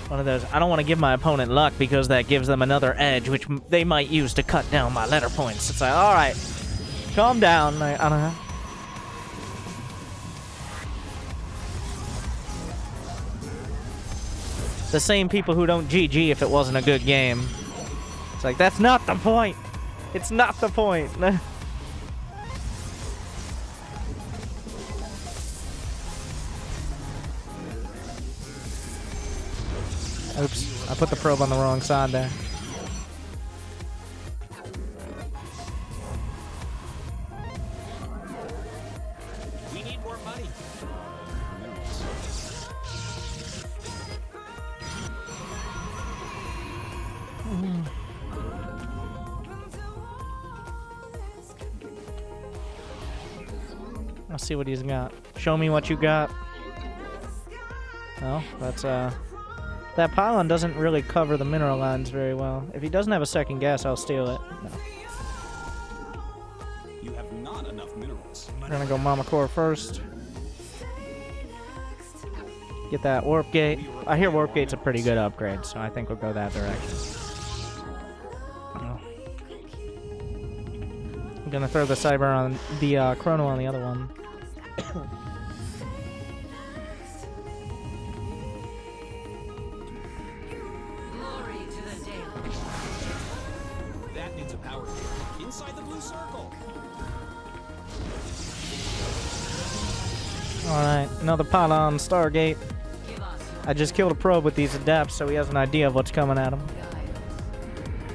One of those, I don't want to give my opponent luck because that gives them another edge, which they might use to cut down my letter points. It's like, alright, calm down. I don't know. The same people who don't GG if it wasn't a good game. It's like, that's not the point. It's not the point. Oops, I put the probe on the wrong side there. We need more money. Let's see what he's got. Show me what you got. Oh, that's that pylon doesn't really cover the mineral lines very well. If he doesn't have a second gas, I'll steal it. No. You have not enough minerals. We're gonna go Mama Core first. Get that warp gate. I hear warp gate's a pretty good upgrade, so I think we'll go that direction. Oh. I'm gonna throw the cyber on the chrono on the other one. That needs a power grid inside the blue circle. Alright, another pylon, Stargate. I just killed a probe with these adepts, so he has an idea of what's coming at him.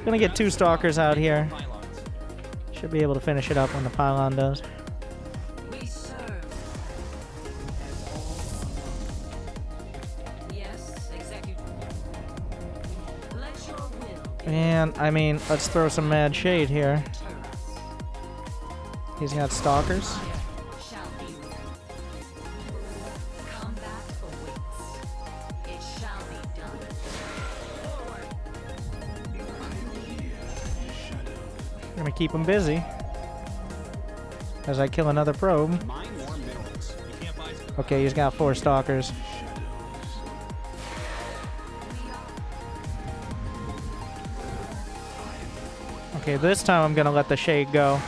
Gonna get 2 stalkers out here. Pylons. Should be able to finish it up when the pylon does. We serve. Yes, execute. Let your will be And, I mean, let's throw some mad shade here. Terran. He's got stalkers. Shall be ready. Combat awaits. It shall be done. Forward. Gonna keep him busy. As I kill another probe. Mine more minerals. You can't buy. Okay, he's got 4 stalkers. Okay, this time I'm gonna let the shade go.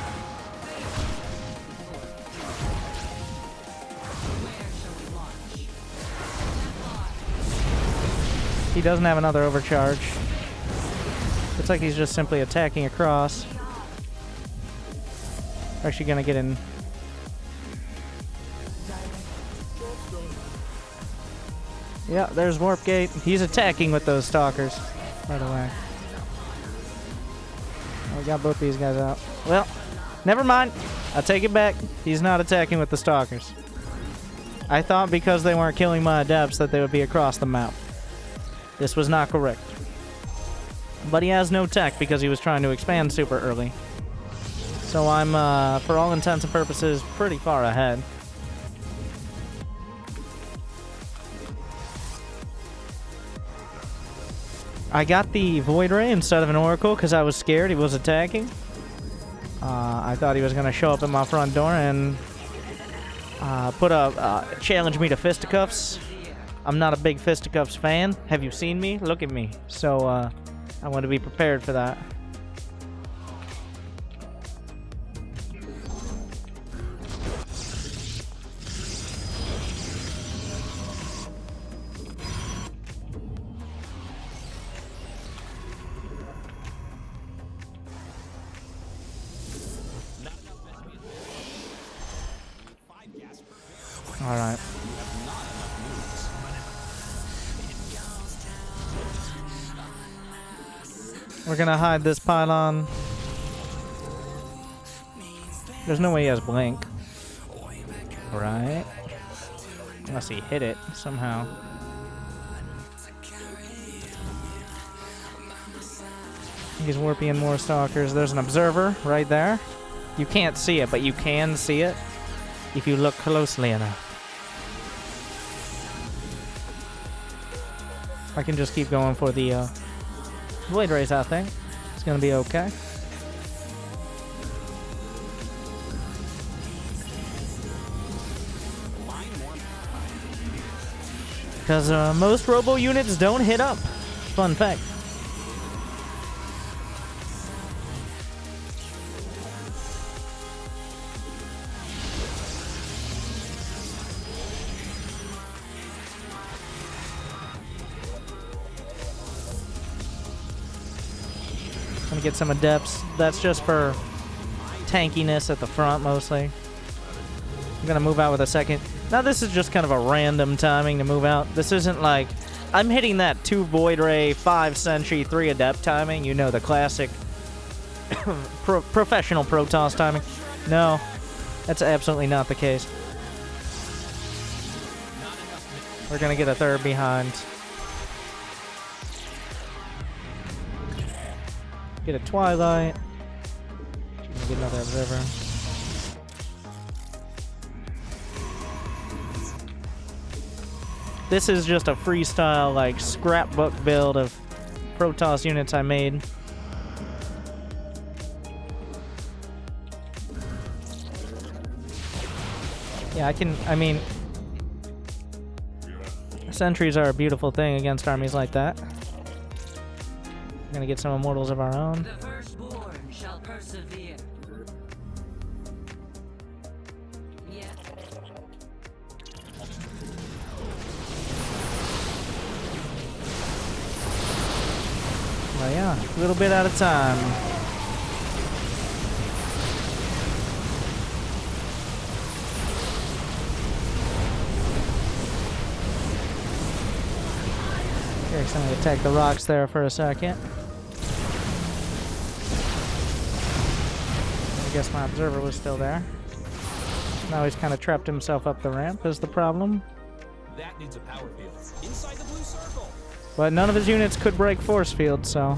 He doesn't have another overcharge. Looks like he's just simply attacking across. We're actually gonna get in. Yeah, there's Warp Gate. He's attacking with those stalkers, by the way. Oh, we got both these guys out. Well, never mind. I take it back. He's not attacking with the stalkers. I thought because they weren't killing my adepts that they would be across the map. This was not correct. But he has no tech because he was trying to expand super early. So I'm, for all intents and purposes, pretty far ahead. I got the Void Ray instead of an Oracle because I was scared he was attacking. I thought he was going to show up at my front door and challenge me to fisticuffs. I'm not a big fisticuffs fan. Have you seen me? Look at me. So, I want to be prepared for that. All right. We're gonna hide this pylon. There's no way he has blink. Right? Unless he hit it somehow. He's warping more stalkers. There's an observer right there. You can't see it, but you can see it if you look closely enough. I can just keep going for the Void Rays, I think. It's gonna be okay. Because most robo units don't hit up. Fun fact. Gonna get some adepts. That's just for tankiness at the front mostly. I'm gonna move out with a second. Now this is just kind of a random timing to move out. This isn't like I'm hitting that 2 Void Ray, 5 Sentry, 3 Adept timing. You know, the classic professional Protoss timing. No, that's absolutely not the case. We're gonna get a third behind. Get a Twilight. Get another Observer. This is just a freestyle, like, scrapbook build of Protoss units I made. Yeah, I mean, sentries are a beautiful thing against armies like that. We're gonna get some immortals of our own. The firstborn shall persevere. Yeah. Well, yeah, a little bit at a time. Eric's gonna attack the rocks there for a second. I guess my observer was still there. Now he's kind of trapped himself up the ramp is the problem. That needs a power field. Inside the blue circle. But none of his units could break force field, so...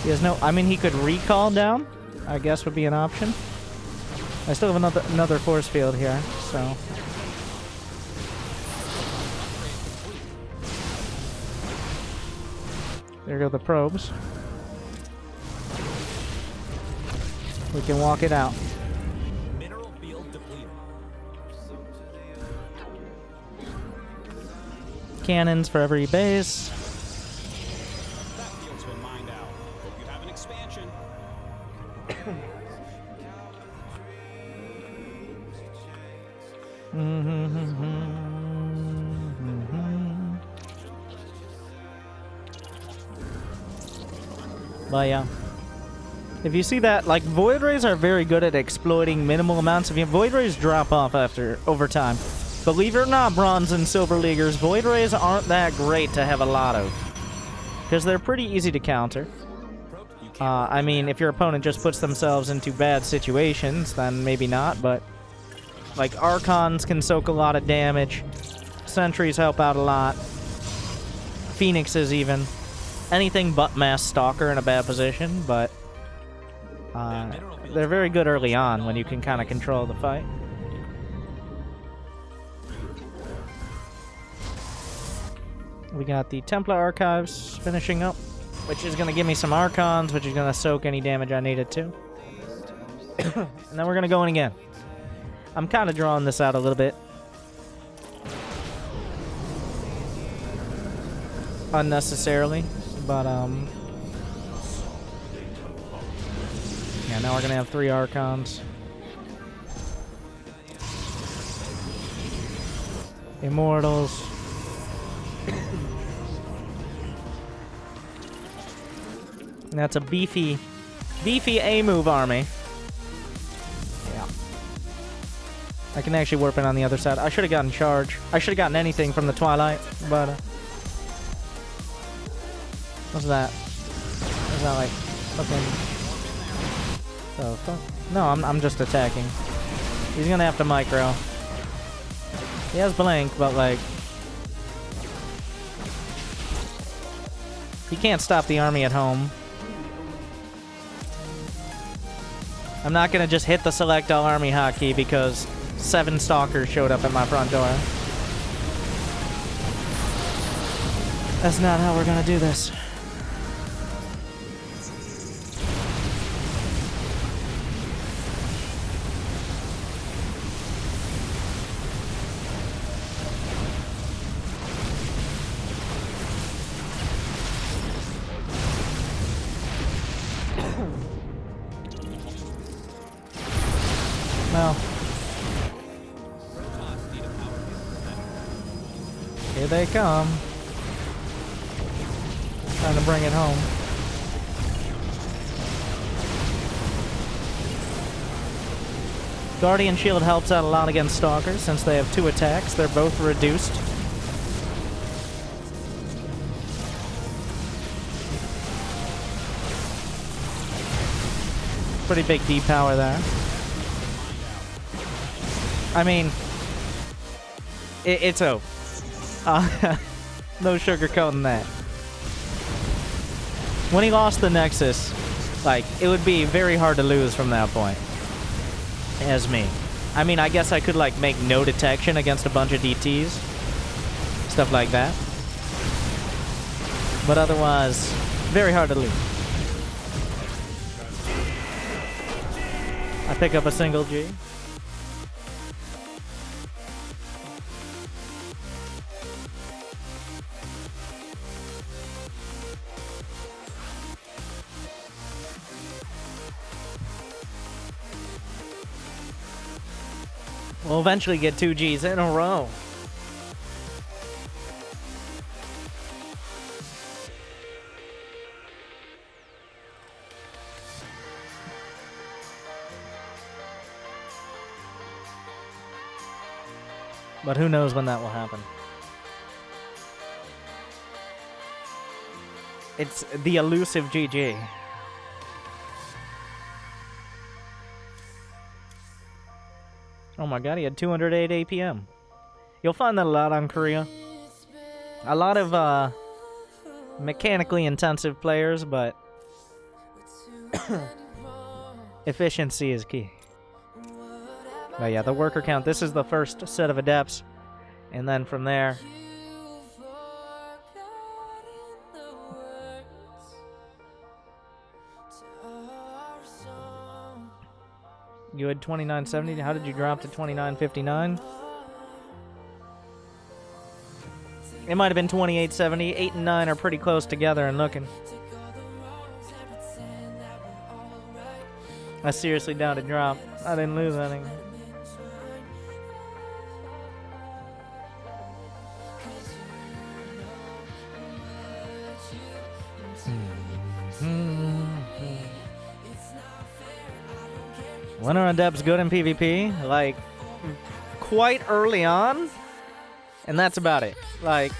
He has no... I mean, he could recall down, I guess would be an option. I still have another force field here, so... There go the probes. We can walk it out. Mineral field depleted. Cannons for every base. That field's been mined out. Hope you have an expansion. But yeah. If you see that, like, Void Rays are very good at exploiting minimal amounts of... Void Rays drop off over time. Believe it or not, Bronze and Silver Leaguers, Void Rays aren't that great to have a lot of. Because they're pretty easy to counter. I mean, if your opponent just puts themselves into bad situations, then maybe not, but... Like, Archons can soak a lot of damage. Sentries help out a lot. Phoenixes, even. Anything but Mass Stalker in a bad position, but... they're very good early on when you can kind of control the fight. We got the Templar Archives finishing up, which is going to give me some Archons, which is going to soak any damage I need it to. And then we're going to go in again. I'm kind of drawing this out a little bit. Unnecessarily, but, yeah, now we're going to have 3 Archons. Immortals. And that's a beefy A-move army. Yeah. I can actually warp in on the other side. I should have gotten charge. I should have gotten anything from the Twilight, but, what's that? Is that like fucking... Oh, fuck? No, I'm just attacking. He's gonna have to micro. He has blink, but like... He can't stop the army at home. I'm not gonna just hit the select all army hotkey because 7 stalkers showed up at my front door. That's not how we're gonna do this. Well, here they come. Trying to bring it home. Guardian Shield helps out a lot against Stalkers since they have 2 attacks. They're both reduced. Pretty big D-power there. I mean, it's no sugarcoating that. When he lost the Nexus, like, it would be very hard to lose from that point. As me. I mean, I guess I could, like, make no detection against a bunch of DTs. Stuff like that. But otherwise, very hard to lose. I pick up a single G. We'll eventually get 2 Gs in a row. But who knows when that will happen. It's the elusive GG. Oh my god, he had 208 APM. You'll find that a lot on Korea. A lot of mechanically intensive players, but efficiency is key. But yeah, the worker count, this is the first set of adepts. And then from there... You had 2970. How did you drop to 2959? It might have been 2870. 8 and 9 are pretty close together and looking. I seriously doubt it dropped. I didn't lose any. When are adepts good in PvP? Like, quite early on, and that's about it. Like,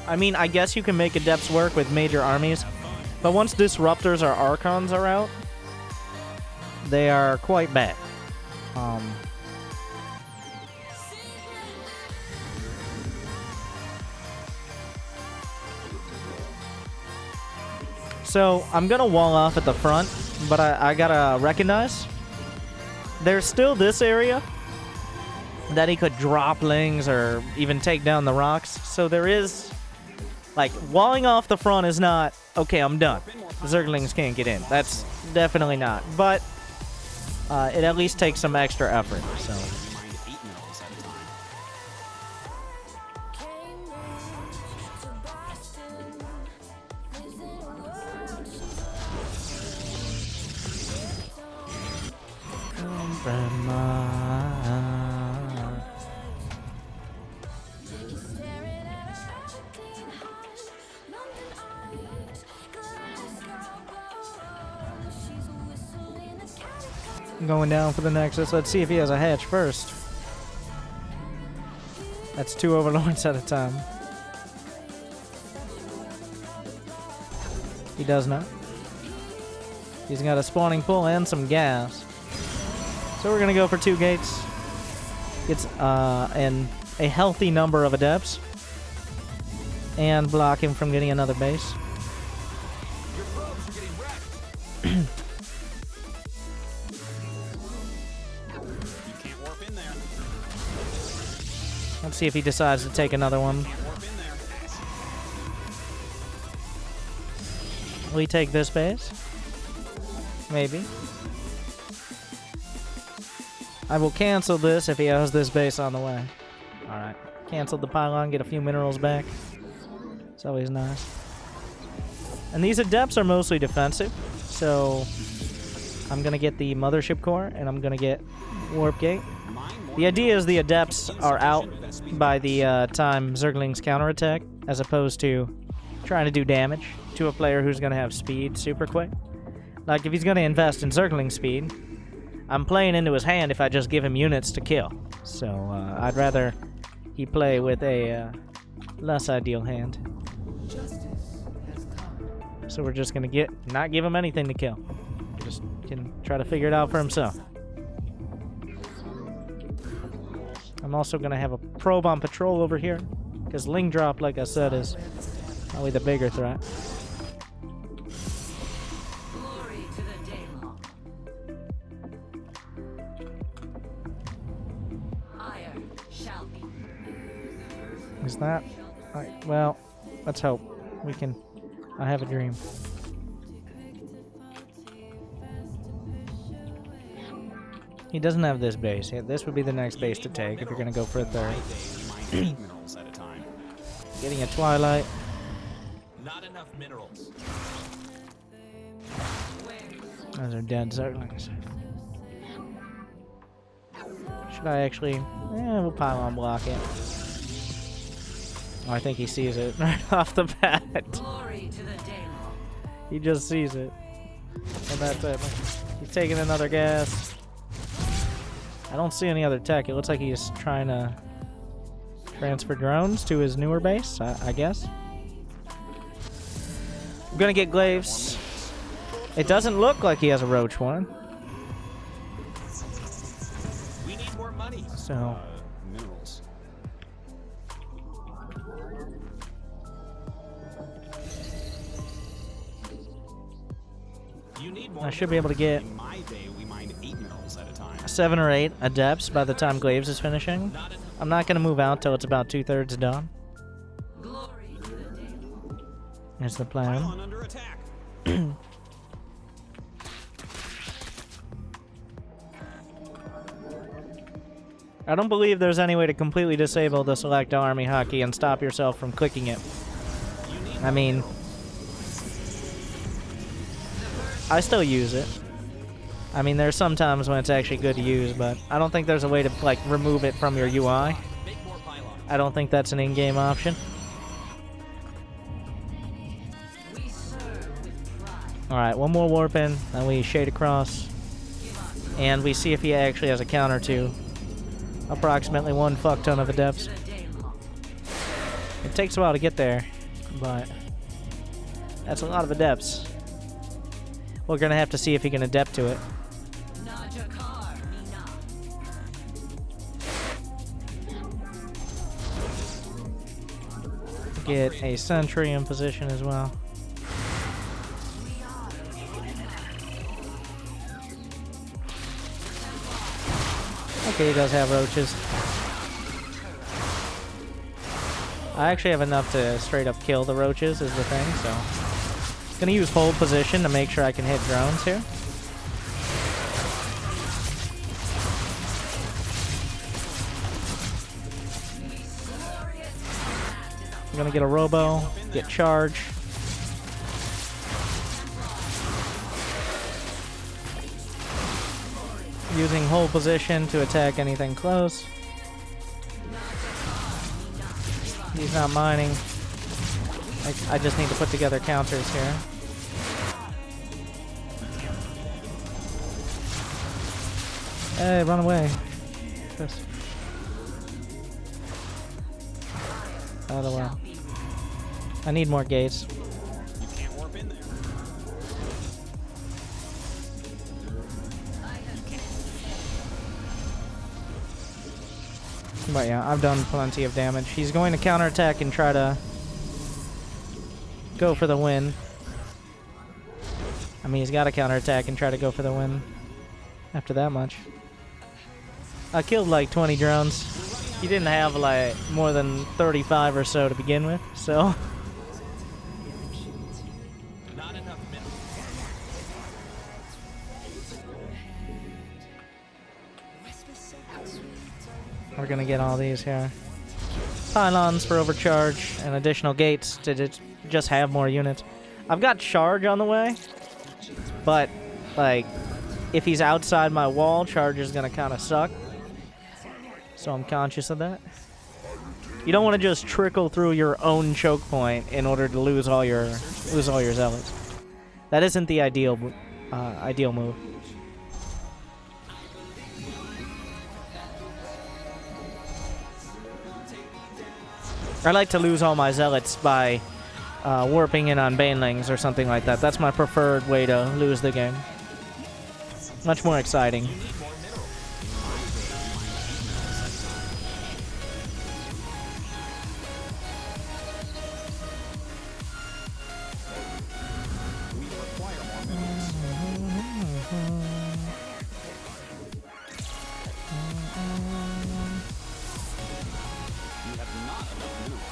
I mean, I guess you can make adepts work with major armies, but once disruptors or archons are out, they are quite bad. So, I'm gonna wall off at the front, but I gotta recognize there's still this area that he could drop lings or even take down the rocks. So there is, like, walling off the front is not, okay, I'm done. Zerglings can't get in. That's definitely not. But it at least takes some extra effort, so... Mind 8 minerals at a time. Going down for the Nexus. Let's see if he has a hatch first. That's 2 overlords at a time. He does not. He's got a spawning pool and some gas. So we're gonna go for 2 gates. Gets and a healthy number of adepts. And block him from getting another base. Your probes are getting wrecked. You can't warp in there. Let's see if he decides to take another one. Can't warp in there. Will he take this base? Maybe. I will cancel this if he has this base on the way. Alright. Canceled the pylon, get a few minerals back. It's always nice. And these adepts are mostly defensive, so I'm gonna get the mothership core and I'm gonna get warp gate. The idea is the adepts are out by the time Zerglings counterattack, as opposed to trying to do damage to a player who's gonna have speed super quick. Like if he's gonna invest in Zergling speed, I'm playing into his hand if I just give him units to kill. So I'd rather he play with a less ideal hand. So we're just gonna not give him anything to kill. Just can try to figure it out for himself. I'm also gonna have a probe on patrol over here, because Ling Drop, like I said, is probably the bigger threat. Glory to the Daylong. Iron shall be. Is that? Alright, well, let's hope. We can... I have a dream. He doesn't have this base. Yeah, this would be the next base to take if you're going to go for a third. We mine 8 minerals at a time. Getting a Twilight. Not enough minerals. Those are dead Zerglings. Should I actually... we'll pylon block it. Oh, I think he sees it right off the bat. Glory to the Daylong. He just sees it. And that's it. He's taking another gas. I don't see any other tech. It looks like he's trying to transfer drones to his newer base, I guess. I'm gonna get glaives. It doesn't look like he has a roach one. We need more money. So... minerals. You need more I should be able to get In my day, we mined 8 minerals at a time. 7 or 8 adepts by the time glaives is finishing. Not enough. I'm not gonna move out till it's about 2/3 done. Glory to the Daylong. Is the plan. Pylon under attack. I don't believe there's any way to completely disable the select army hotkey and stop yourself from clicking it. I mean, I still use it. I mean, there's some times when it's actually good to use, but I don't think there's a way to, like, remove it from your UI. Make more pylon. I don't think that's an in-game option. We serve with pride. Alright, one more warp in, then we shade across. And we see if he actually has a counter to approximately 1 fuck ton of adepts. To the Daylong. It takes a while to get there, but that's a lot of adepts. We're gonna have to see if he can adept to it. Najakar Mina. Get a sentry in position as well. Okay, he does have roaches. I actually have enough to straight up kill the roaches is the thing, so... Gonna use hold position to make sure I can hit drones here. I'm gonna get a robo, get charge. Using hold position to attack anything close. He's not mining. I just need to put together counters here. Hey, run away. Chris. Out of the way. I need more gates. You can't warp in there. But yeah, I've done plenty of damage. He's going to counterattack and try to go for the win. I mean, he's got to counterattack and try to go for the win after that much. I killed like 20 drones. He didn't have like more than 35 or so to begin with, so... Not enough minerals. We're gonna get all these here. Pylons for overcharge and additional gates to just have more units. I've got charge on the way, but like if he's outside my wall, charge is gonna kind of suck. So I'm conscious of that. You don't want to just trickle through your own choke point in order to lose all your zealots. That isn't the ideal move. I like to lose all my zealots by warping in on banelings or something like that. That's my preferred way to lose the game. Much more exciting. We require more minerals. You have not enough minerals.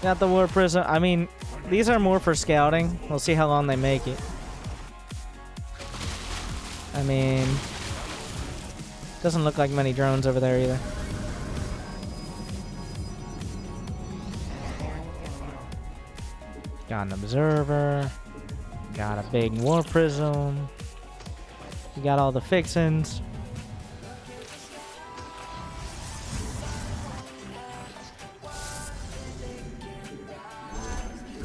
Got the war prism. I mean, these are more for scouting. We'll see how long they make it. I mean, doesn't look like many drones over there either. Got an observer. Got a big war prism. You got all the fixins.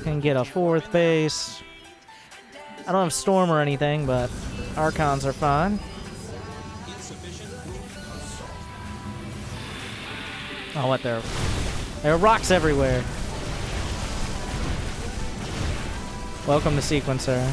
Can get a fourth base. I don't have storm or anything, but archons are fine. Oh, what there are rocks everywhere. Welcome to Sequencer.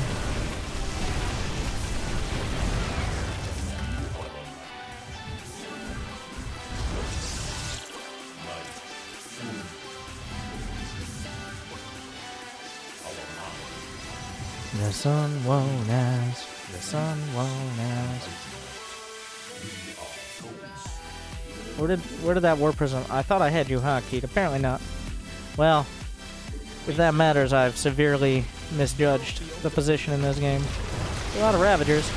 The sun won't ask. The sun won't ask. Where did that war prism? I thought I had you hotkeyed. Apparently not. Well, if that matters, I've severely misjudged the position in this game. A lot of Ravagers.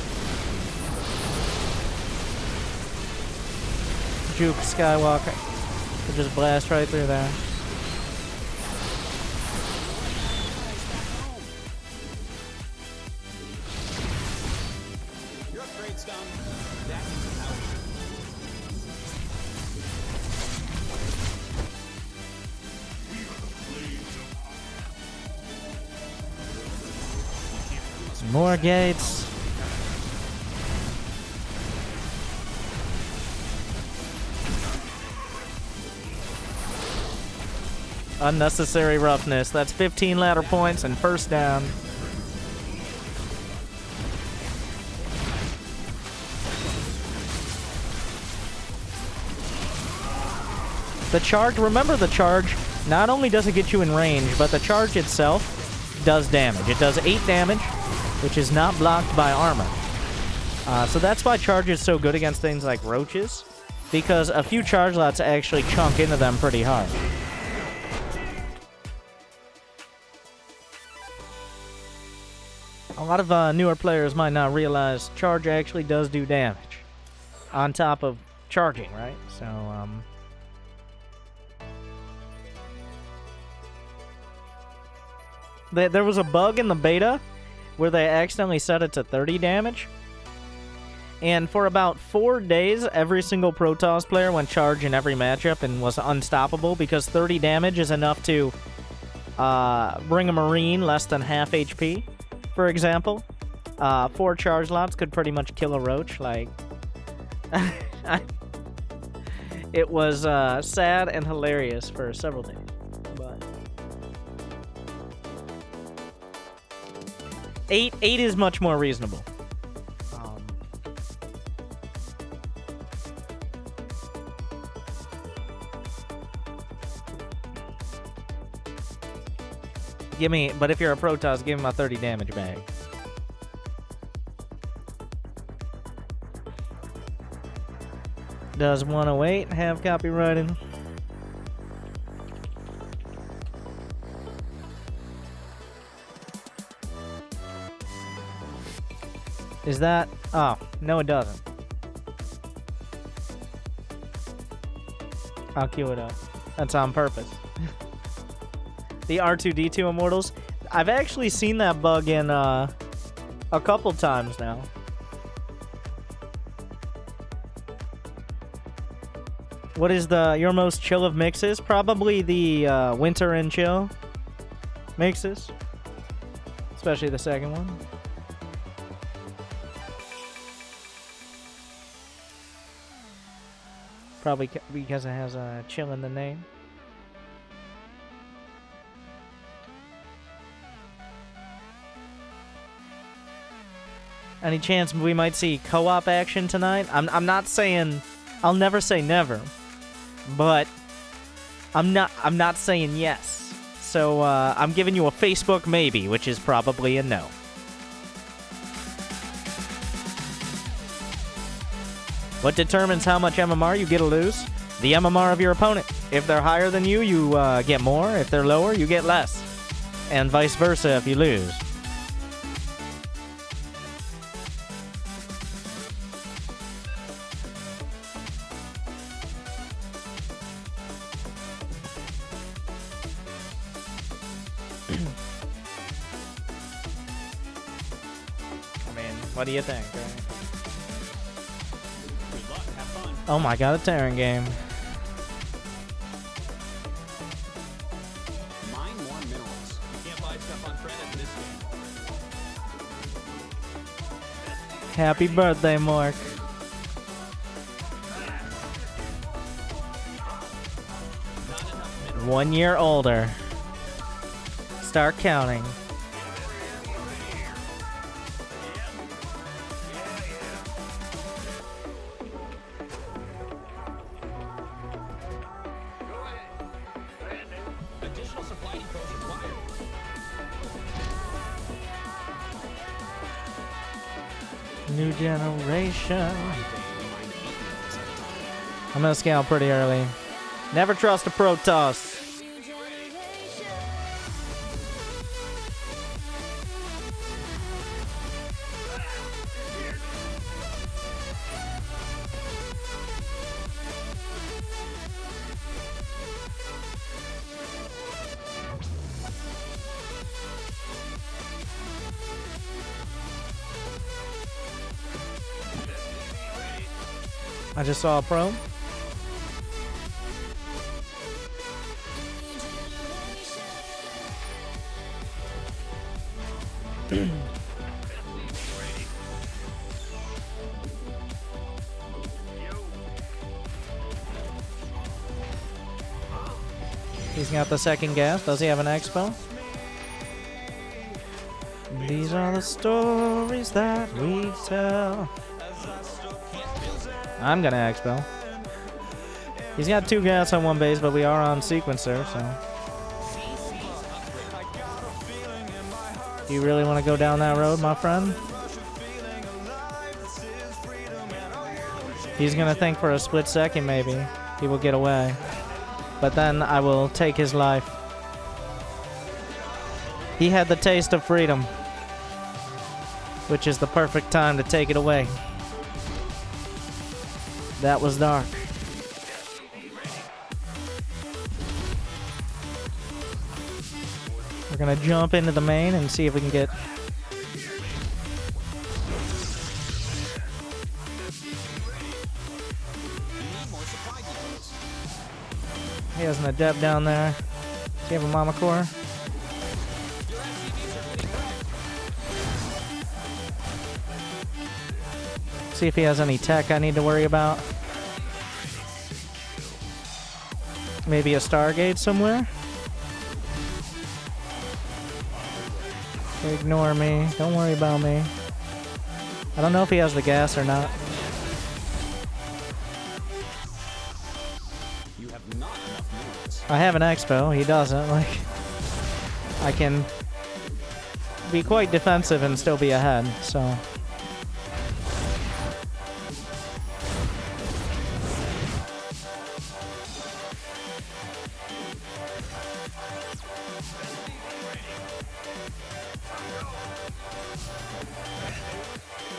Juke Skywalker. Could just blast right through there. Your upgrade's done. That is out. More gates. Unnecessary roughness. That's 15 ladder points and first down. The charge, remember the charge not only does it get you in range, but the charge itself does damage. It does 8 damage, which is not blocked by armor. So that's why charge is so good against things like roaches, because a few charge lots actually chunk into them pretty hard. A lot of newer players might not realize charge actually does do damage on top of charging, right? So, there was a bug in the beta where they accidentally set it to 30 damage. And for about 4 days, every single Protoss player went charge in every matchup and was unstoppable because 30 damage is enough to bring a Marine less than half HP, for example. 4 charge lots could pretty much kill a roach. Like, it was sad and hilarious for several days. But 8 is much more reasonable. But if you're a Protoss, give him a 30 damage bag. Does 108 have copywriting? Is that... Oh, no it doesn't. I'll queue it up. That's on purpose. The R2-D2 Immortals. I've actually seen that bug in a couple times now. What is your most chill of mixes? Probably the Winter and Chill mixes. Especially the second one. Probably because it has a chill in the name. Any chance we might see co-op action tonight? I'm not saying... I'll never say never. But I'm not saying yes. So I'm giving you a Facebook maybe, which is probably a no. What determines how much MMR you get or lose? The MMR of your opponent. If they're higher than you, you get more. If they're lower, you get less. And vice versa if you lose. What do you think, right? Good luck, have fun. Oh my god, a Terran game. Mine more minerals. You can't buy stuff on credit in this game. Happy birthday, Mark. Not enough minerals. 1 year older. Start counting. Additional supply depots required. New generation. I'm gonna scale pretty early. Never trust a Protoss. I just saw a pro. He's got the second gas. Does he have an expo? These are the stories that we tell. I'm gonna expo. He's got 2 gas on 1 base, but we are on sequencer, so Do you really want to go down that road, my friend? He's gonna think for a split second, maybe. He will get away. But then I will take his life. He had the taste of freedom, which is the perfect time to take it away. That was dark. We're gonna jump into the main and see if we can get... He has an adept down there. Does he have a mama core? See if he has any tech I need to worry about. Maybe a Stargate somewhere? Ignore me. Don't worry about me. I don't know if he has the gas or not. You have not enough units. I have an expo. He doesn't. Like, I can be quite defensive and still be ahead, so...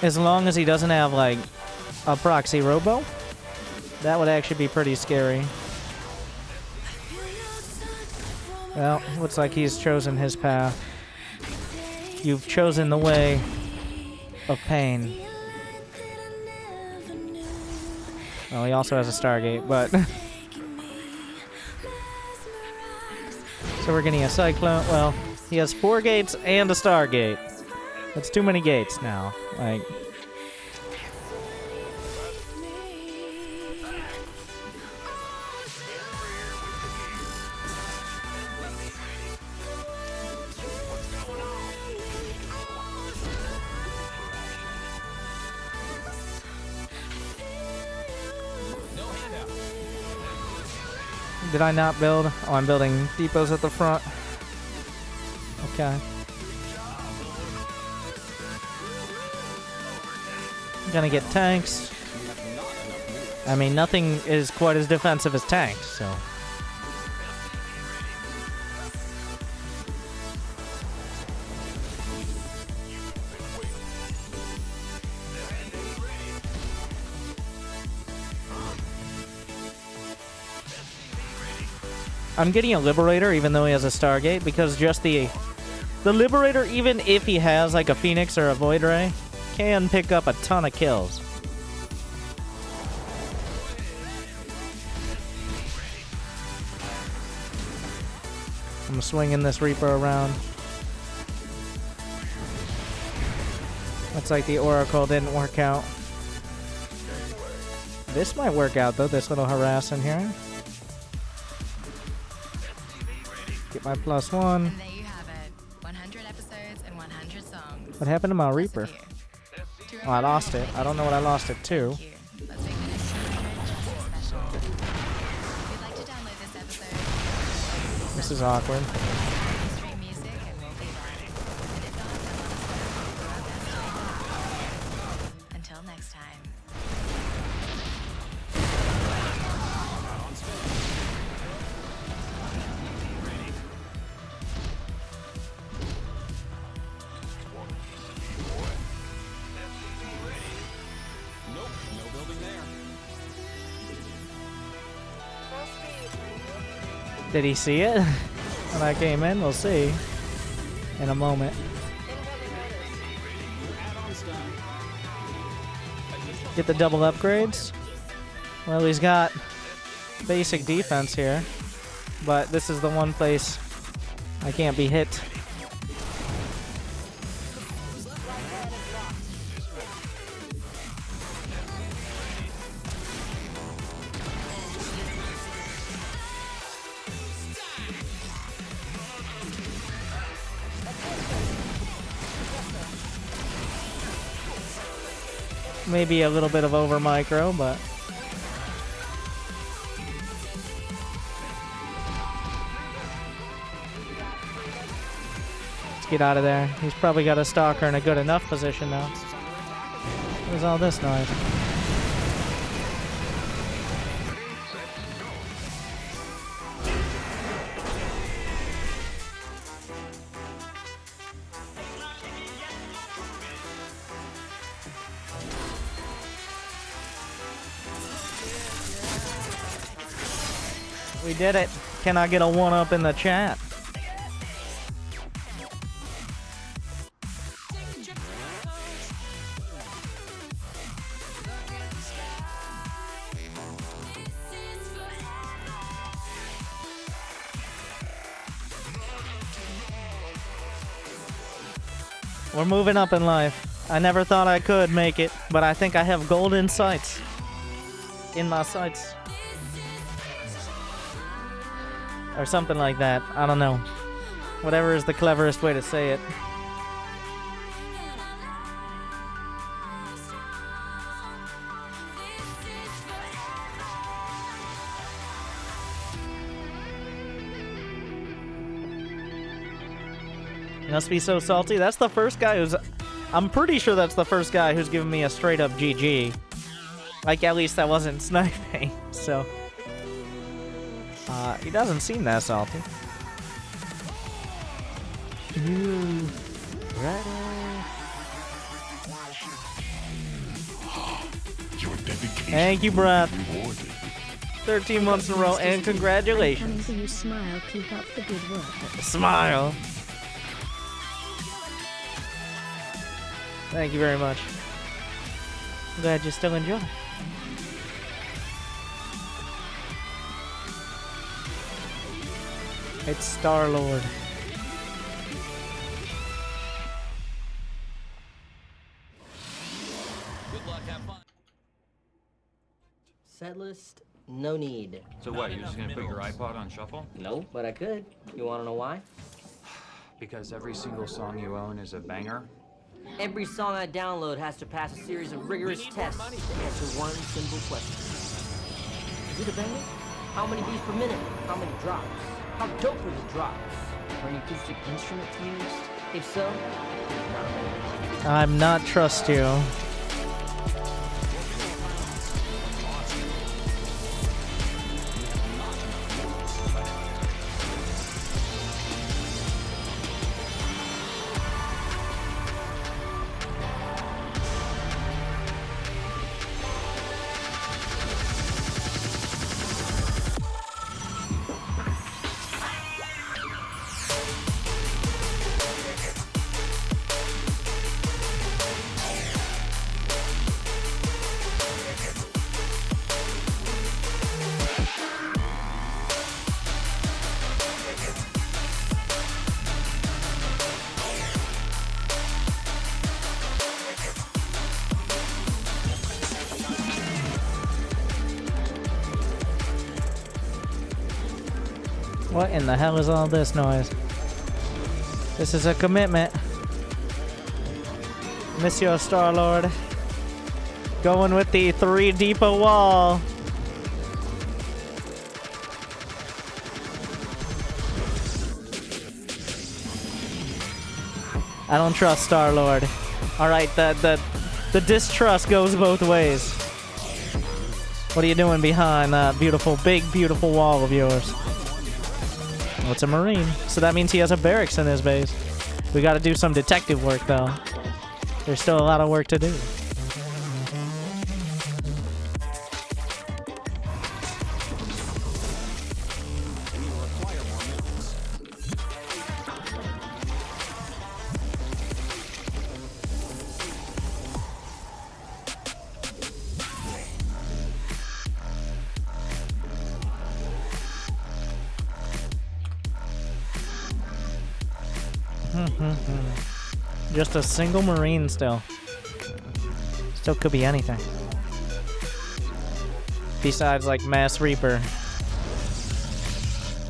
As long as he doesn't have, like, a proxy robo, that would actually be pretty scary. Well, looks like he's chosen his path. You've chosen the way of pain. Well, he also has a Stargate, but... So we're getting a Cyclone. Well, he has 4 gates and a Stargate. That's too many gates now. Like... Did I not build? Oh, I'm building depots at the front. Okay. Gonna get tanks. I mean, nothing is quite as defensive as tanks, so... I'm getting a Liberator even though he has a Stargate, because just the Liberator, even if he has like a Phoenix or a Void Ray, can pick up a ton of kills. I'm swinging this Reaper around. Looks like the Oracle didn't work out. This might work out though, this little harass in here. Get my +1. And there you have it. 100 episodes and 100 songs. What happened to my Reaper? Just a few. To Oh, I lost it. I don't know what I lost it to. Thank you. Let's make the next 100 just as special. If you'd like to download this episode, This is awkward. stream music and we'll be there. And if not, then let us know. We'll do our best to make it happen. Until next time. Nope, no building there. Did he see it when I came in? We'll see in a moment. Add-ons done. Get the double upgrades. Well, he's got basic defense here, but this is the one place I can't be hit. Maybe a little bit of over micro, but get out of there. He's probably got a stalker in a good enough position now. Where's all this noise? We did it. Can I get a 1-up in the chat? We're moving up in life. I never thought I could make it, but I think I have golden sights in my sights. Or something like that. I don't know. Whatever is the cleverest way to say it. Must be so salty. That's the first guy who's... I'm pretty sure that's the first guy who's given me a straight up GG. Like, at least I wasn't sniping, so... he doesn't seem that salty. Your dedication Thank you, Brad. rewarded. 13 months in a row, and congratulations. Coming for you, Smile. Keep up the good work. Smile. Thank you very much. I'm glad you still enjoy. It's Star-Lord. Good luck, have fun. Set list, no need. So what, you're just gonna put your iPod on shuffle? No, but I could. You wanna know why? Because every single song you own is a banger? Every song I download has to pass a series of rigorous tests to answer one simple question. Is it a banger? How many beats per minute? How many drops? How dope are the drops? Are any acoustic instruments used? If so, it's not a banger. I'm not trust you. What in the hell is all this noise? This is a commitment. Monsieur Star-Lord. Going with the 3 depot wall. I don't trust Star-Lord. Alright, the distrust goes both ways. What are you doing behind that beautiful, big, beautiful wall of yours? Well, it's a Marine, so that means he has a barracks in his base. We gotta do some detective work, though. There's still a lot of work to do. Just a single Marine still. Still could be anything. Besides, like, Mass Reaper.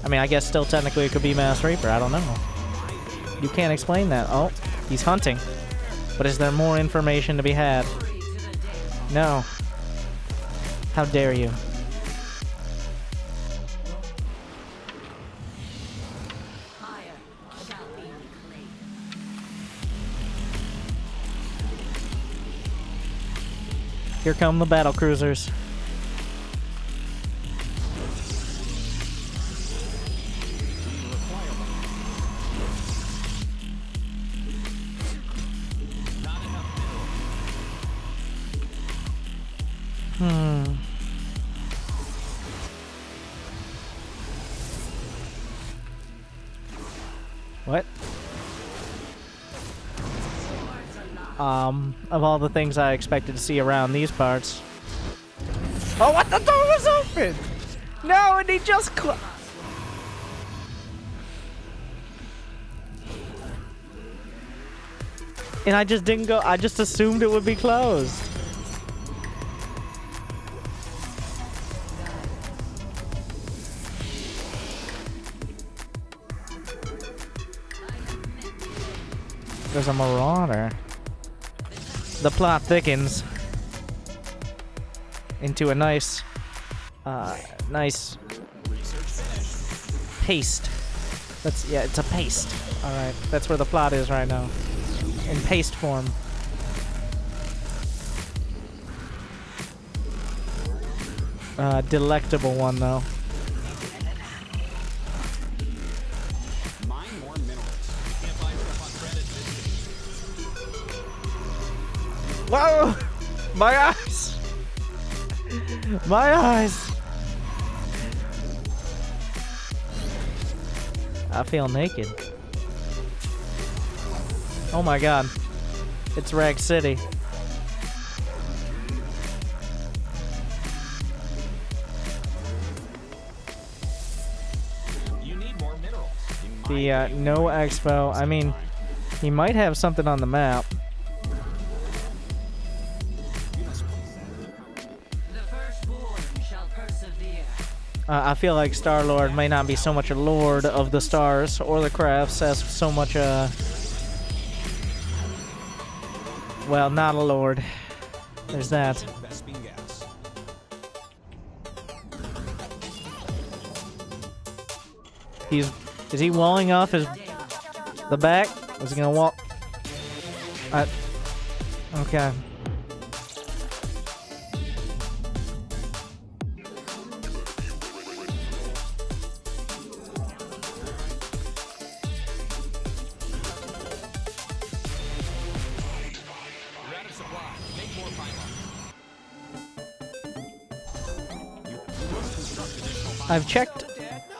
I mean, I guess still technically it could be Mass Reaper. I don't know. You can't explain that. Oh, he's hunting. But is there more information to be had? No. How dare you? Fire shall be reclaimed. Here come the battle cruisers. What? Of all the things I expected to see around these parts. Oh, what? The door was open! No, and he just and I just didn't go. I just assumed it would be closed. There's a marauder. The plot thickens into a nice paste. Yeah, it's a paste. All right, that's where the plot is right now, in paste form. Delectable one though. Mine more minerals. You can't buy stuff on credit. Whoa! My eyes! My eyes! I feel naked. Oh my god. It's Rag City. You need more minerals. The no expo. I mean, he might have something on the map. The firstborn shall persevere. I feel like Star-Lord may not be so much a lord of the stars or the crafts as so much well, not a lord. There's that. Vespine gas. Is he walling off the back? Is he gonna walk? Okay. You're out of supply. Make more pylons. You must construct additional pylons. I've checked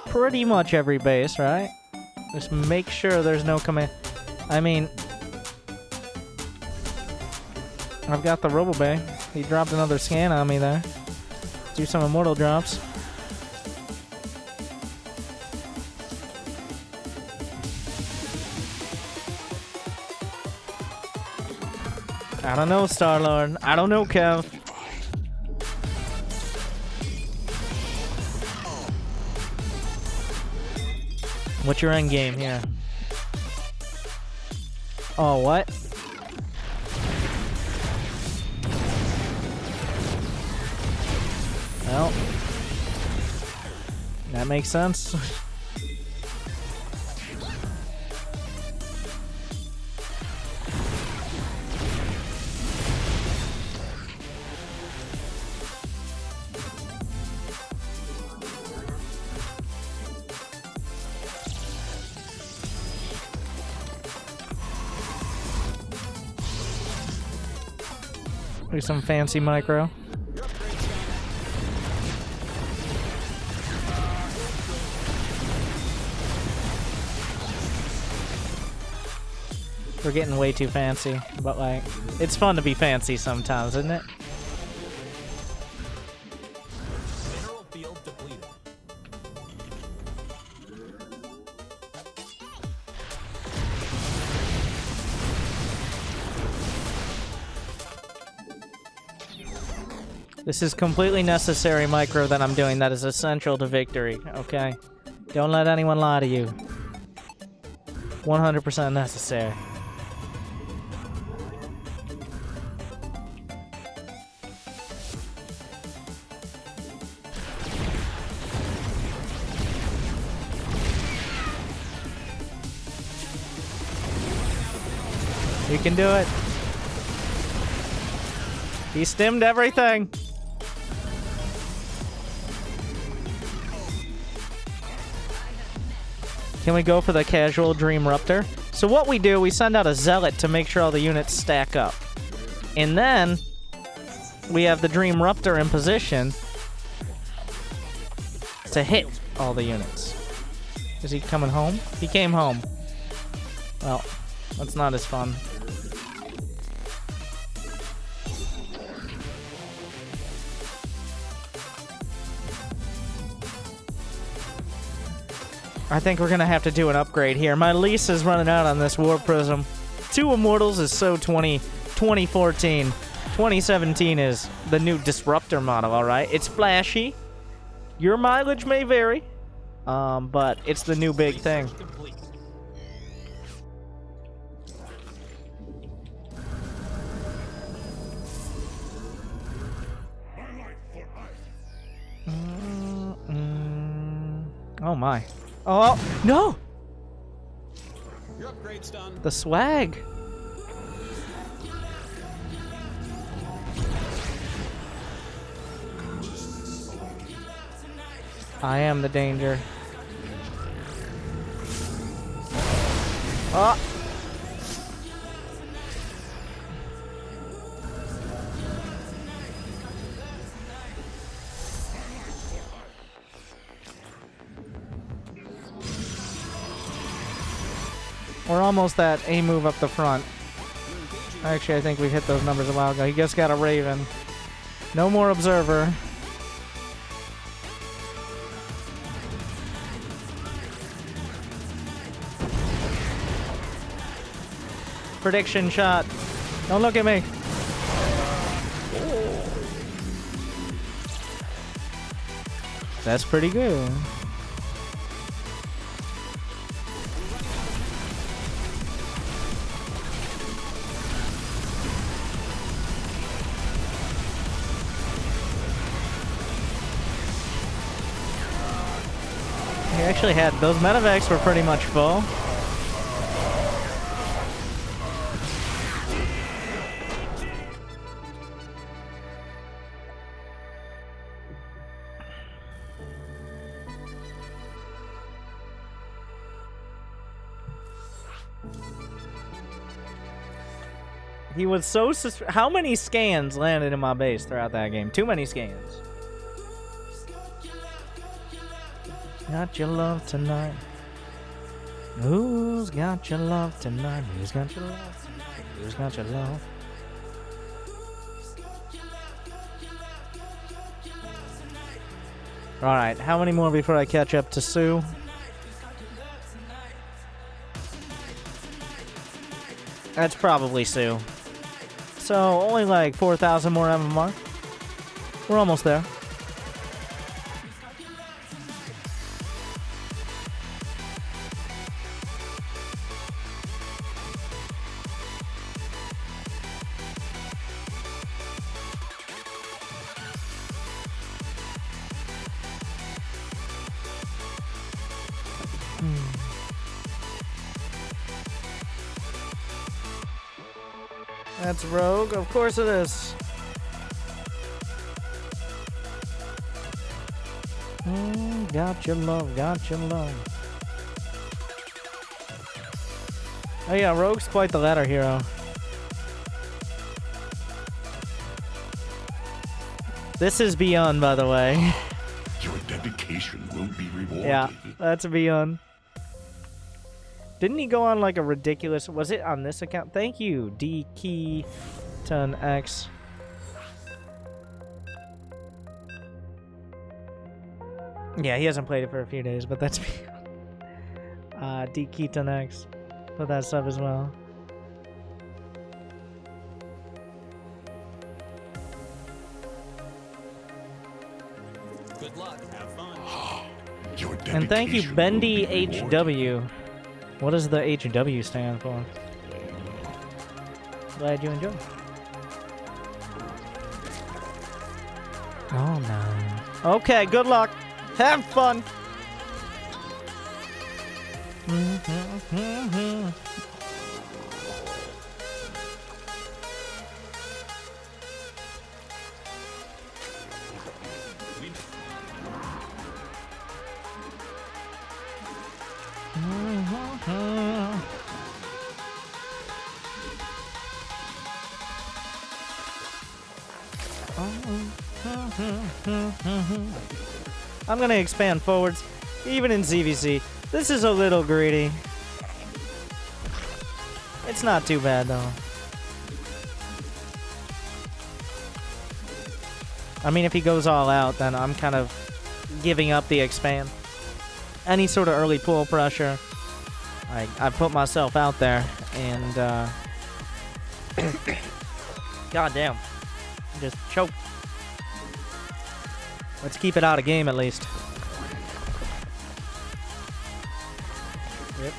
pretty much every base, right? Just make sure there's no command. I mean, I've got the Robobay. He dropped another scan on me there. Do some immortal drops. I don't know, Star-Lord. I don't know, Kev. What's your end game here? Oh, what? Well, that makes sense. Do some fancy micro. We're getting way too fancy, but like, it's fun to be fancy sometimes, isn't it? Mineral field depleted. This is completely necessary micro that I'm doing. That is essential to victory, okay? Don't let anyone lie to you. 100% necessary. You can do it. He stemmed everything. Can we go for the casual Dream Ruptor? So what we do, we send out a Zealot to make sure all the units stack up. And then we have the Dream Ruptor in position to hit all the units. Is he coming home? He came home. Well, that's not as fun. I think we're gonna have to do an upgrade here. My lease is running out on this War Prism. 2 Immortals is so 2014. 2017 is the new Disruptor model, alright? It's flashy. Your mileage may vary. But it's the new big thing. Complete. Oh my. Oh, no! Your upgrade's done. The swag. I am the danger. Oh! We're almost at a move up the front. Actually, I think we hit those numbers a while ago. He just got a Raven. No more Observer. Prediction shot. Don't look at me. That's pretty good. He actually had those medevacs were pretty much full. He was so how many scans landed in my base throughout that game? Too many scans. Got your love tonight. Who's got your love tonight? Who's got your love tonight? Who's got your love? Alright, how many more before I catch up to Sue? That's probably Sue. So, only like 4,000 more MMR. We're almost there. That's Rogue, of course it is. Got your love, got your love. Oh yeah, Rogue's quite the ladder hero. This is Beyond, by the way. Your dedication will be rewarded. Yeah, that's Beyond. Didn't he go on like a ridiculous... Was it on this account? Thank you, DKeytonX. Yeah, he hasn't played it for a few days, but that's Beyond. DKeytonX. Put that sub as well. Good luck. Have fun. Your And thank you, dedication Bendy will be rewarded. HW. What does the HW stand for? Glad you enjoyed. Oh no. Okay, good luck. Have fun. I'm gonna expand forwards, even in ZVC. This is a little greedy. It's not too bad though. I mean, if he goes all out, then I'm kind of giving up the expand. Any sort of early pull pressure, I put myself out there, and god damn, just choke. Let's keep it out of game at least. Yep.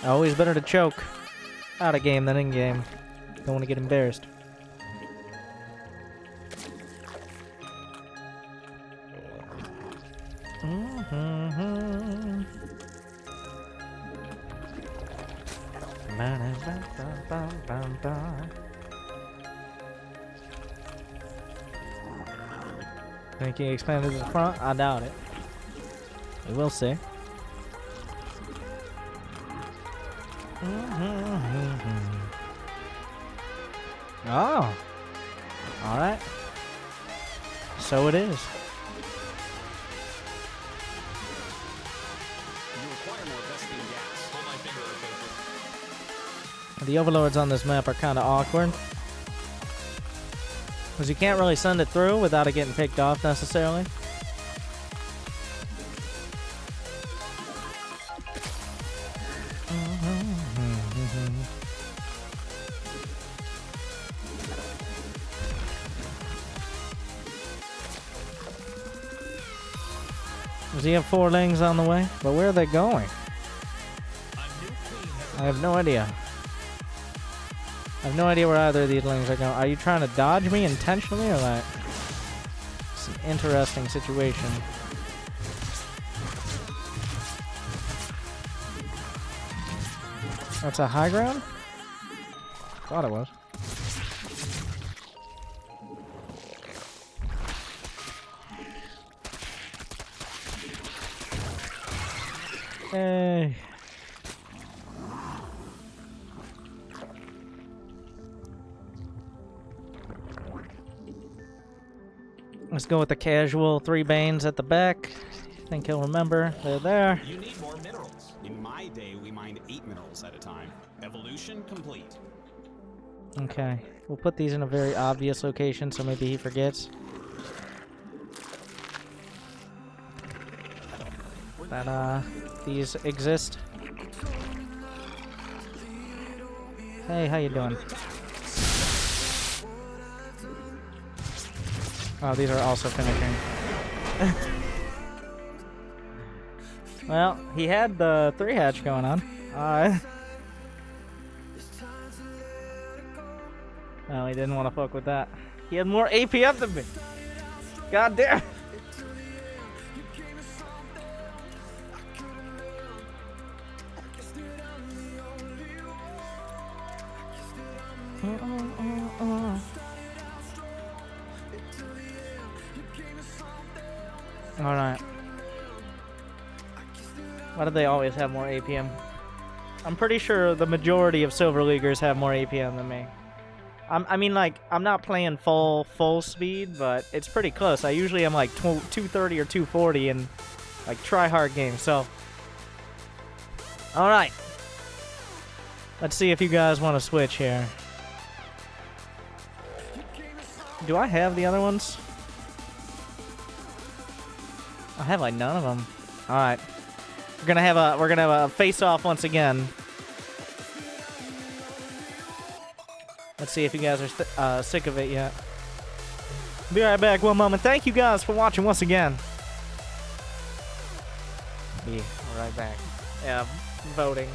Always better to choke out of game than in game. Don't want to get embarrassed. Think he expanded to the front? I doubt it. We will see. Oh. Alright. So it is. You require more vesting gas. Hold my finger, Faker. The overlords on this map are kind of awkward. Because you can't really send it through without it getting picked off necessarily. Does he have 4 lings on the way? But where are they going? I have no idea. I have no idea where either of these lings are going. Are you trying to dodge me intentionally or like? It's an interesting situation. That's a high ground? Thought it was. Hey. Let's go with the casual 3 Banes at the back. I think he'll remember. They're there. You need more minerals. In my day, we mined 8 minerals at a time. Evolution complete. Okay. We'll put these in a very obvious location so maybe he forgets. That, these exist. Hey, how you doing? Oh, these are also finishing. Well, he had the 3 hatch going on. Well, he didn't want to fuck with that. He had more APF than me. God damn. Alright. Why do they always have more APM? I'm pretty sure the majority of Silver Leaguers have more APM than me. I mean, like, I'm not playing full speed, but it's pretty close. I usually am like 230 or 240 in, like, try-hard games, so. Alright. Let's see if you guys want to switch here. Do I have the other ones? I have like none of them. All right, we're gonna have a face-off once again. Let's see if you guys are sick of it yet. Be right back. One moment. Thank you guys for watching once again. Be right back. Yeah, voting.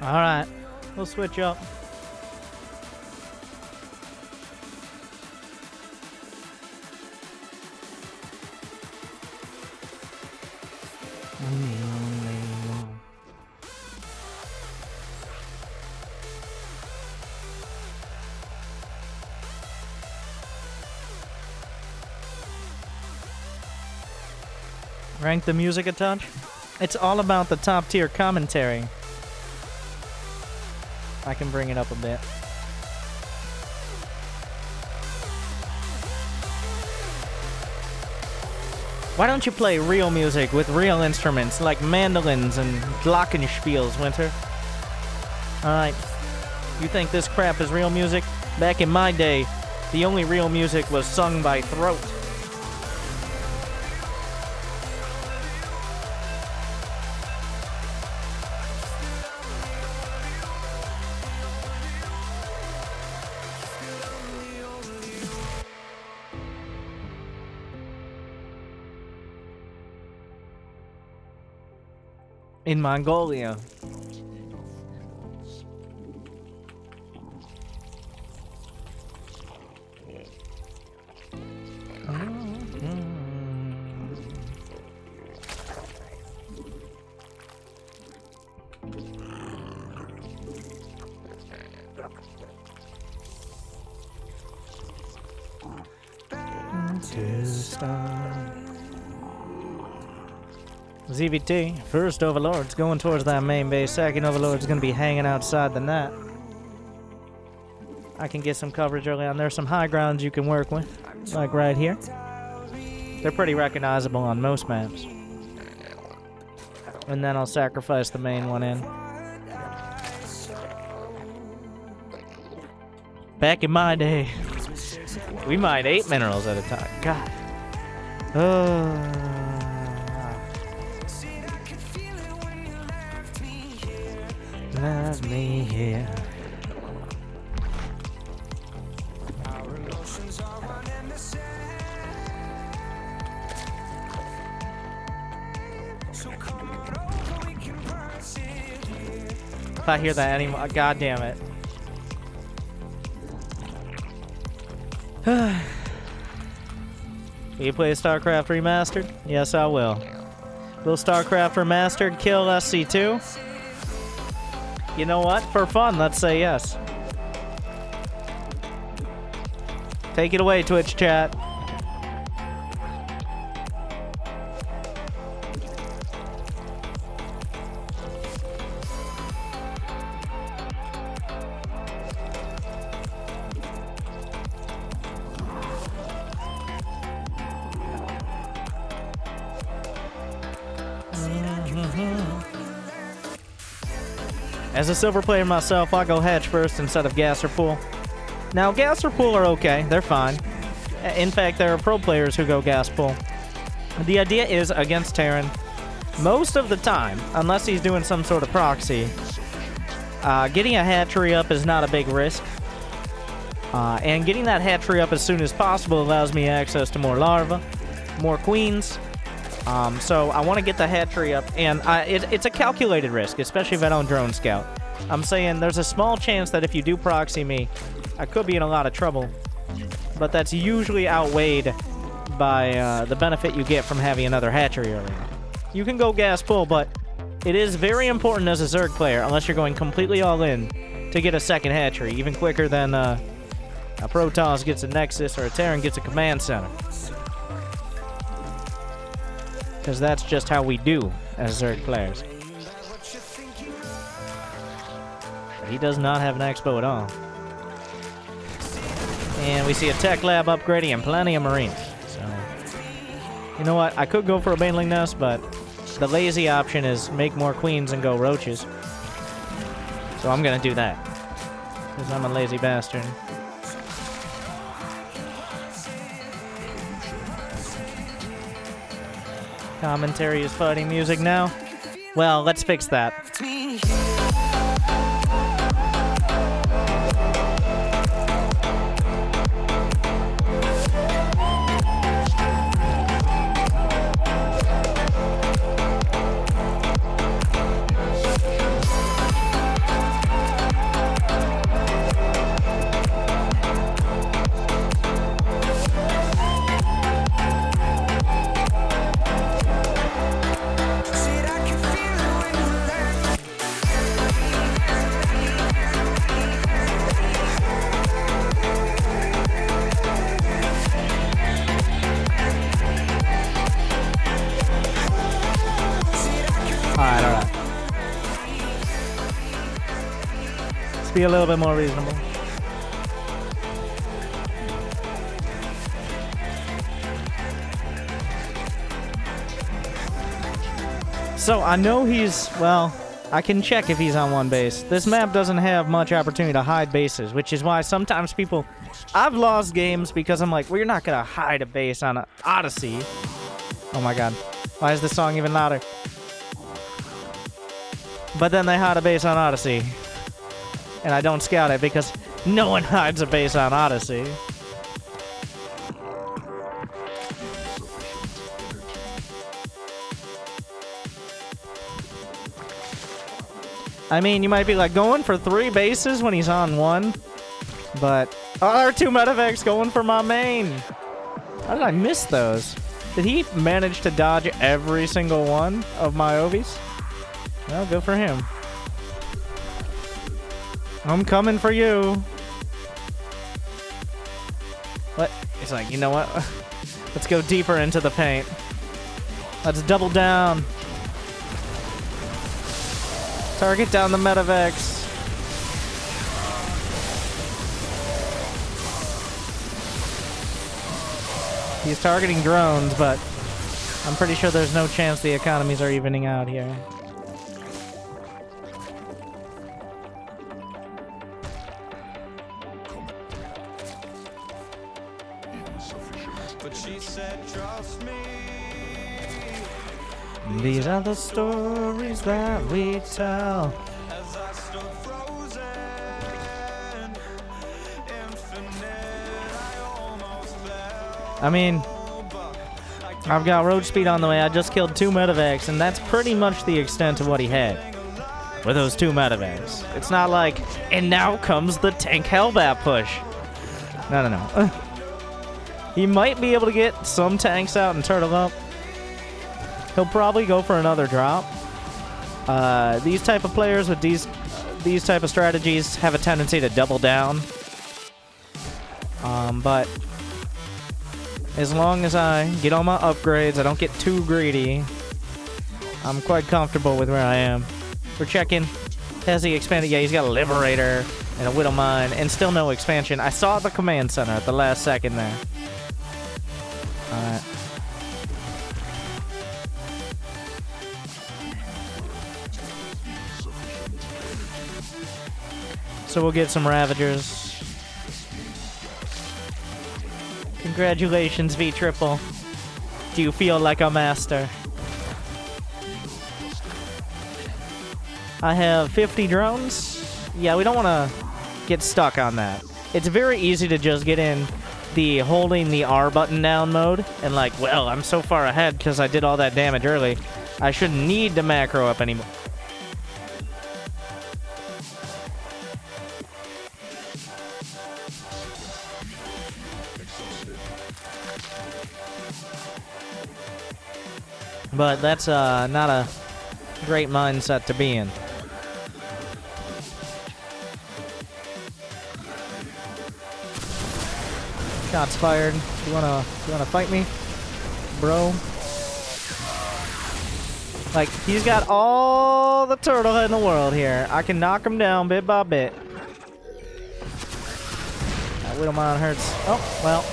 All right, we'll switch up. Rank the music a touch. It's all about the top tier commentary. I can bring it up a bit. Why don't you play real music with real instruments like mandolins and glockenspiels, Winter? Alright. You think this crap is real music? Back in my day, the only real music was sung by throat. In Mongolia. ZVT, first Overlord's going towards that main base, second Overlord's going to be hanging outside the net. I can get some coverage early on. There's some high grounds you can work with, like right here. They're pretty recognizable on most maps. And then I'll sacrifice the main one in. Back in my day, we mined 8 minerals at a time. God. Love me here. If I hear that anymore, god damn it. Will you play StarCraft Remastered? Yes, I will. Will StarCraft Remastered kill SC2? You know what? For fun, let's say yes. Take it away, Twitch chat. As a silver player myself, I go hedge first instead of gas or pool. Now, gas or pool are okay. They're fine. In fact, there are pro players who go gas pool. The idea is, against Terran, most of the time, unless he's doing some sort of proxy, getting a hatchery up is not a big risk. And getting that hatchery up as soon as possible allows me access to more larvae, more queens. So I want to get the hatchery up, and it's a calculated risk, especially if I don't drone scout. I'm saying there's a small chance that if you do proxy me, I could be in a lot of trouble, but that's usually outweighed by the benefit you get from having another hatchery early. You can go gas pull, but it is very important as a Zerg player, unless you're going completely all in, to get a second hatchery, even quicker than a Protoss gets a Nexus or a Terran gets a command center. Because that's just how we do as Zerg players. But he does not have an expo at all. And we see a tech lab upgrading and plenty of marines. So You know what? I could go for a baneling nest, but the lazy option is make more queens and go roaches. So I'm gonna do that. Because I'm a lazy bastard. Commentary is fighting music now. Well, let's fix that. Be a little bit more reasonable. So I know he's, well, I can check if he's on one base. This map doesn't have much opportunity to hide bases, which is why sometimes people, I've lost games because I'm like, well, you're not gonna hide a base on an Odyssey. Oh my god, why is this song even louder? But then they hide a base on Odyssey. And I don't scout it because no one hides a base on Odyssey. I mean, you might be like, going for 3 bases when he's on 1. But, oh, there are 2 medevacs going for my main. How did I miss those? Did he manage to dodge every single one of my Ovies? Well, good for him. I'm coming for you. What? He's like, you know what? Let's go deeper into the paint. Let's double down. Target down the medevacs. He's targeting drones, but I'm pretty sure there's no chance the economies are evening out here. These are the stories that we tell. I mean, I've got road speed on the way. I just killed 2 medevacs, and that's pretty much the extent of what he had with those 2 medevacs. It's not like, and now comes the tank Hellbat push. No. He might be able to get some tanks out and turtle up. He'll probably go for another drop. These type of players with these type of strategies have a tendency to double down. But as long as I get all my upgrades, I don't get too greedy, I'm quite comfortable with where I am. We're checking. Has he expanded? Yeah, he's got a Liberator and a Widow Mine, and still no expansion. I saw the command center at the last second there. Alright. So we'll get some Ravagers. Congratulations, V-Triple. Do you feel like a master? I have 50 drones. Yeah, we don't want to get stuck on that. It's very easy to just get in the holding the R button down mode and like, well, I'm so far ahead because I did all that damage early. I shouldn't need to macro up anymore. But that's not a great mindset to be in. Shots fired. You wanna fight me, bro? Like, he's got all the turtle in the world here. I can knock him down bit by bit. That Widow Mine hurts. Oh, well.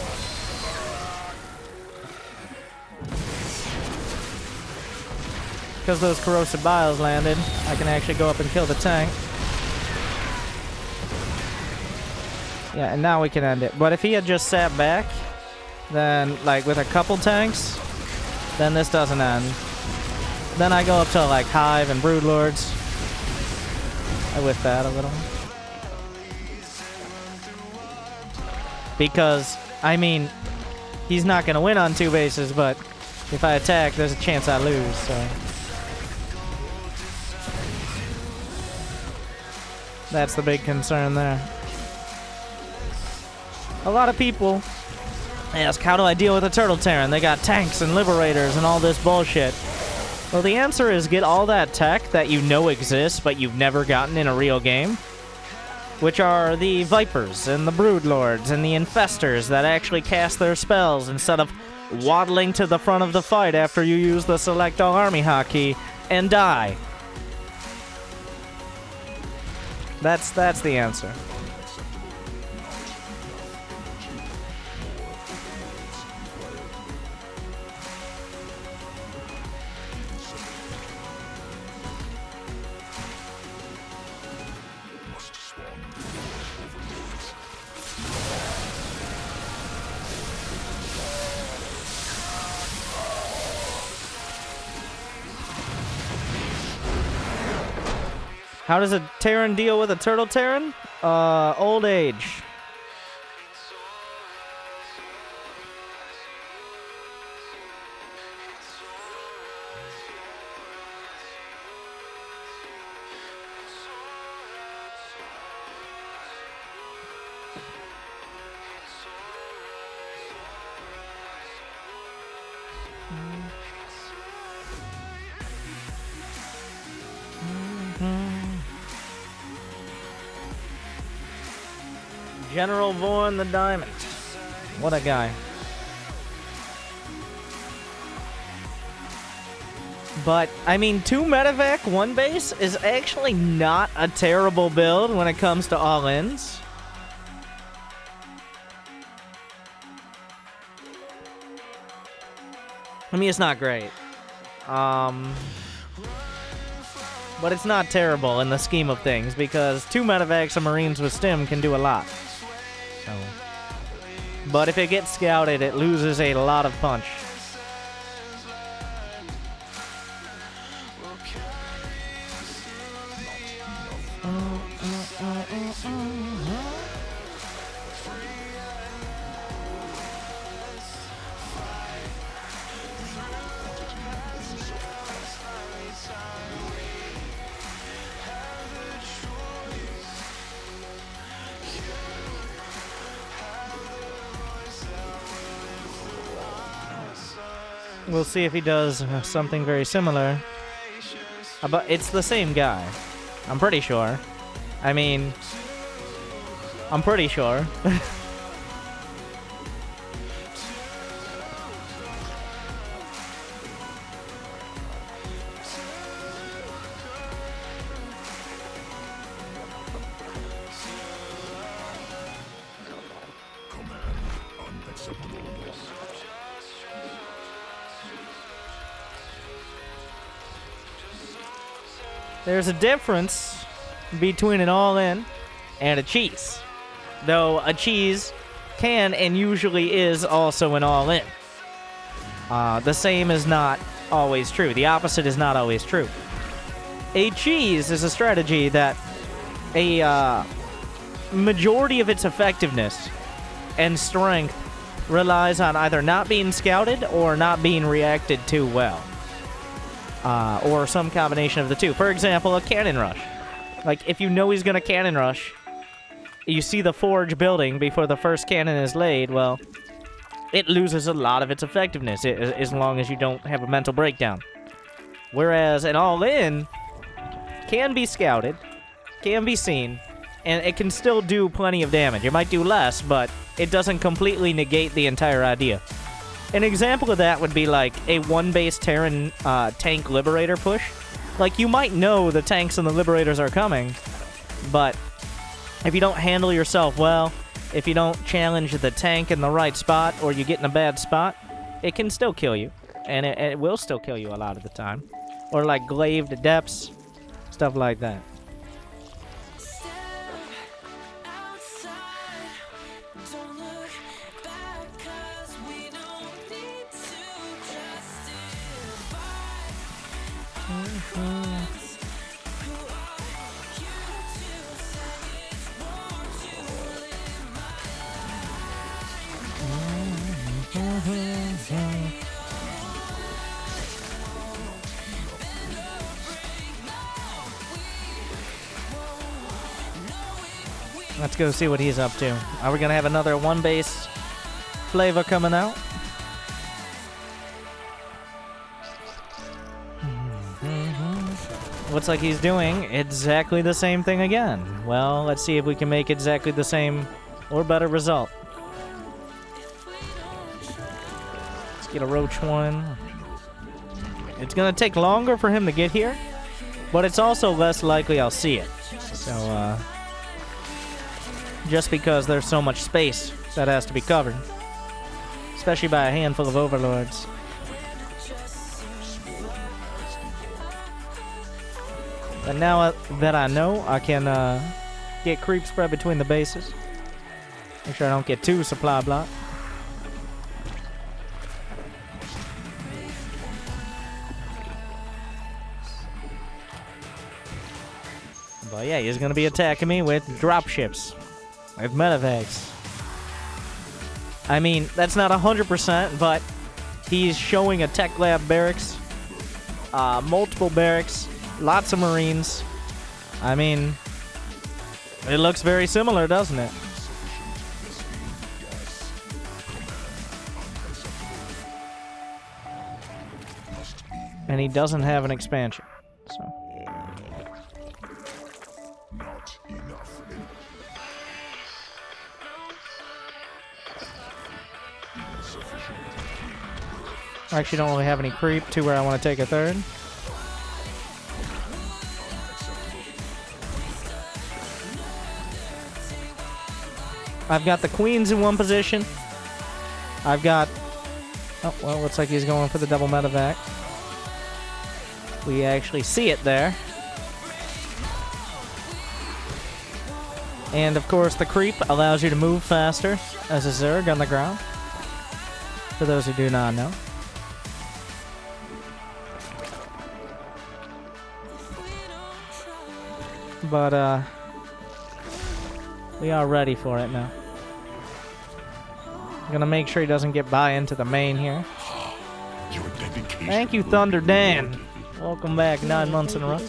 because those corrosive biles landed, I can actually go up and kill the tank. Yeah, and now we can end it. But if he had just sat back, then, like, with a couple tanks, then this doesn't end. Then I go up to, like, Hive and Broodlords. I whiff that a little. Because, I mean, he's not going to win on 2 bases, but if I attack, there's a chance I lose, so. That's the big concern there. A lot of people ask, how do I deal with a Turtle Terran? They got tanks and Liberators and all this bullshit. Well, the answer is get all that tech that you know exists, but you've never gotten in a real game. Which are the Vipers and the Broodlords and the Infestors that actually cast their spells instead of waddling to the front of the fight after you use the Select All Army hotkey and die. That's the answer. How does a Terran deal with a Turtle Terran? Old age. General Vorn the Diamond. What a guy. But, I mean, 2 medevac, 1 base is actually not a terrible build when it comes to all-ins. I mean, it's not great. But it's not terrible in the scheme of things, because 2 medevacs and Marines with stim can do a lot. So. But if it gets scouted, it loses a lot of punch. We'll see if he does something very similar. But it's the same guy. I'm pretty sure. I mean, I'm pretty sure. There's a difference between an all-in and a cheese. Though a cheese can and usually is also an all-in. The same is not always true. The opposite is not always true. A cheese is a strategy that a majority of its effectiveness and strength relies on either not being scouted or not being reacted to well. Or some combination of the two. For example, a cannon rush. Like, if you know he's going to cannon rush, you see the forge building before the first cannon is laid, well, it loses a lot of its effectiveness as long as you don't have a mental breakdown. Whereas an all-in can be scouted, can be seen, and it can still do plenty of damage. It might do less, but it doesn't completely negate the entire idea. An example of that would be like a 1-base Terran tank Liberator push. Like, you might know the tanks and the Liberators are coming, but if you don't handle yourself well, if you don't challenge the tank in the right spot, or you get in a bad spot, it can still kill you. And it will still kill you a lot of the time. or like glaive depths, stuff like that. Let's go see what he's up to. Are we gonna have another one base flavor coming out? Looks like he's doing exactly the same thing again. Well, let's see if we can make exactly the same or better result. Let's get a roach one. It's gonna take longer for him to get here, but it's also less likely I'll see it. So, just because there's so much space that has to be covered, especially by a handful of overlords. But now that I know, I can get creep spread between the bases. Make sure I don't get too supply blocked. But yeah, he's going to be attacking me with dropships. With medevacs. I mean, that's not 100%, but he's showing a tech lab barracks, multiple barracks, lots of marines. I mean, it looks very similar, doesn't it? And he doesn't have an expansion, so. I actually don't really have any creep to where I want to take a third. I've got the queens in one position. I've got... Oh, well, looks like he's going for the double medevac. We actually see it there. And, of course, the creep allows you to move faster as a Zerg on the ground. For those who do not know. But, we are ready for it now. I'm gonna make sure he doesn't get by into the main here. Thank you, Thunder Dan. Welcome back 9 months in a row.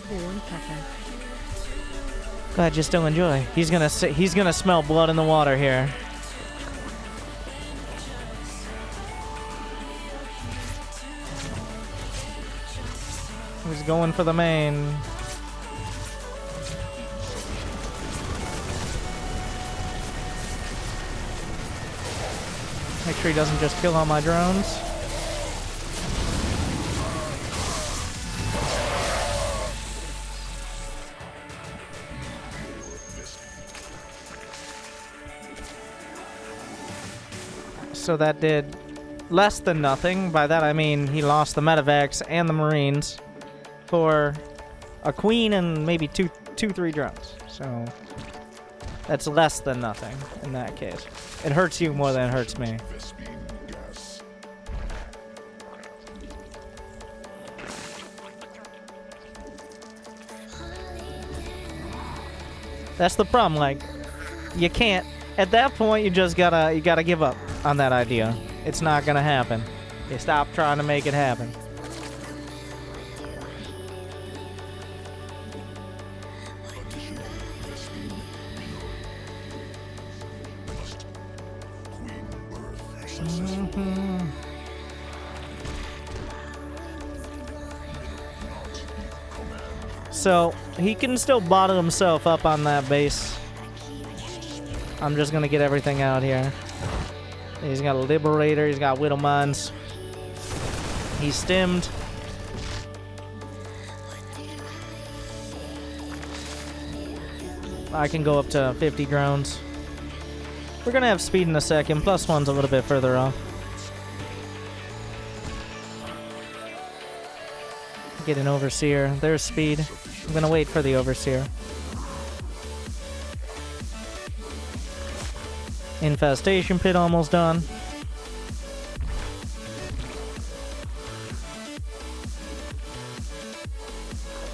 Glad you still enjoy. He's gonna smell blood in the water here. He's going for the main. Make sure he doesn't just kill all my drones. So that did less than nothing. By that I mean he lost the medevacs and the marines for a queen and maybe two, 3 drones. So that's less than nothing in that case. It hurts you more than it hurts me. That's the problem, like, you can't, at that point you just gotta give up on that idea. It's not gonna happen. You stop trying to make it happen. So, he can still bottle himself up on that base. I'm just gonna get everything out here. He's got a Liberator, he's got Whittle Mines. He's stemmed. I can go up to 50 drones. We're gonna have speed in a second, +1's a little bit further off. Get an Overseer. There's speed. I'm gonna wait for the Overseer. Infestation Pit almost done.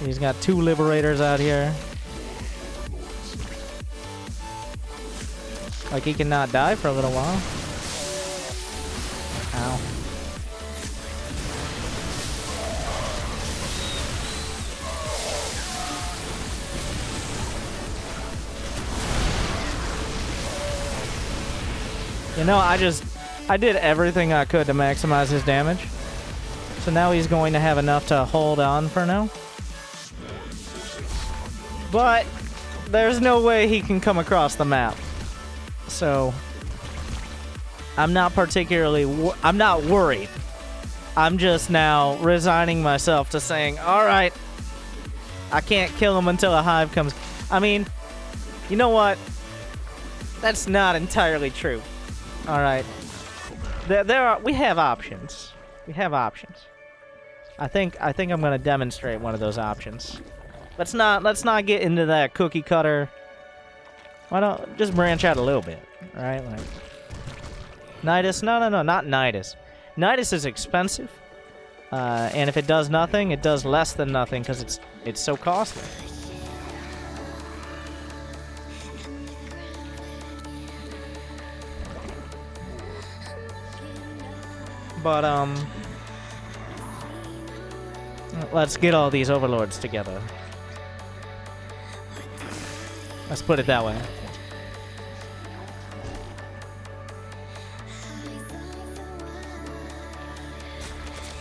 He's got 2 Liberators out here. Like he cannot die for a little while. Ow. You know, I did everything I could to maximize his damage. So now he's going to have enough to hold on for now. But there's no way he can come across the map. So I'm not particularly I'm not worried. I'm just now resigning myself to saying, all right, I can't kill him until a hive comes. I mean, you know what? That's not entirely true. All right. We have options. We have options. I think I'm going to demonstrate one of those options. Let's not get into that cookie cutter. Why don't just branch out a little bit, all right? Like Nidus? No, not Nidus. Nidus is expensive, and if it does nothing, it does less than nothing because it's so costly. But let's get all these overlords together. Let's put it that way.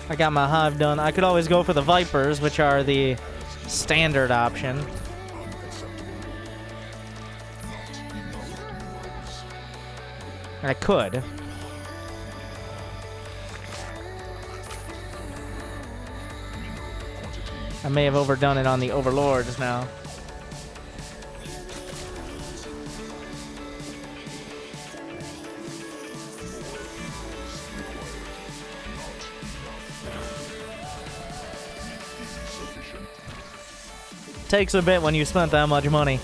I got my hive done. I could always go for the Vipers, which are the standard option. I could. I may have overdone it on the overlords now. Takes a bit when you spent that much money.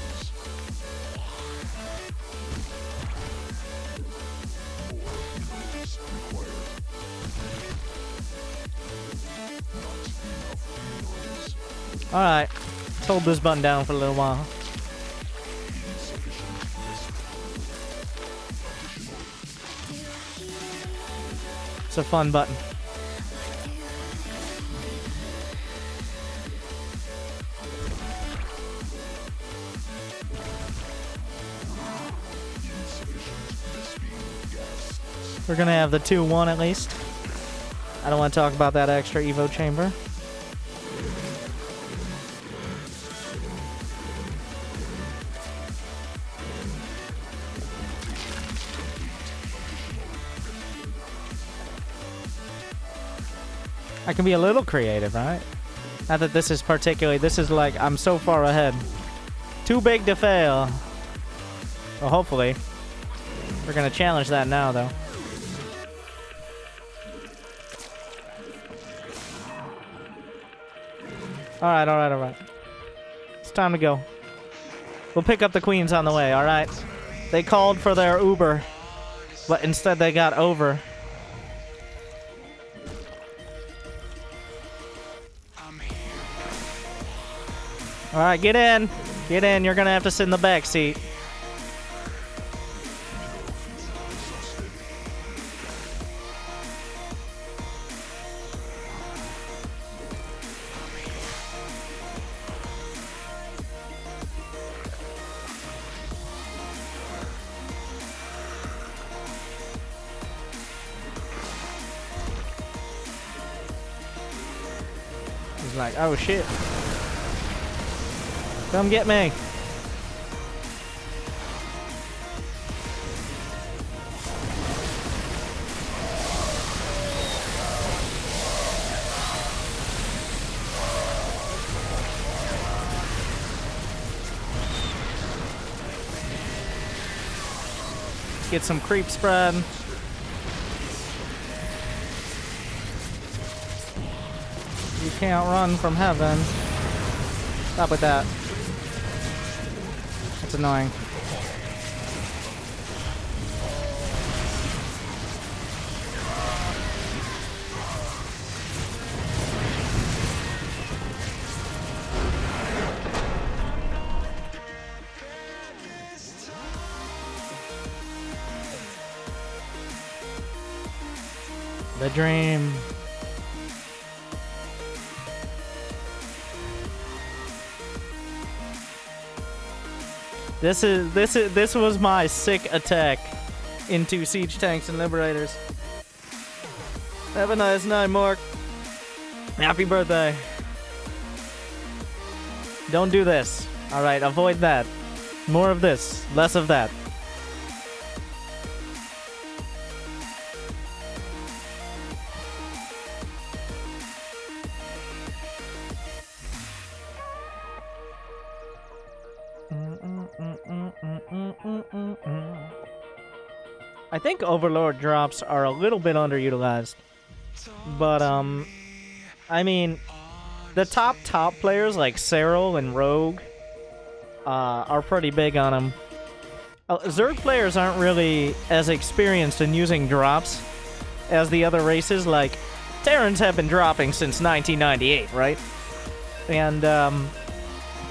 Alright, let's hold this button down for a little while. It's a fun button. We're gonna have the 2-1 at least. I don't want to talk about that extra Evo chamber. I can be a little creative, right? Not that this is particularly, this is like, I'm so far ahead. Too big to fail. Well, hopefully. We're gonna challenge that now, though. Alright. It's time to go. We'll pick up the queens on the way, alright? They called for their Uber, but instead they got over. Alright, get in. Get in. You're gonna have to sit in the back seat. He's like, oh shit. Come get me. Get some creep spread. You can't run from heaven. Stop with that. That's annoying. The dream. This was my sick attack into Siege Tanks and Liberators. Have a nice night, Mark. Happy birthday. Don't do this. Alright, avoid that. More of this, less of that. I think Overlord drops are a little bit underutilized. But, I mean, the top players like Cyril and Rogue are pretty big on them. Zerg players aren't really as experienced in using drops as the other races. Like, Terrans have been dropping since 1998, right? And,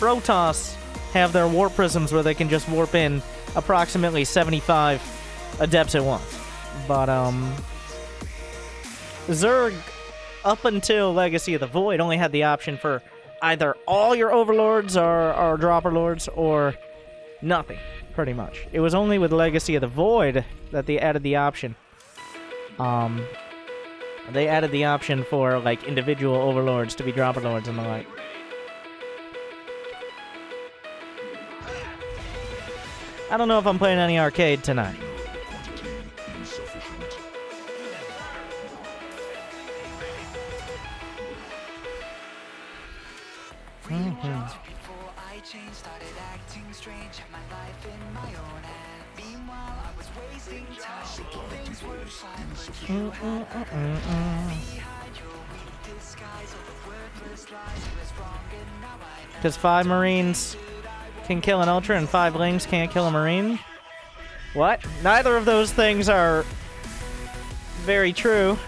Protoss have their warp prisms where they can just warp in approximately 75 adepts at once. But, Zerg, up until Legacy of the Void, only had the option for either all your Overlords or Dropper Lords or nothing, pretty much. It was only with Legacy of the Void that they added the option. They added the option for, like, individual Overlords to be Dropper Lords and the like. I don't know if I'm playing any arcade tonight. Because 5 Marines can kill an Ultra and 5 Lings can't kill a Marine? What? Neither of those things are very true.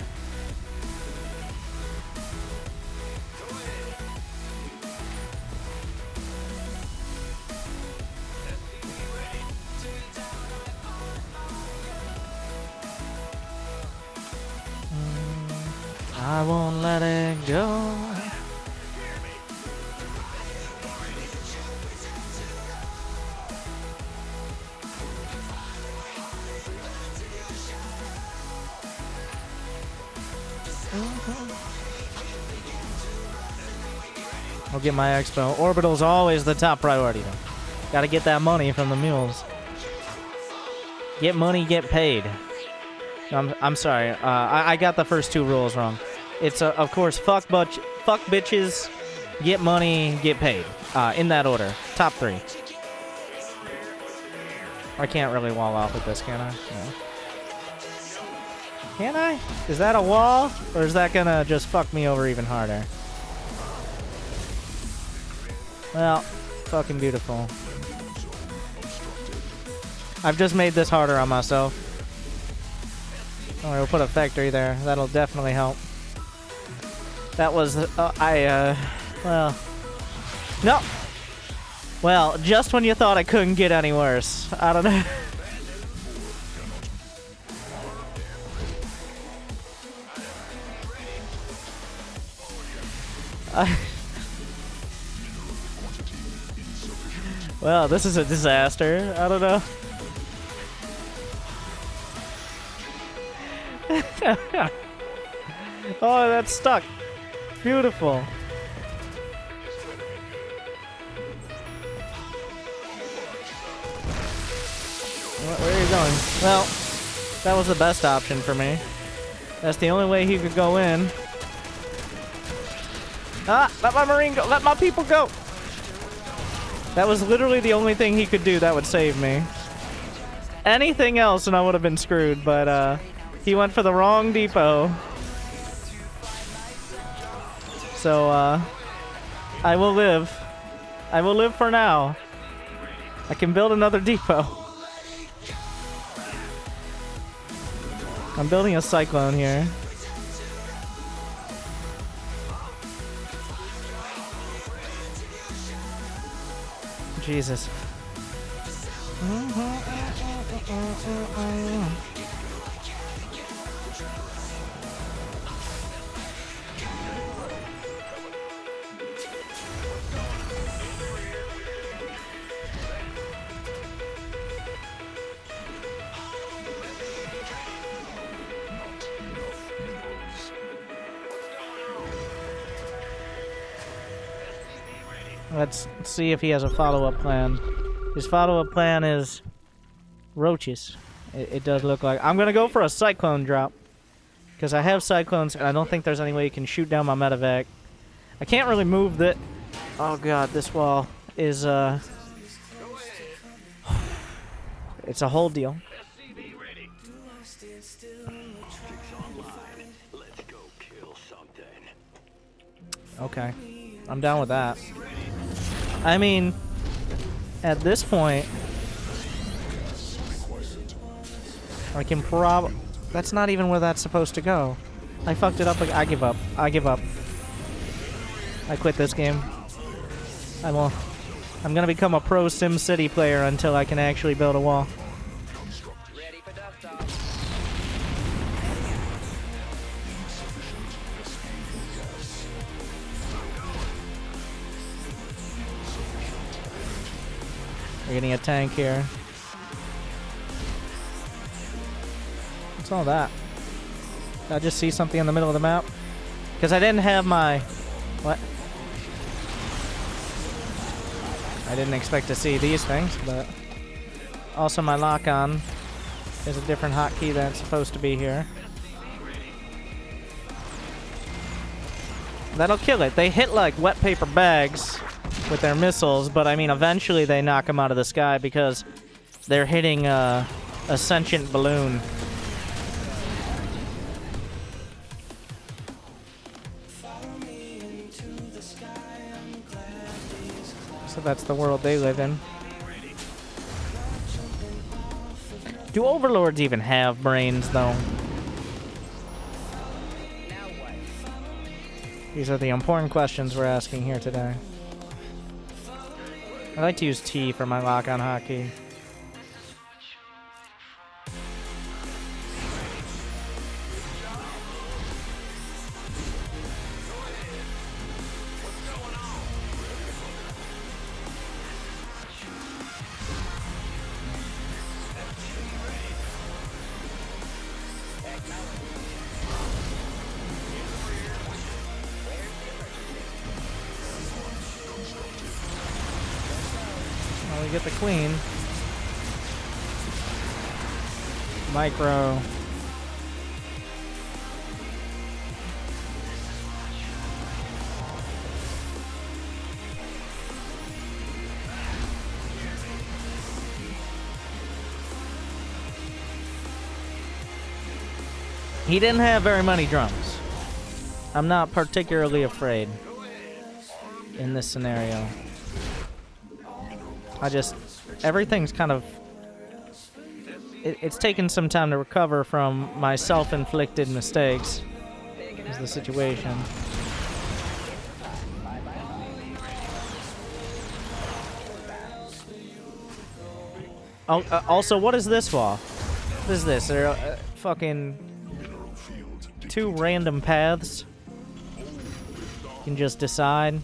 I won't let it go. I'll get my expo. Orbital's always the top priority, though. Gotta get that money from the mules. Get money, get paid. I'm sorry. I got the first 2 rules wrong. It's, of course, fuck bitches, get money, get paid. In that order. Top 3. I can't really wall off with this, can I? No. Can I? Is that a wall? Or is that gonna just fuck me over even harder? Well, fucking beautiful. I've just made this harder on myself. Alright, we'll put a factory there. That'll definitely help. That was, well... No! Well, just when you thought it couldn't get any worse. I don't know. Well, this is a disaster. I don't know. Oh, that's stuck. Beautiful. Where are you going? Well, that was the best option for me. That's the only way he could go in. Ah! Let my Marine go! Let my people go! That was literally the only thing he could do that would save me. Anything else and I would have been screwed, but he went for the wrong depot. So, I will live. I will live for now. I can build another depot. I'm building a cyclone here. Jesus. Let's see if he has a follow-up plan. His follow-up plan is roaches. It does look like. I'm gonna go for a cyclone drop because I have cyclones and I don't think there's any way you can shoot down my medevac. I can't really move that. Oh god, this wall is it's a whole deal. Okay, I'm down with that. I mean, at this point, I can that's not even where that's supposed to go. I fucked it up. Like, I give up. I give up. I quit this game. I'm gonna become a pro SimCity player until I can actually build a wall. We're getting a tank here. What's all that? Did I just see something in the middle of the map? Because I didn't have my... What? I didn't expect to see these things, but... Also my lock-on is a different hotkey that's supposed to be here. That'll kill it. They hit like wet paper bags with their missiles, but I mean, eventually they knock them out of the sky because they're hitting a sentient balloon. So that's the world they live in. Do overlords even have brains, though? These are the important questions we're asking here today. I like to use T for my lock-on hotkey. We get the queen. Micro. He didn't have very many drums. I'm not particularly afraid in this scenario. Everything's kind of... It's taken some time to recover from my self-inflicted mistakes, is the situation. Oh, also, what is this wall? What is this? There are fucking 2 random paths. You can just decide.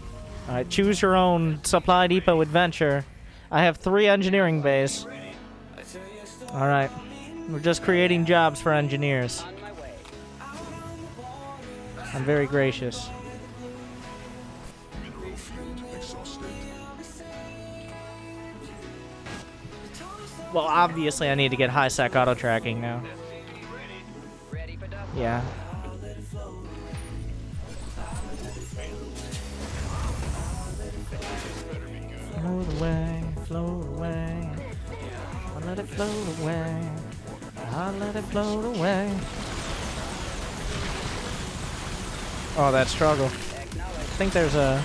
Alright, choose your own supply depot adventure. I have 3 engineering bays. Alright. We're just creating jobs for engineers. I'm very gracious. Well, obviously I need to get high-sec auto-tracking now. Yeah. Float away, float away. I'll let it float away. I'll let it float away. Oh, that struggle. think there's a...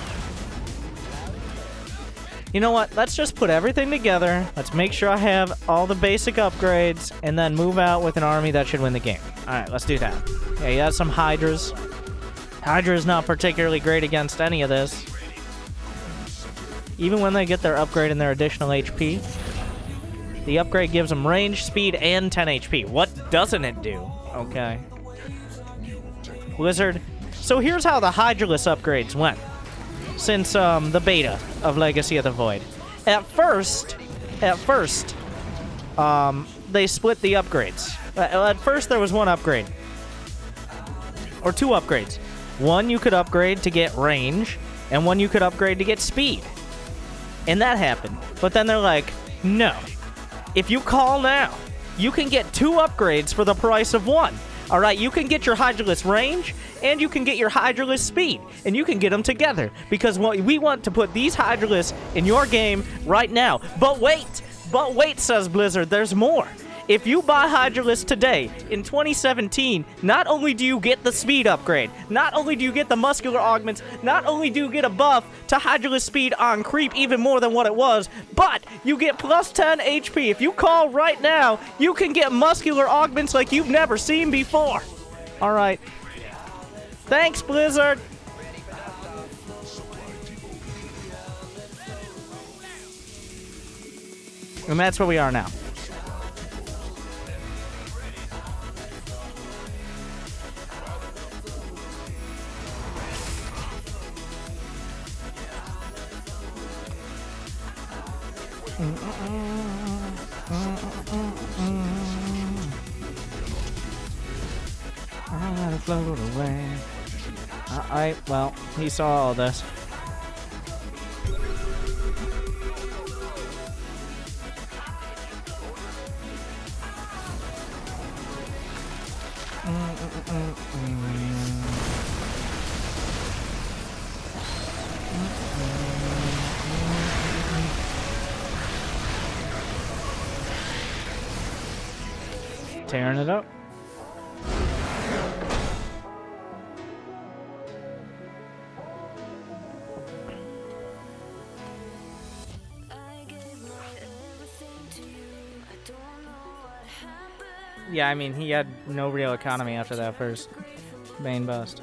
You know what? Let's just put everything together. Let's make sure I have all the basic upgrades, and then move out with an army that should win the game. Alright, let's do that. Yeah, you have some Hydras. Hydra is not particularly great against any of this. Even when they get their upgrade and their additional HP. The upgrade gives them range, speed, and 10 HP. What doesn't it do? Okay. Blizzard. So here's how the Hydraless upgrades went. Since the beta of Legacy of the Void. At first, they split the upgrades. At first, there was one upgrade. Or two upgrades. One you could upgrade to get range, and one you could upgrade to get speed. And that happened. But then they're like, no. If you call now, you can get two upgrades for the price of one. Alright, you can get your Hydraless range, and you can get your Hydraless speed. And you can get them together. Because we want to put these Hydraless in your game right now. But wait, says Blizzard, there's more. If you buy Hydraless today, in 2017, not only do you get the speed upgrade, not only do you get the muscular augments, not only do you get a buff to Hydraless speed on creep even more than what it was, but you get plus 10 HP. If you call right now, you can get muscular augments like you've never seen before. Alright. Thanks, Blizzard. And that's where we are now. I float away. Well, he saw all this. Tearing it up. Yeah, I mean, he had no real economy after that first main bust.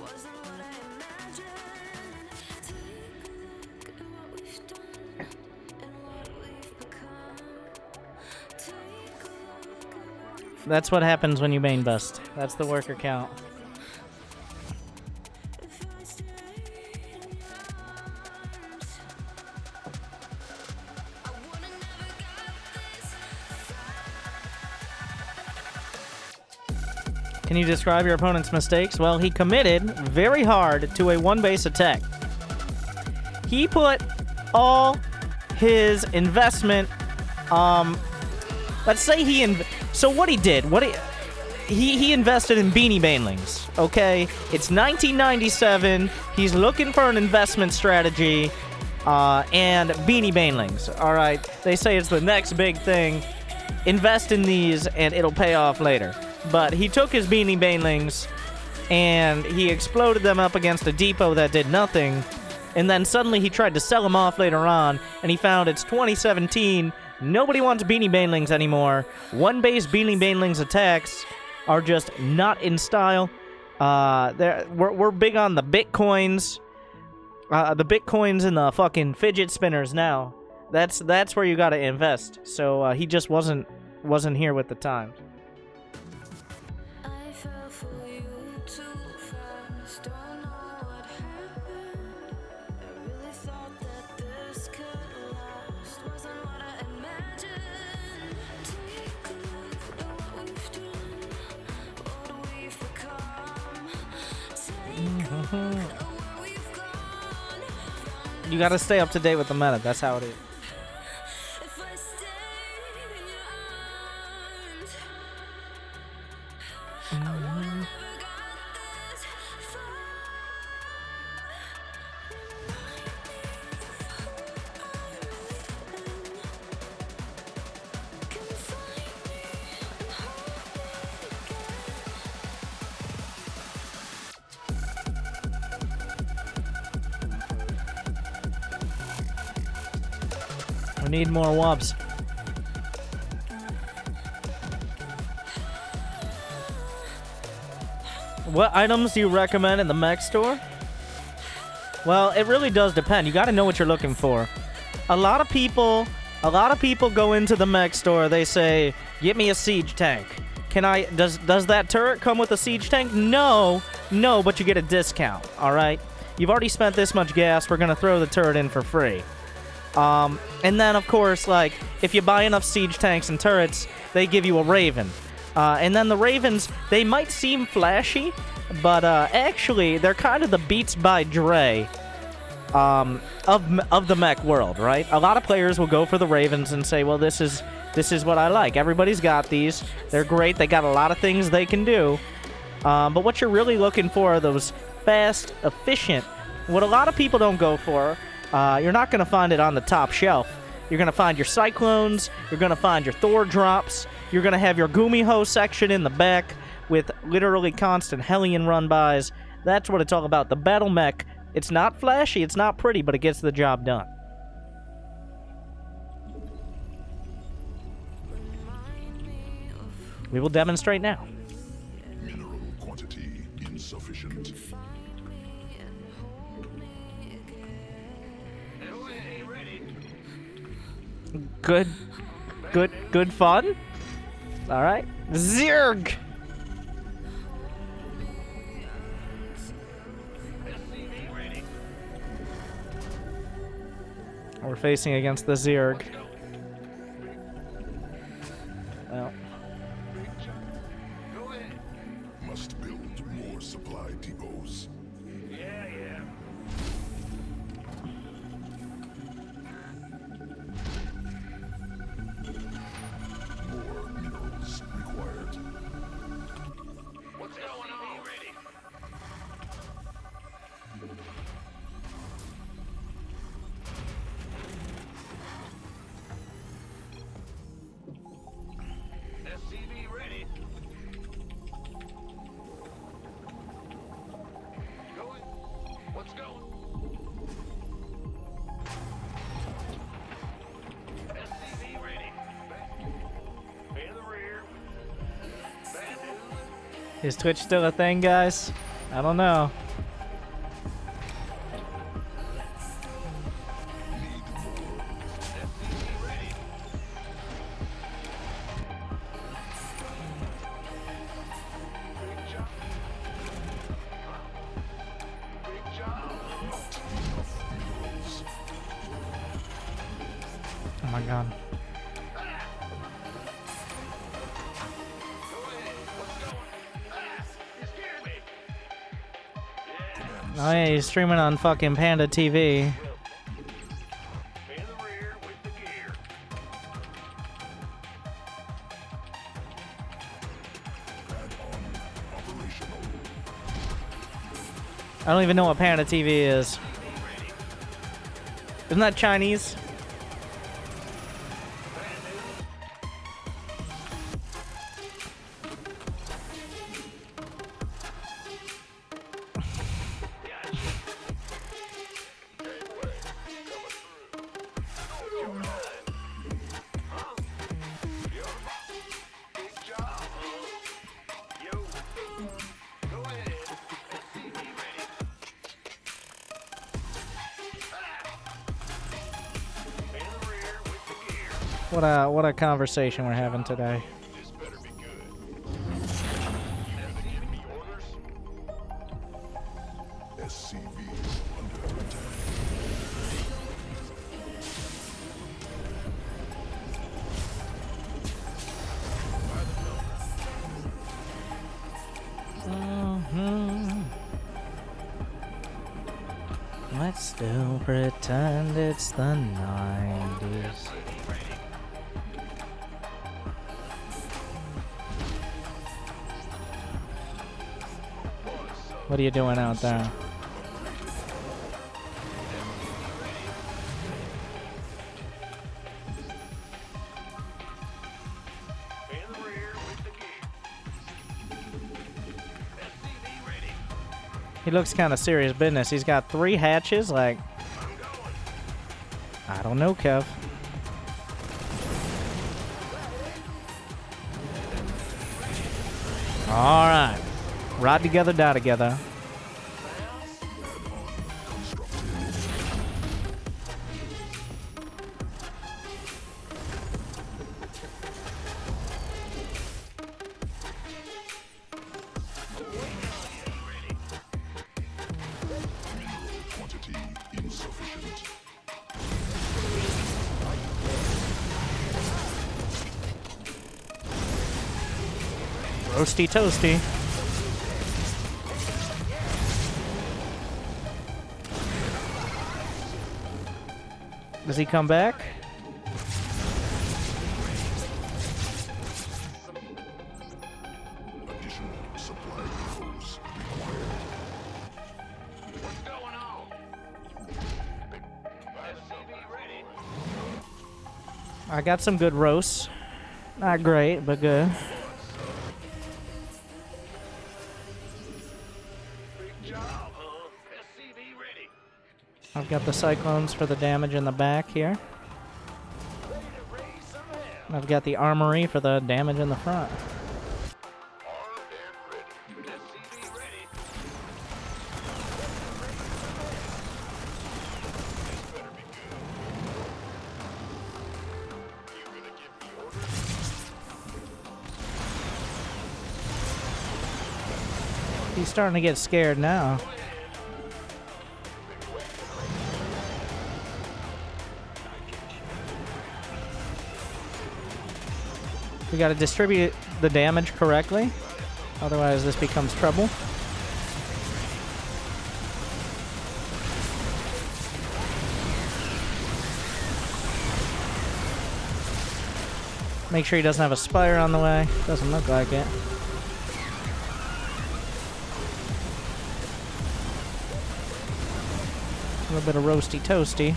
That's what happens when you main bust. That's the worker count. Can you describe your opponent's mistakes? Well, he committed very hard to a one-base attack. He put all his investment, let's say so what he did, he invested in Beanie Banelings, okay? It's 1997, he's looking for an investment strategy, and Beanie Banelings, alright? They say it's the next big thing. Invest in these, and it'll pay off later. But he took his Beanie Banelings, and he exploded them up against a depot that did nothing, and then suddenly he tried to sell them off later on, and he found it's 2017, nobody wants Beanie Banelings anymore. One-base Beanie Banelings attacks are just not in style. We're big on the Bitcoins. The Bitcoins and the fucking fidget spinners now. That's where you gotta invest. So he just wasn't here with the times. You gotta stay up to date with the meta. That's how it is. We need more wubs. What items do you recommend in the mech store? Well, it really does depend. You got to know what you're looking for. A lot of people go into the mech store. They say, "Get me a siege tank." Does that turret come with a siege tank? No, but you get a discount. All right. You've already spent this much gas. We're gonna throw the turret in for free. And then, of course, like, if you buy enough siege tanks and turrets, they give you a Raven. And then the Ravens, they might seem flashy, but actually, they're kind of the Beats by Dre of the mech world, right? A lot of players will go for the Ravens and say, well, this is what I like. Everybody's got these. They're great. They got a lot of things they can do. But what you're really looking for are those fast, efficient, what a lot of people don't go for. You're not going to find it on the top shelf. You're going to find your Cyclones. You're going to find your Thor drops. You're going to have your Gumiho section in the back with literally constant Hellion run-bys. That's what it's all about. The battle mech, it's not flashy, it's not pretty, but it gets the job done. We will demonstrate now. Mineral quantity insufficient. Good fun. All right, Zerg. We're facing against the Zerg. Well, Must build more supply depots. More minerals required. What's going on? Ready. SCV ready. Going. What's going? SCV ready. In the rear. Bad news. is Twitch still a thing, guys? I don't know. Oh my god. Oh yeah, he's streaming on fucking Panda TV. I don't even know what Panda TV is. Isn't that Chinese? What a conversation we're having today. Let's still pretend it's the 90s. What are you doing out there? He looks kind of serious business. He's got 3 hatches, like... I don't know, Kev. All right. Ride together, die together. Roasty toasty. Does he come back? What's going on? SCV ready. I got some good roasts. Not great, but good. Big job, huh? SCV ready. I've got the cyclones for the damage in the back here. Ready to raise some hell. And I've got the armory for the damage in the front. Armed and ready. SCV ready. This better be good. You gonna give me orders? He's starting to get scared now. We gotta distribute the damage correctly, otherwise this becomes trouble. Make sure he doesn't have a spire on the way. Doesn't look like it. A little bit of roasty toasty.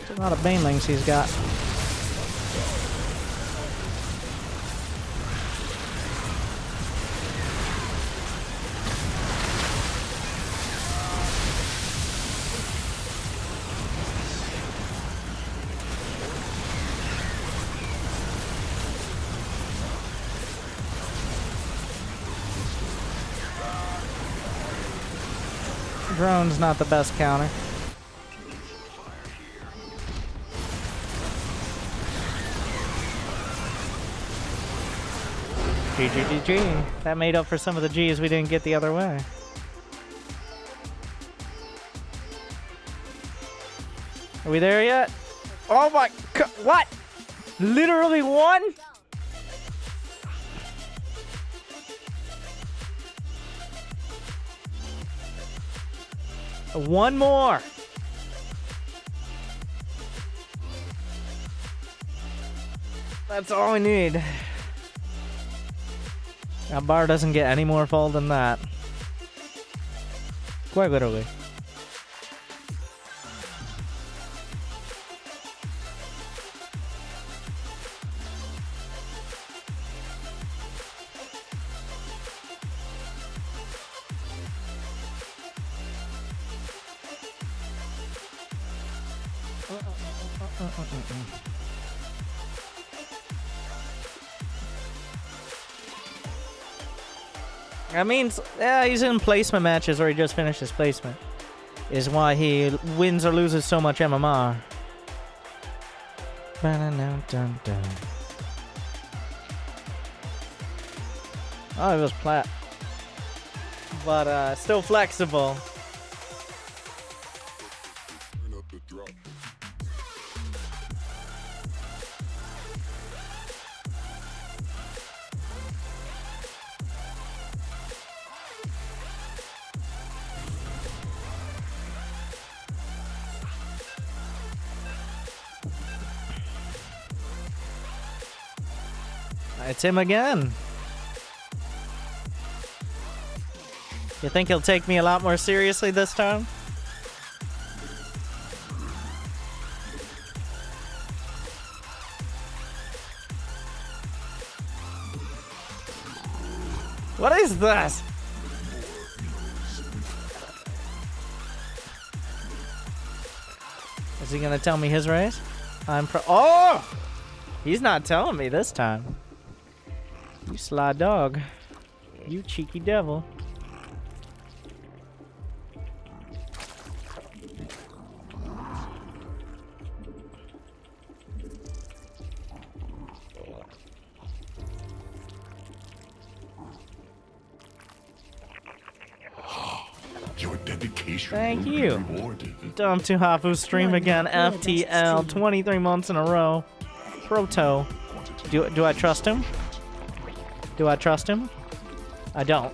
There's a lot of banelings he's got. Drone's not the best counter. GGGG. That made up for some of the G's we didn't get the other way. Are we there yet? Oh my god, what? Literally one? One more. That's all we need. That bar doesn't get any more full than that. Quite literally. That means he's in placement matches, or he just finished his placement. Is why he wins or loses so much MMR. Oh, it was plat. But still flexible. It's him again. You think he'll take me a lot more seriously this time? What is this? Is Is he gonna tell me his race? Oh! He's not telling me this time. You sly dog. You cheeky devil. Your dedication Thank will you. be rewarded. Dumb to Hafu stream again. FTL 23 months in a row. Proto. Do I trust him? Do I trust him? I don't,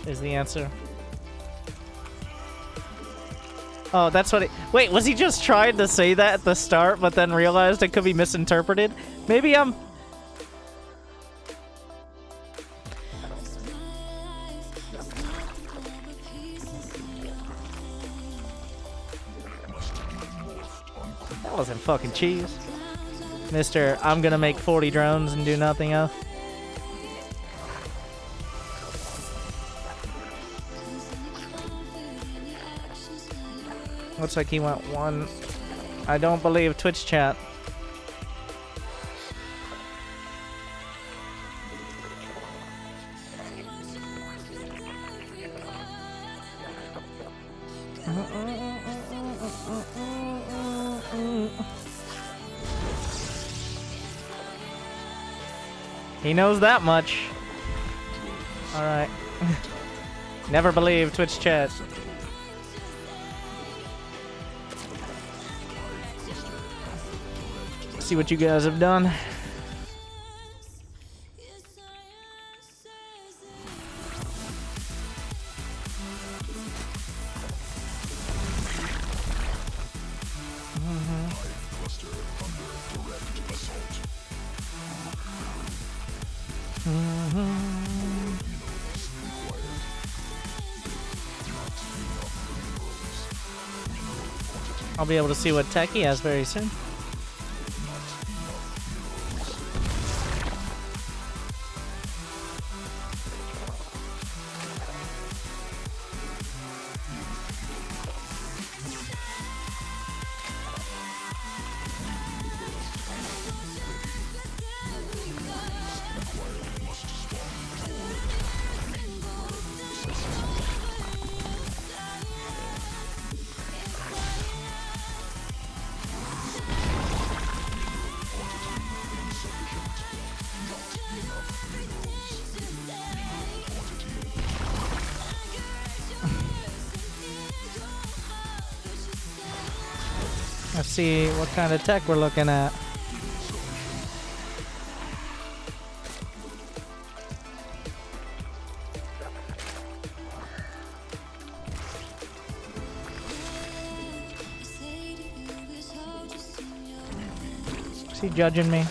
is the answer. Oh, that's what he... Wait, was he just trying to say that at the start, but then realized it could be misinterpreted? Maybe I'm... That wasn't fucking cheese. Mister, I'm gonna make 40 drones and do nothing else. Looks like he went one. I don't believe Twitch chat. He knows that much. Alright. Never believe Twitch chat. See what you guys have done. I'll be able to see what tech he has very soon. Let's see what kind of tech we're looking at. Is he judging me?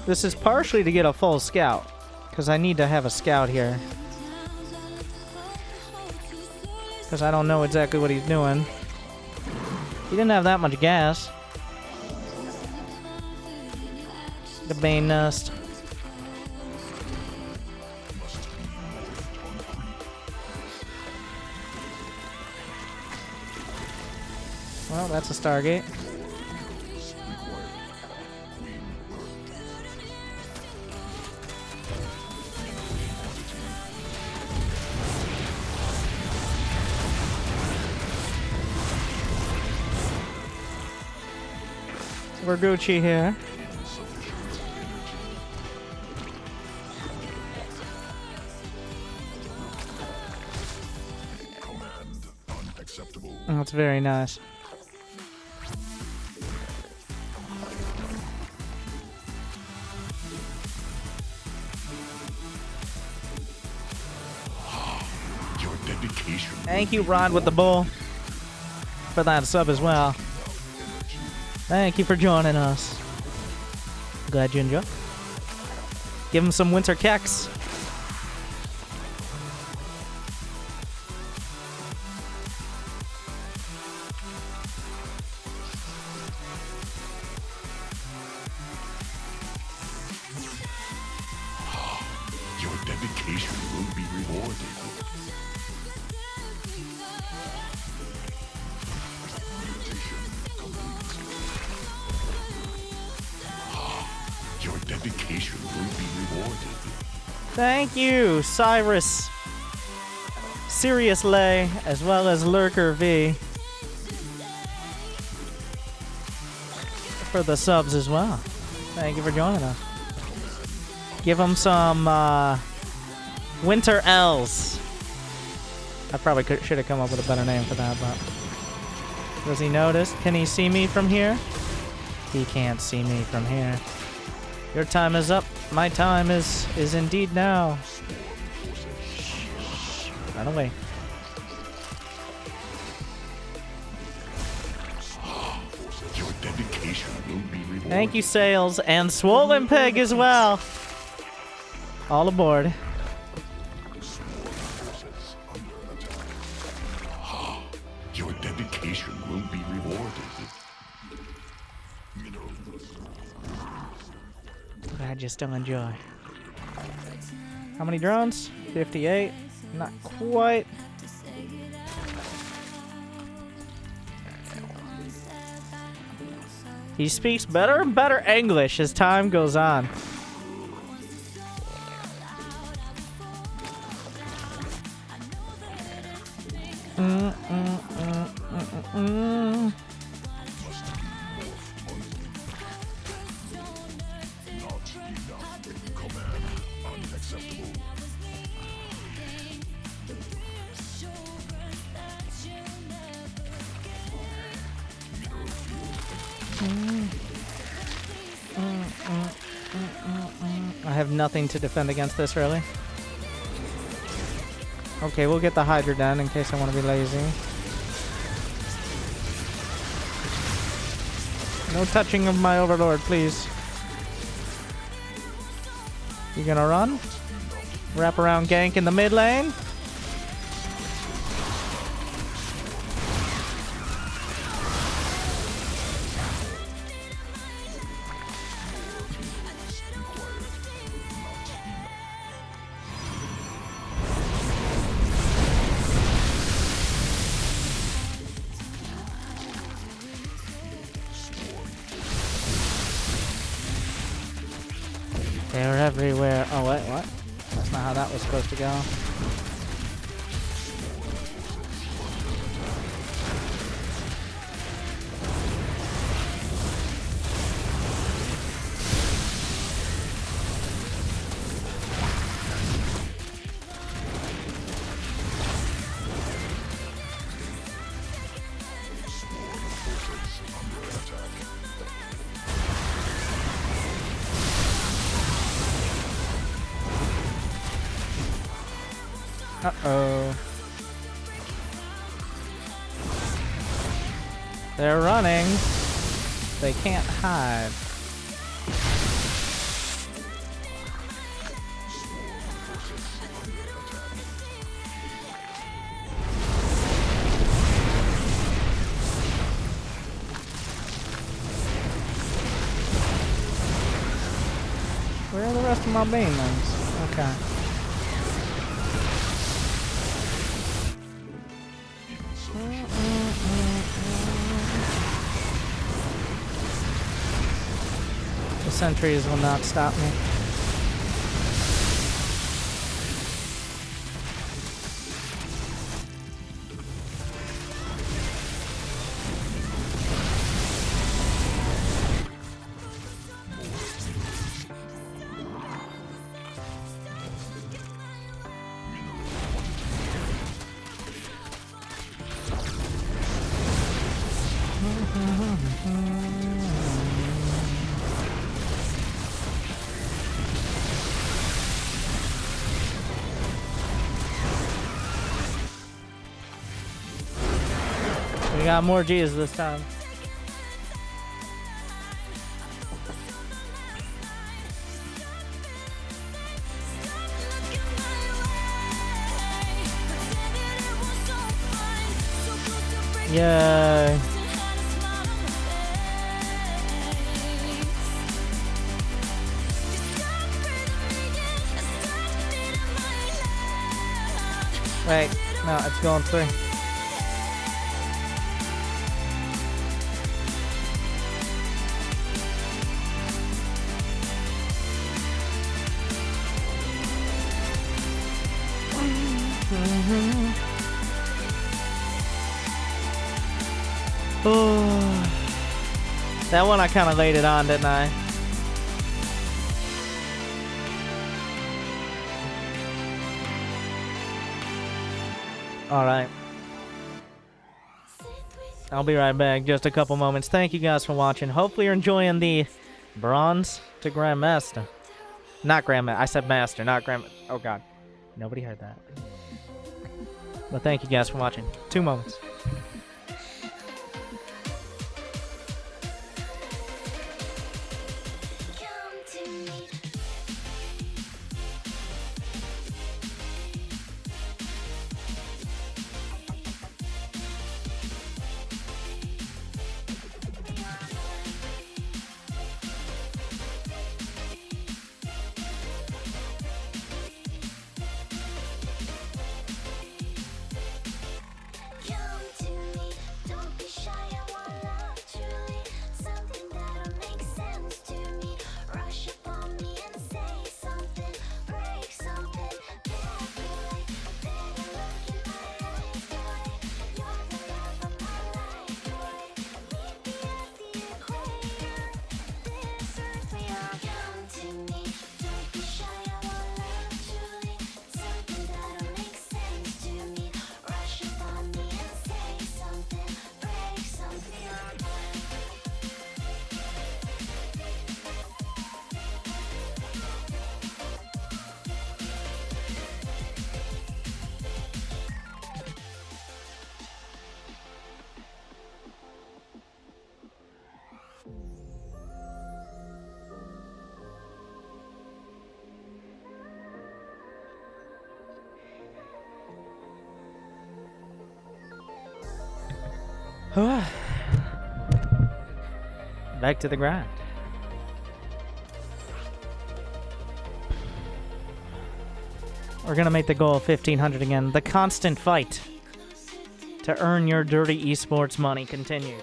This is partially to get a full scout. Because I need to have a scout here. Because I don't know exactly what he's doing. He didn't have that much gas. The Bane Nest. Well, that's a Stargate. We're Gucci here. Oh, that's very nice. Your dedication. Thank you, Rod, with the bull, for that sub as well. Thank you for joining us. Glad you enjoyed. Give him some winter keks. Your dedication will be rewarded. Your dedication will be rewarded. Thank you, Cyrus, Sirius Lay, as well as Lurker V, for the subs as well. Thank you for joining us. Give him some Winter L's. I probably should have come up with a better name for that, but does he notice? Can he see me from here? He can't see me from here. Your time is up. My time is indeed now. Shh. Run away. Your dedication will be rewarded. Thank you, Sales, and Swollen Pig as well. All aboard. Your dedication will be rewarded. I just don't enjoy. How many drones? 58. Not quite. He speaks better and better English as time goes on. I have nothing to defend against this, really. Okay, we'll get the Hydra done in case I want to be lazy. No touching of my Overlord, please. You gonna run? Wrap around gank in the mid lane? They're everywhere. Oh, wait, what? That's not how that was supposed to go. Uh-oh. They're running. They can't hide. Where are the rest of my banelings? Okay. The sentries will not stop me. We got more G's this time. Yay. Wait, no, it's going through. Oh, that one I kind of laid it on, didn't I? All right. I'll be right back. Just a couple moments. Thank you guys for watching. Hopefully you're enjoying the bronze to Grandmaster. Not Grandmaster. I said Master, not Grand. Oh, God. Nobody heard that. But thank you guys for watching. 2 moments. Back to the grind. We're gonna make the goal of 1500 again. The constant fight to earn your dirty esports money continues.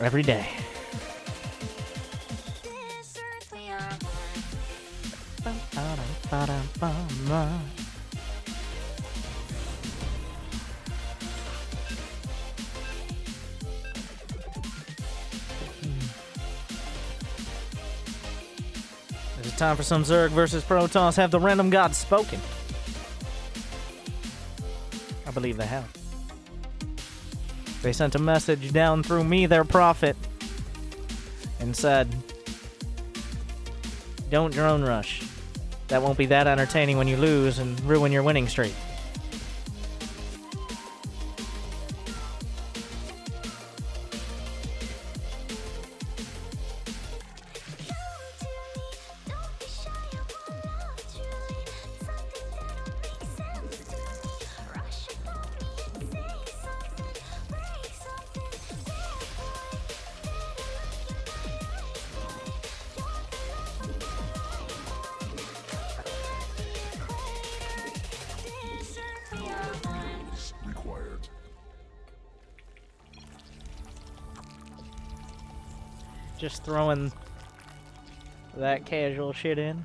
Every day. Is it time for some Zerg versus Protoss? Have the random gods spoken? I believe they have. They sent a message down through me, their prophet, and said, don't drone rush. That won't be that entertaining when you lose and ruin your winning streak. Just throwing that casual shit in.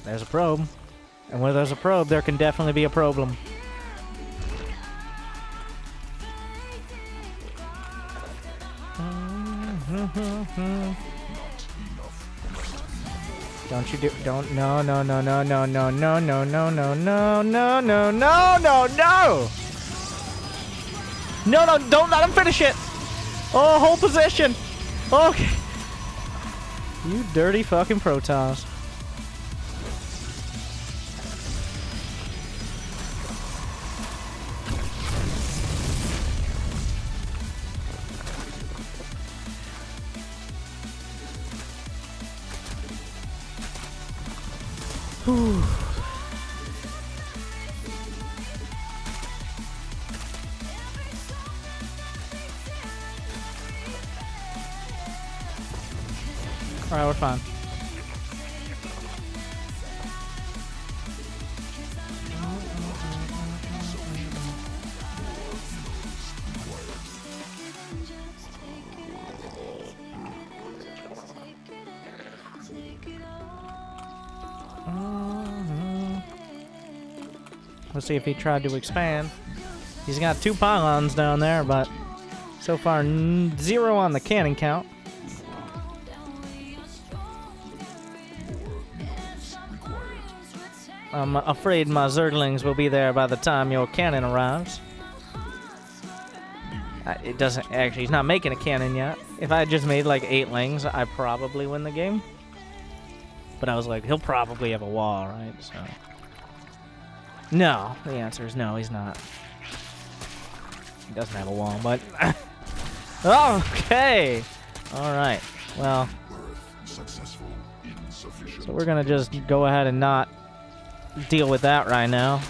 There's a probe. And where there's a probe, there can definitely be a problem. Don't you do... Don't... No, no, no, no, no, no, no, no, no, no, no, no, no, no, no, no! No, no, don't let him finish it! Oh, hold position! Okay. You dirty fucking Protoss. Whew. Alright, we're fine. Let's see if he tried to expand. He's got 2 pylons down there, but so far 0 on the cannon count. I'm afraid my Zerglings will be there by the time your cannon arrives. It doesn't actually, he's not making a cannon yet. If I had just made like 8 lings, I probably win the game. But I was like, he'll probably have a wall, right? So. No, the answer is no, he's not. He doesn't have a wall, but... Okay! Alright, well... So we're gonna just go ahead and not deal with that right now.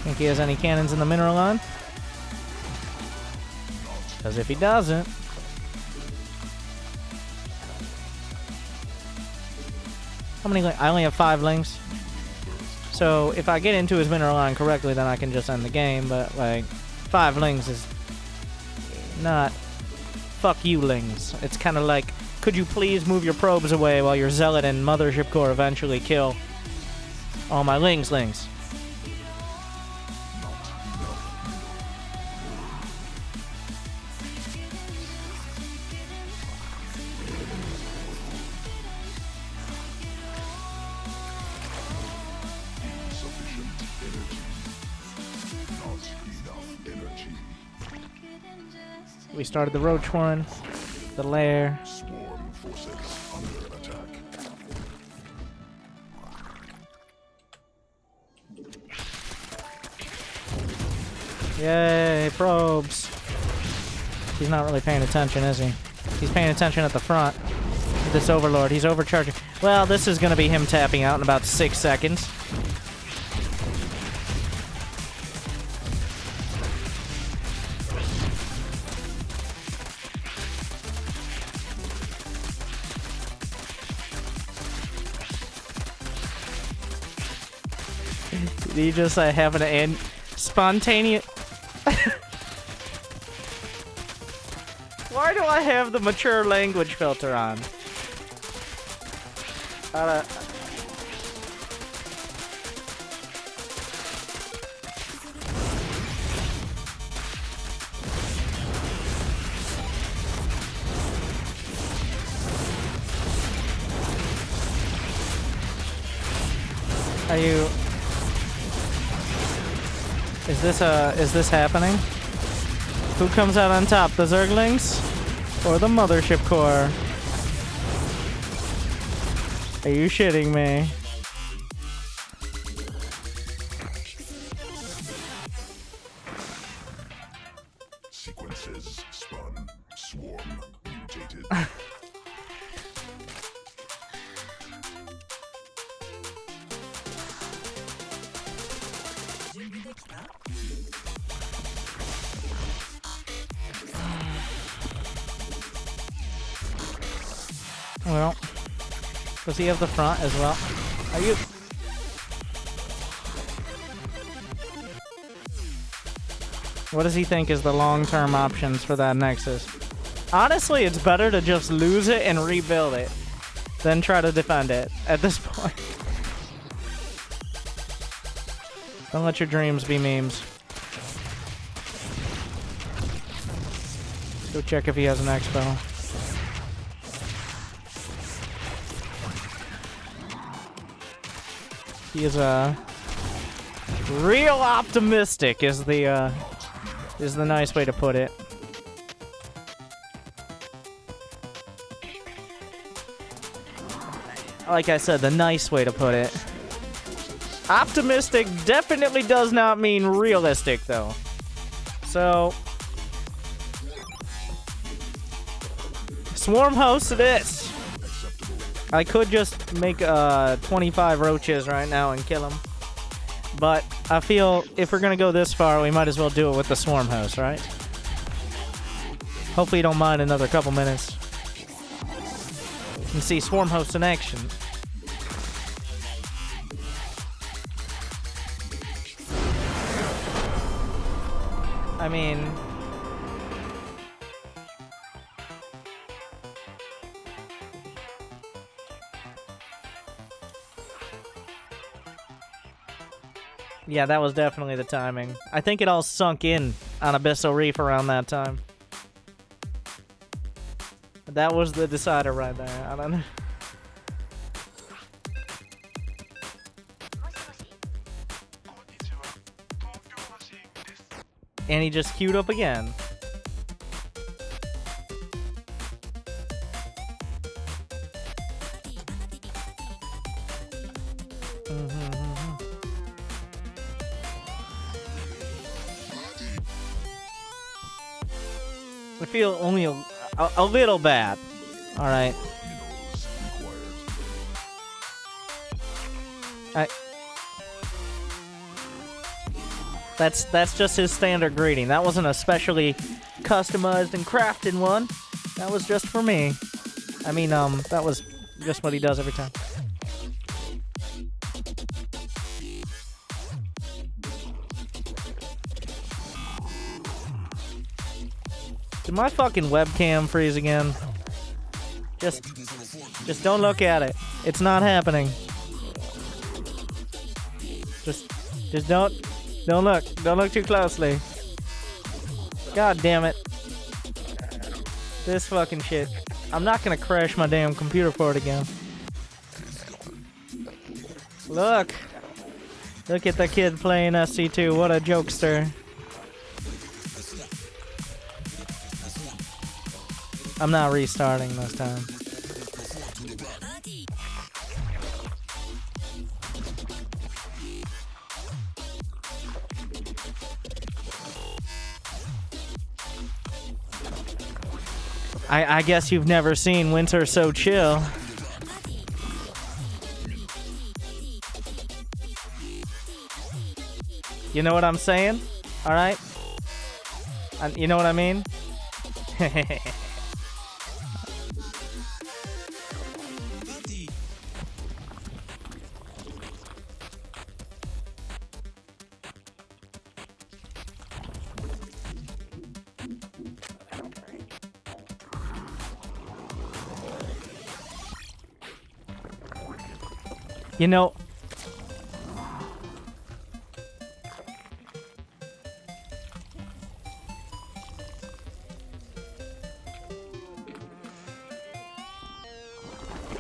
Think he has any cannons in the mineral line? Because if he doesn't... How many... I only have 5 lings. So if I get into his mineral line correctly, then I can just end the game. But, like, 5 lings is not... Fuck you, lings. It's kind of like, could you please move your probes away while your zealot and mothership core eventually kill all my lings. We started the roach one, the lair. Swarm forces under attack. Yay, probes. He's not really paying attention, is he? He's paying attention at the front. This overlord, he's overcharging. Well, this is going to be him tapping out in about 6 seconds. Did he just have an spontaneous... Why do I have the mature language filter on? Are you... Is this happening? Who comes out on top, the Zerglings or the mothership core? Are you shitting me? Sequences spun. Swarm mutated. Well, does he have the front as well? Are you... What does he think is the long-term options for that Nexus? Honestly, it's better to just lose it and rebuild it than try to defend it at this point. Don't let your dreams be memes. Go check if he has an expo. He is real optimistic is the nice way to put it. Like I said, the nice way to put it. Optimistic definitely does not mean realistic, though. So, swarm host it is. I could just make 25 roaches right now and kill them. But I feel if we're gonna go this far, we might as well do it with the swarm host, right? Hopefully you don't mind another couple minutes. You can see swarm host in action. I mean... yeah, that was definitely the timing. I think it all sunk in on Abyssal Reef around that time. That was the decider right there. I don't know. And he just queued up again. I feel only a little bad. All right. That's just his standard greeting. That wasn't a specially customized and crafted one. That was just for me. I mean, that was just what he does every time. Did my fucking webcam freeze again? Just don't look at it. It's not happening. Just don't look. Don't look too closely. God damn it. This fucking shit. I'm not gonna crash my damn computer for it again. Look. Look at the kid playing SC2. What a jokester. I'm not restarting this time. I guess you've never seen winter so chill. You know what I'm saying? Alright? You know what I mean?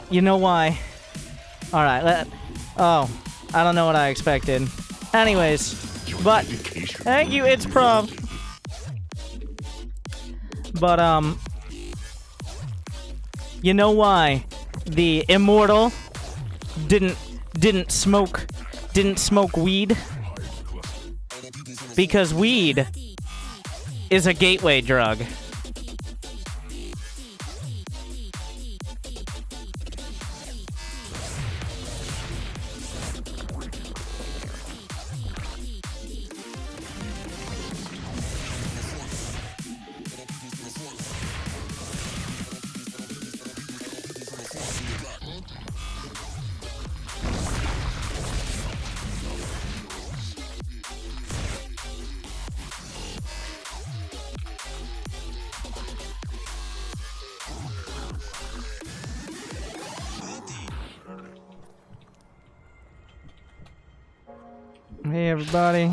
You know, why? Alright, oh, I don't know what I expected. Anyways, but, thank you, it's prom. But, you know why the immortal didn't smoke weed? Because weed is a gateway drug. Hey, everybody.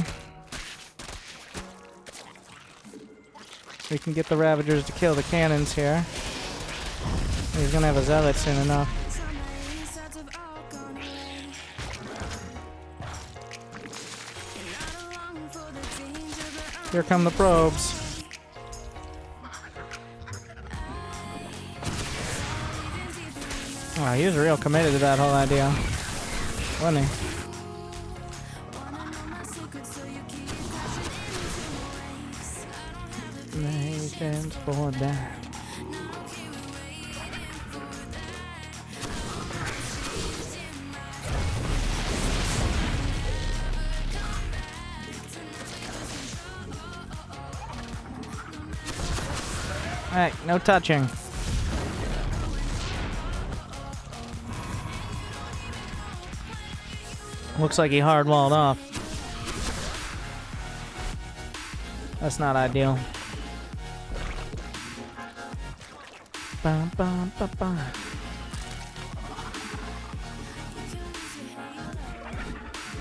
We can get the Ravagers to kill the cannons here. He's gonna have a Zealot soon enough. Here come the probes. Oh, he was real committed to that whole idea, wasn't he? Nations for that. Alright, no touching. Looks like he hard-walled off. That's not ideal. Bum, bum, bum, bum.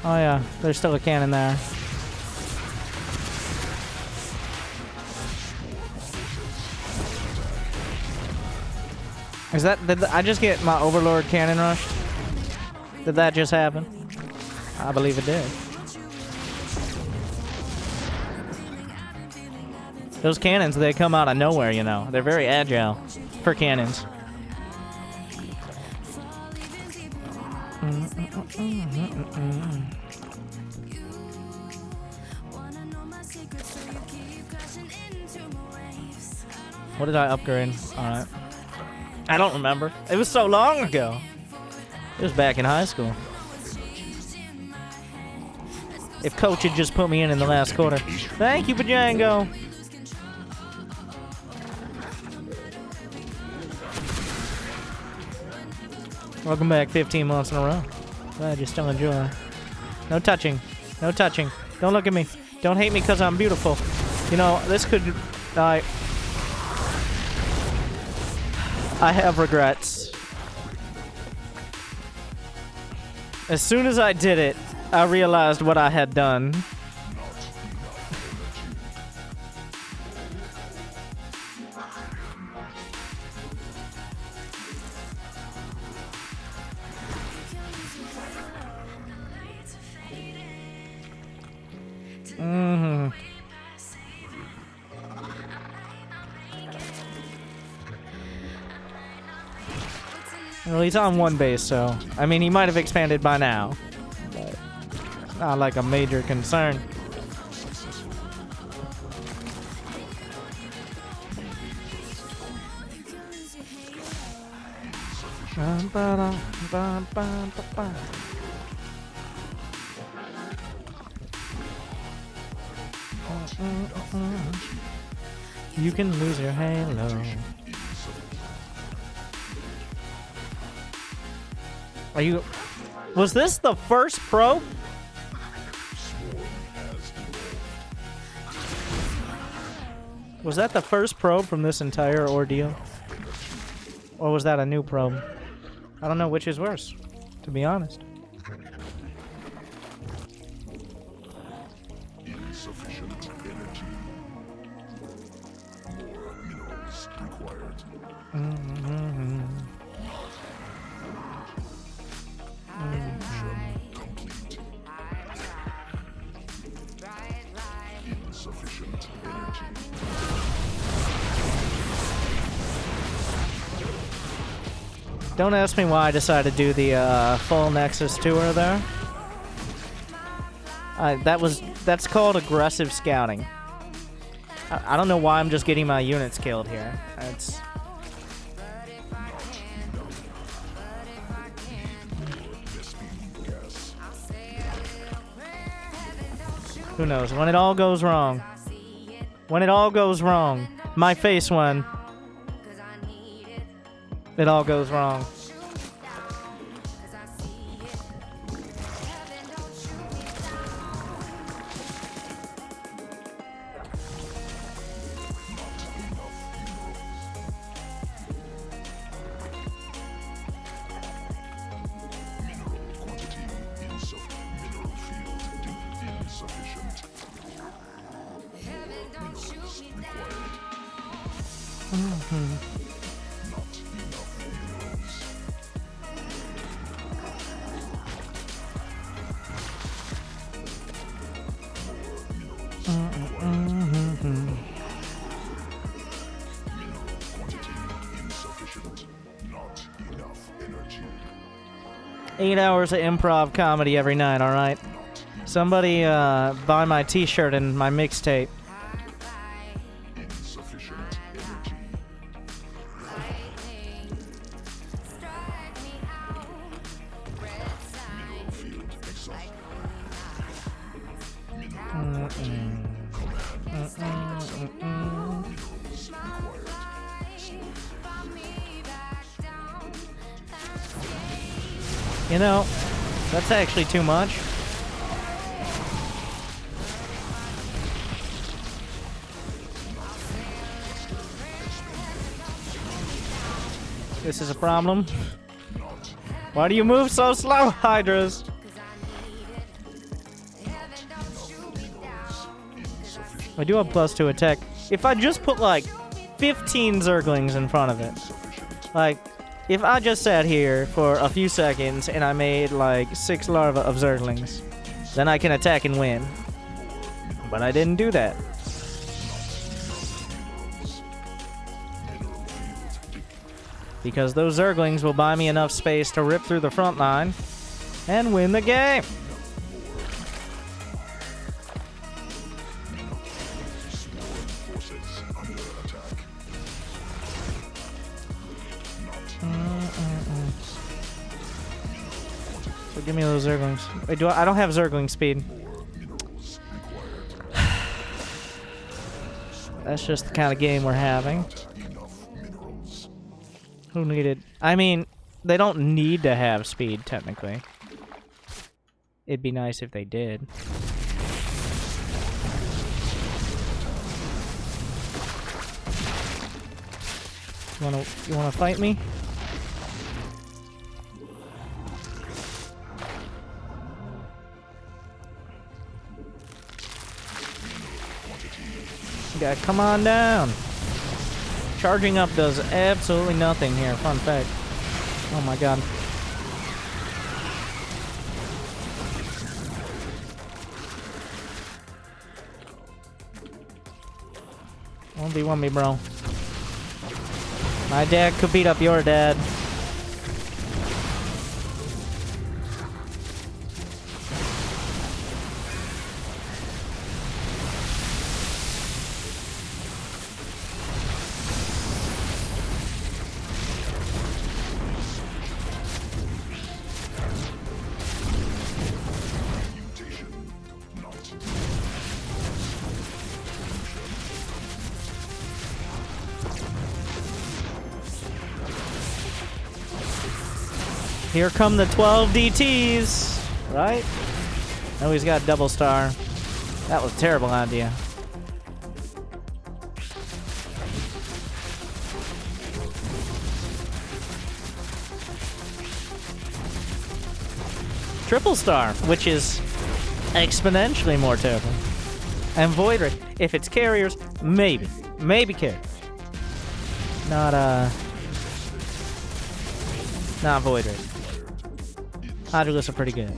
Oh yeah, there's still a cannon there. Is that, did I just get my Overlord cannon rushed? Did that just happen? I believe it did. Those cannons, they come out of nowhere, you know. They're very agile for cannons. What did I upgrade? Alright. I don't remember. It was so long ago. It was back in high school. If Coach had just put me in the last quarter. Thank you, Bajango. Welcome back 15 months in a row. Glad you still enjoy. No touching. No touching. Don't look at me. Don't hate me because I'm beautiful. You know, this could... I have regrets. As soon as I did it, I realized what I had done. Well, he's on one base, so... I mean, he might have expanded by now. But not like a major concern. You can lose your halo. Are you... Was this the first probe? Was that the first probe from this entire ordeal? Or was that a new probe? I don't know which is worse, to be honest. Insufficient energy. More minerals required. Complete. Insufficient energy. Don't ask me why I decided to do the full Nexus tour there. That's called aggressive scouting. I don't know why I'm just getting my units killed here. It's... Who knows? When it all goes wrong. When it all goes wrong. My face when it all goes wrong. Insufficient. Not enough energy. 8 hours of improv comedy every night, alright? Somebody buy my t-shirt and my mixtape. Insufficient energy. Mineral field exhausted. Mineral quantity. Command field minerals required. You know, that's actually too much. This is a problem. Why do you move so slow, Hydras? I do have +2 attack. If I just put like 15 Zerglings in front of it, like if I just sat here for a few seconds and I made like 6 larvae of Zerglings, then I can attack and win. But I didn't do that. Because those Zerglings will buy me enough space to rip through the front line and win the game. So give me those Zerglings. Wait, I don't have Zergling speed. That's just the kind of game we're having. Who needed? I mean, they don't need to have speed, technically. It'd be nice if they did. You wanna fight me? Yeah, come on down. Charging up does absolutely nothing here. Fun fact. Oh my god. 1v1 me, bro. My dad could beat up your dad. Here come the 12 DTs, right? Oh, he's got double star. That was a terrible idea. Triple star, which is exponentially more terrible. And void rage. If it's carriers, maybe. Maybe carriers. Not void rage. Hydroliths are pretty good.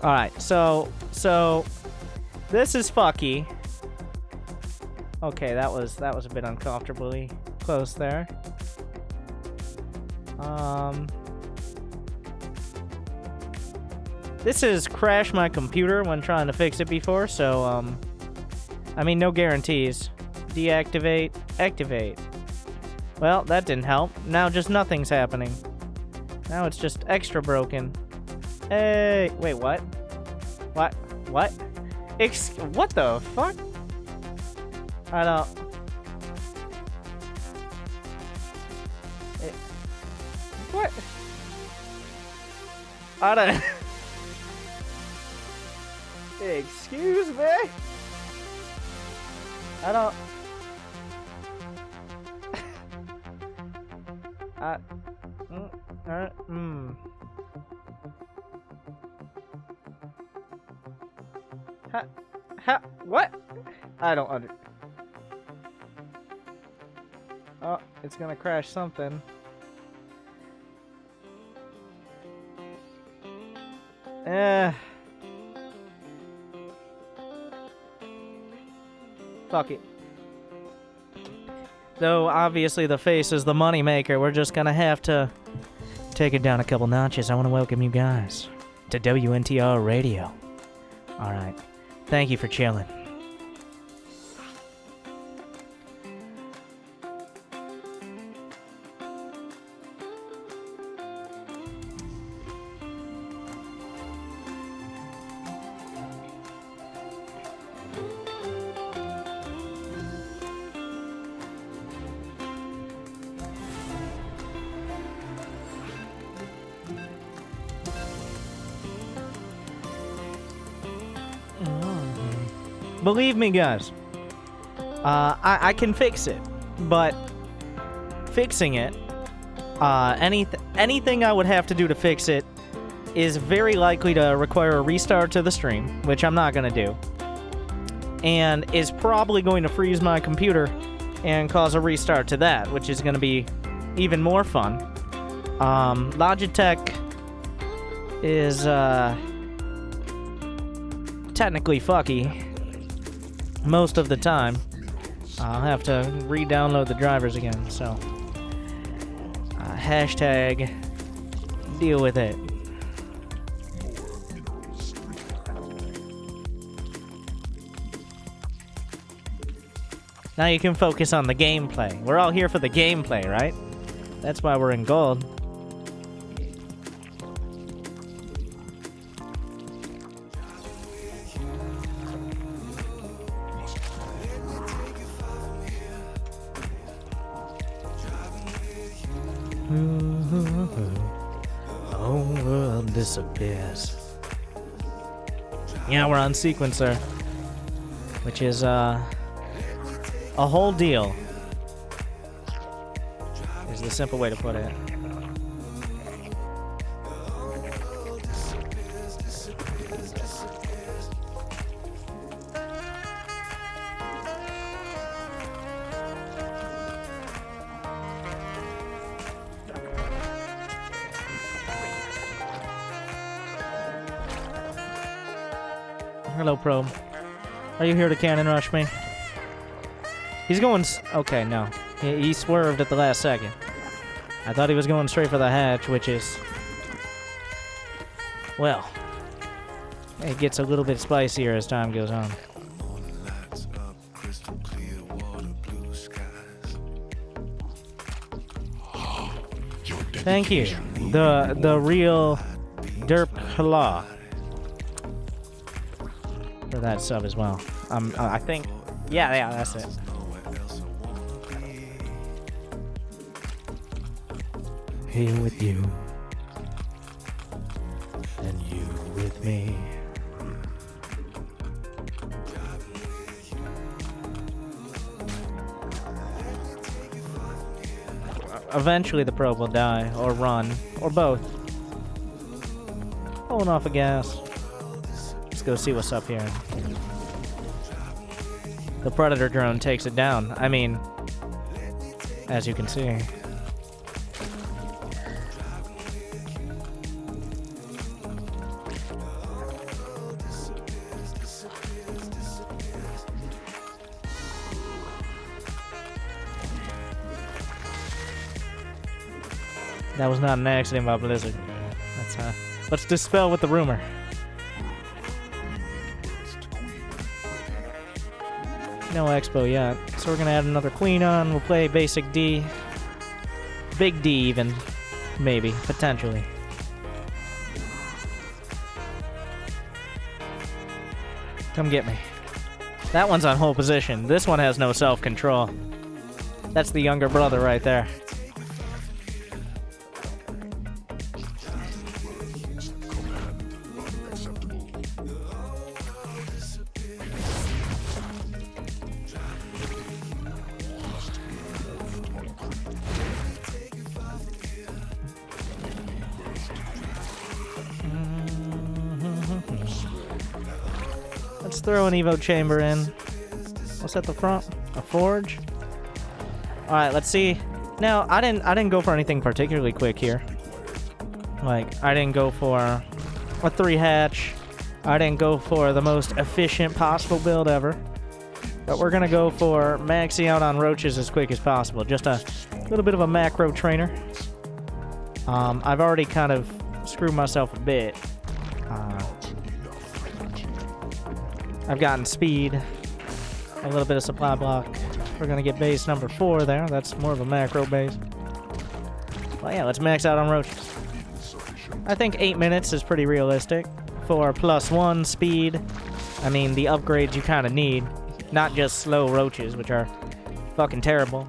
Alright, so this is fucky. Okay, that was a bit uncomfortably close there. This has crashed my computer when trying to fix it before, so I mean, no guarantees. Deactivate, activate. Well, that didn't help. Now just nothing's happening. Now it's just extra broken. Hey, wait, what? What? What? What the fuck? I don't... What? I don't... Excuse me? I don't... How? What? I don't under... Oh, it's gonna crash something. Fuck it. Though, obviously, the face is the moneymaker, we're just gonna have to take it down a couple notches. I want to welcome you guys to WNTR Radio. Alright. Thank you for chilling. Believe me, guys, I can fix it, but fixing it, anything I would have to do to fix it is very likely to require a restart to the stream, which I'm not going to do, and is probably going to freeze my computer and cause a restart to that, which is going to be even more fun. Logitech is technically fucky most of the time. I'll have to re-download the drivers again, so hashtag deal with it. Now you can focus on the gameplay. We're all here for the gameplay, right? That's why we're in gold. Disappears. Yeah, we're on sequencer, which is a whole deal, is the simple way to put it. Hello, Probe. Are you here to cannon rush me? He's going... Okay, no. He swerved at the last second. I thought he was going straight for the hatch, which is... Well... It gets a little bit spicier as time goes on. Thank you. The real Derp Hala. For that sub as well. I think... Yeah, that's it. Here with you. And you with me. Eventually the probe will die, or run, or both. Pulling off a gas. Let's go see what's up here. The Predator drone takes it down. I mean, as you can see. That was not an accident by Blizzard. That's let's dispel with the rumor. No expo yet, so we're gonna add another queen on. We'll play basic D, big D even, maybe, potentially. Come get me. That one's on hold position. This one has no self-control. That's the younger brother right there. Let's throw an Evo chamber in. What's at the front? A forge? Alright, let's see. Now, I didn't go for anything particularly quick here. Like, I didn't go for a 3-hatch. I didn't go for the most efficient possible build ever. But we're gonna go for maxing out on roaches as quick as possible. Just a little bit of a macro trainer. I've already kind of screwed myself a bit. I've gotten speed, a little bit of supply block. We're gonna get base number 4 there. That's more of a macro base. Well, yeah, let's max out on roaches. I think 8 minutes is pretty realistic for +1 speed. I mean, the upgrades you kind of need. Not just slow roaches, which are fucking terrible.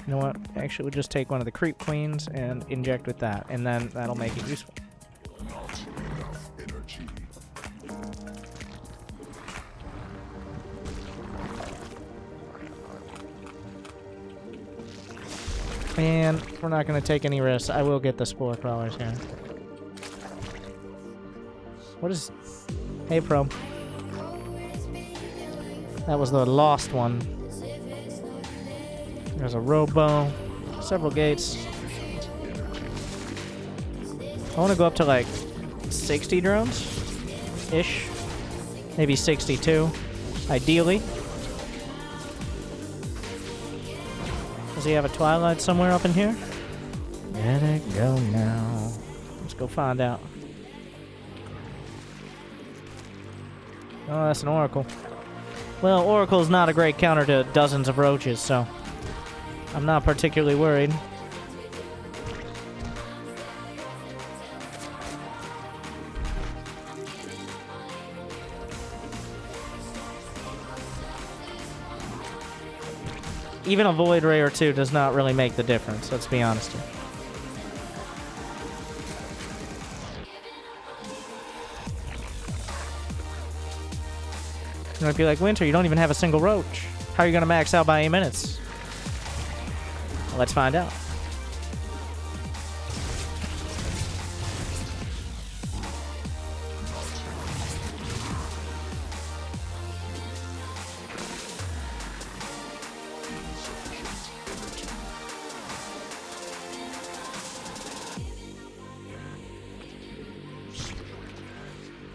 You know what? Actually, we'll just take one of the creep queens and inject with that, and then that'll make it useful. And we're not going to take any risks. I will get the spore crawlers here. What is... Hey, Pro. That was the lost one. There's a robo. Several gates. I want to go up to like 60 drones-ish. Maybe 62, ideally. Does he have a twilight somewhere up in here? Let it go now. Let's go find out. Oh, that's an oracle. Well, oracle's not a great counter to dozens of roaches, so I'm not particularly worried. Even a void ray or two does not really make the difference, let's be honest here. You might be like, Winter, you don't even have a single roach. How are you going to max out by 8 minutes? Well, let's find out.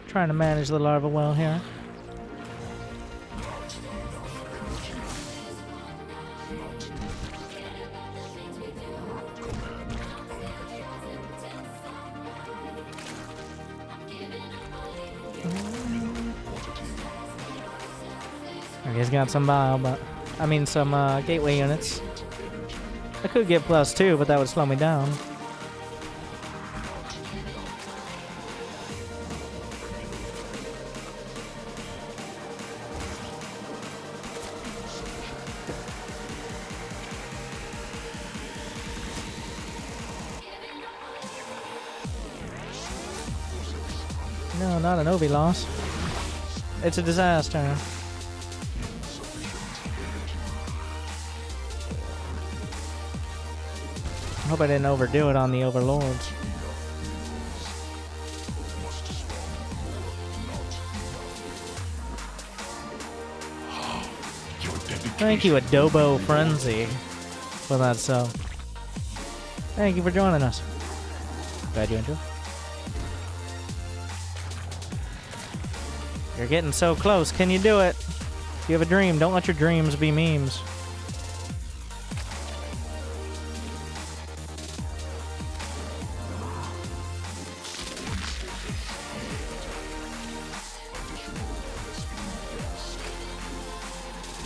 Trying to manage the larva well here. He's got some bile, but I mean some gateway units. I could get +2, but that would slow me down. No, not an Obi loss. It's a disaster. I hope I didn't overdo it on the overlords. Thank you, Adobo Frenzy, for that sub. Thank you for joining us. Glad you enjoyed. You're getting so close. Can you do it? If you have a dream, don't let your dreams be memes.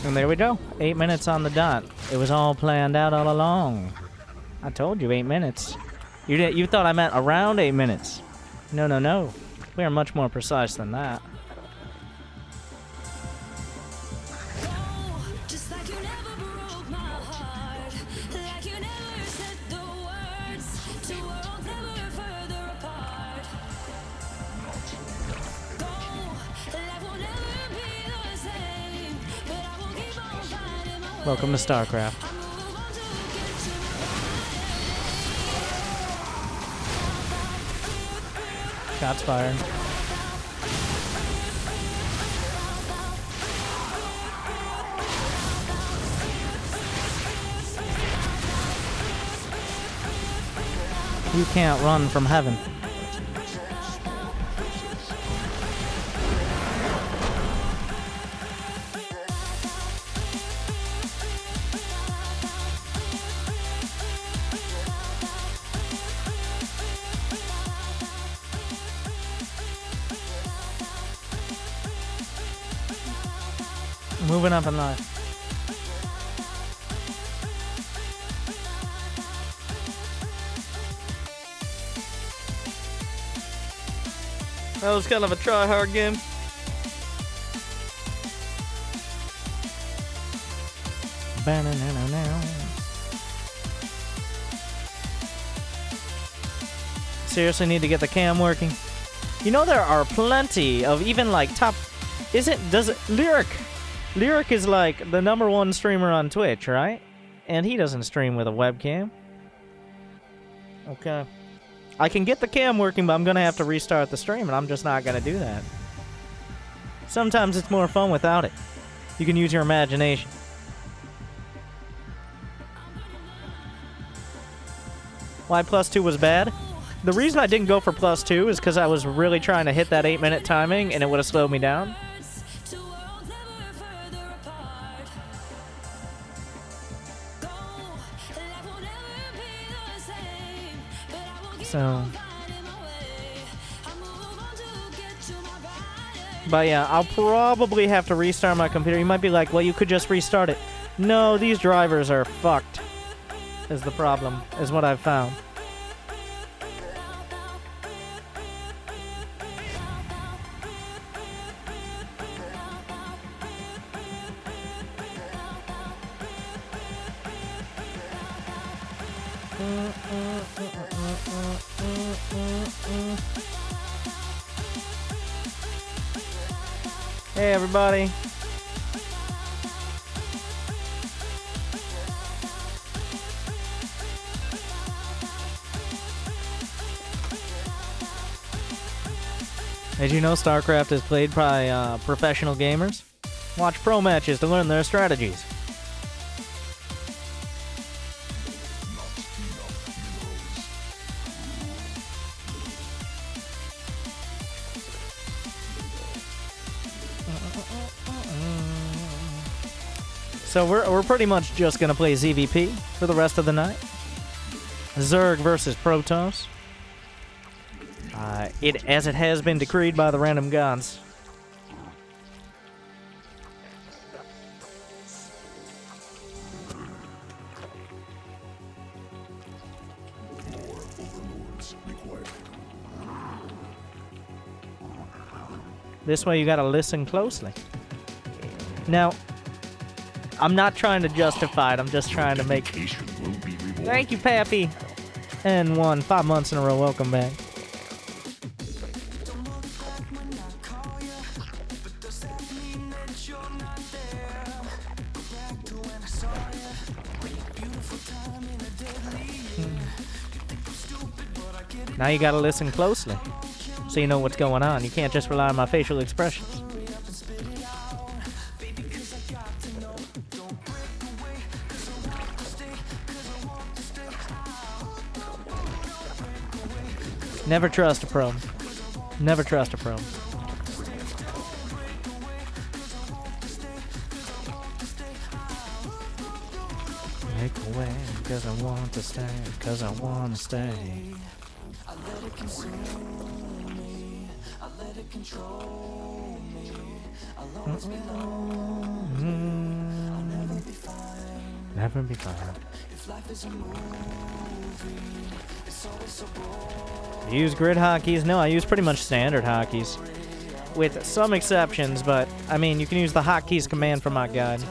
And there we go. 8 minutes on the dot. It was all planned out all along. I told you 8 minutes. You thought I meant around 8 minutes. No, no, no. We are much more precise than that. Welcome to StarCraft. Shots fired. You can't run from heaven. Moving up in life. That was kind of a try-hard game. Seriously need to get the cam working. You know there are plenty of even like top... Lyric is like the #1 streamer on Twitch, right? And he doesn't stream with a webcam. Okay. I can get the cam working, but I'm gonna have to restart the stream, and I'm just not gonna do that. Sometimes it's more fun without it. You can use your imagination. Why +2 was bad? The reason I didn't go for +2 is because I was really trying to hit that 8-minute timing, and it would have slowed me down. So, but yeah, I'll probably have to restart my computer. You might be like, well, you could just restart it. No, these drivers are fucked, is the problem, is what I've found. Hey everybody. Did you know StarCraft is played by professional gamers? Watch pro matches to learn their strategies. So we're pretty much just gonna play ZVP for the rest of the night. Zerg versus Protoss. As it has been decreed by the random gods. This way you gotta listen closely. Now, I'm not trying to justify it, I'm just trying to make... Thank you, Pappy! And 5 months in a row, welcome back. Now you gotta listen closely, so you know what's going on. You can't just rely on my facial expressions. Never trust a pro. Never trust a pro. Make a way, cause I want to stay, cause I want to stay. I let it consume me, I let it control me. I'll always be lonely, I'll never be fine. Never be fine. If life is a movie, it's always so boring. Use grid hotkeys? No, I use pretty much standard hotkeys. With some exceptions, but, I mean, you can use the hotkeys command from my guide.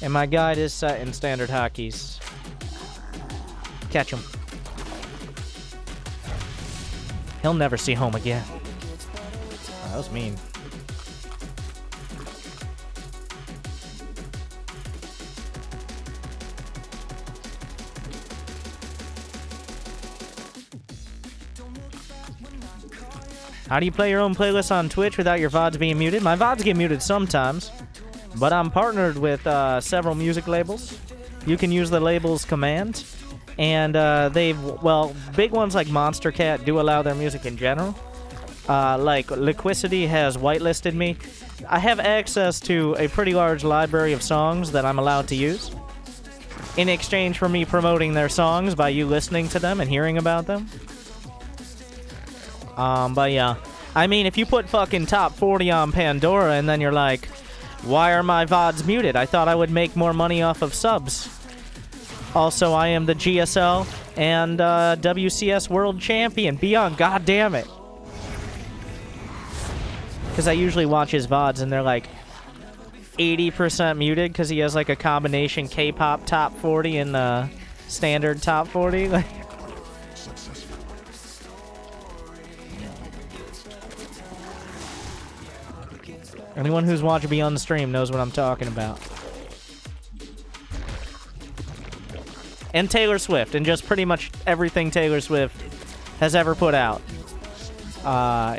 And my guide is set in standard hotkeys. Catch him. He'll never see home again. Oh, that was mean. How do you play your own playlist on Twitch without your VODs being muted? My VODs get muted sometimes, but I'm partnered with several music labels. You can use the labels command, and well, big ones like Monster Cat do allow their music in general. Like Liquicity has whitelisted me. I have access to a pretty large library of songs that I'm allowed to use in exchange for me promoting their songs by you listening to them and hearing about them. But yeah, I mean, if you put fucking top 40 on Pandora and then you're like, why are my VODs muted? I thought I would make more money off of subs. Also, I am the GSL and WCS World Champion. Beyond, goddamn it. Because I usually watch his VODs and they're like 80% muted because he has like a combination K-pop top 40 and standard top 40. Like, anyone who's watched Beyond the Stream knows what I'm talking about. And Taylor Swift, and just pretty much everything Taylor Swift has ever put out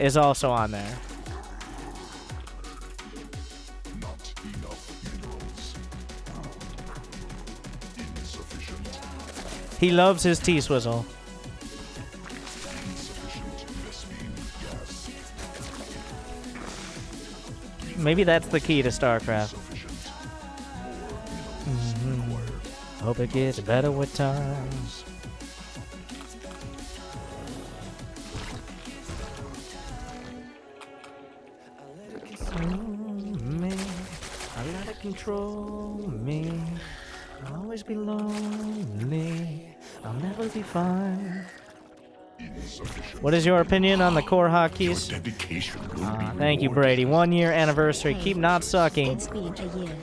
is also on there. He loves his T-Swizzle. Maybe that's the key to StarCraft. Hope it gets better with time. I let it control me. I'll always be lonely. I'll never be fine. What is your opinion on the core hotkeys? Thank you, Brady. 1 year anniversary. Keep not sucking. It's been a year.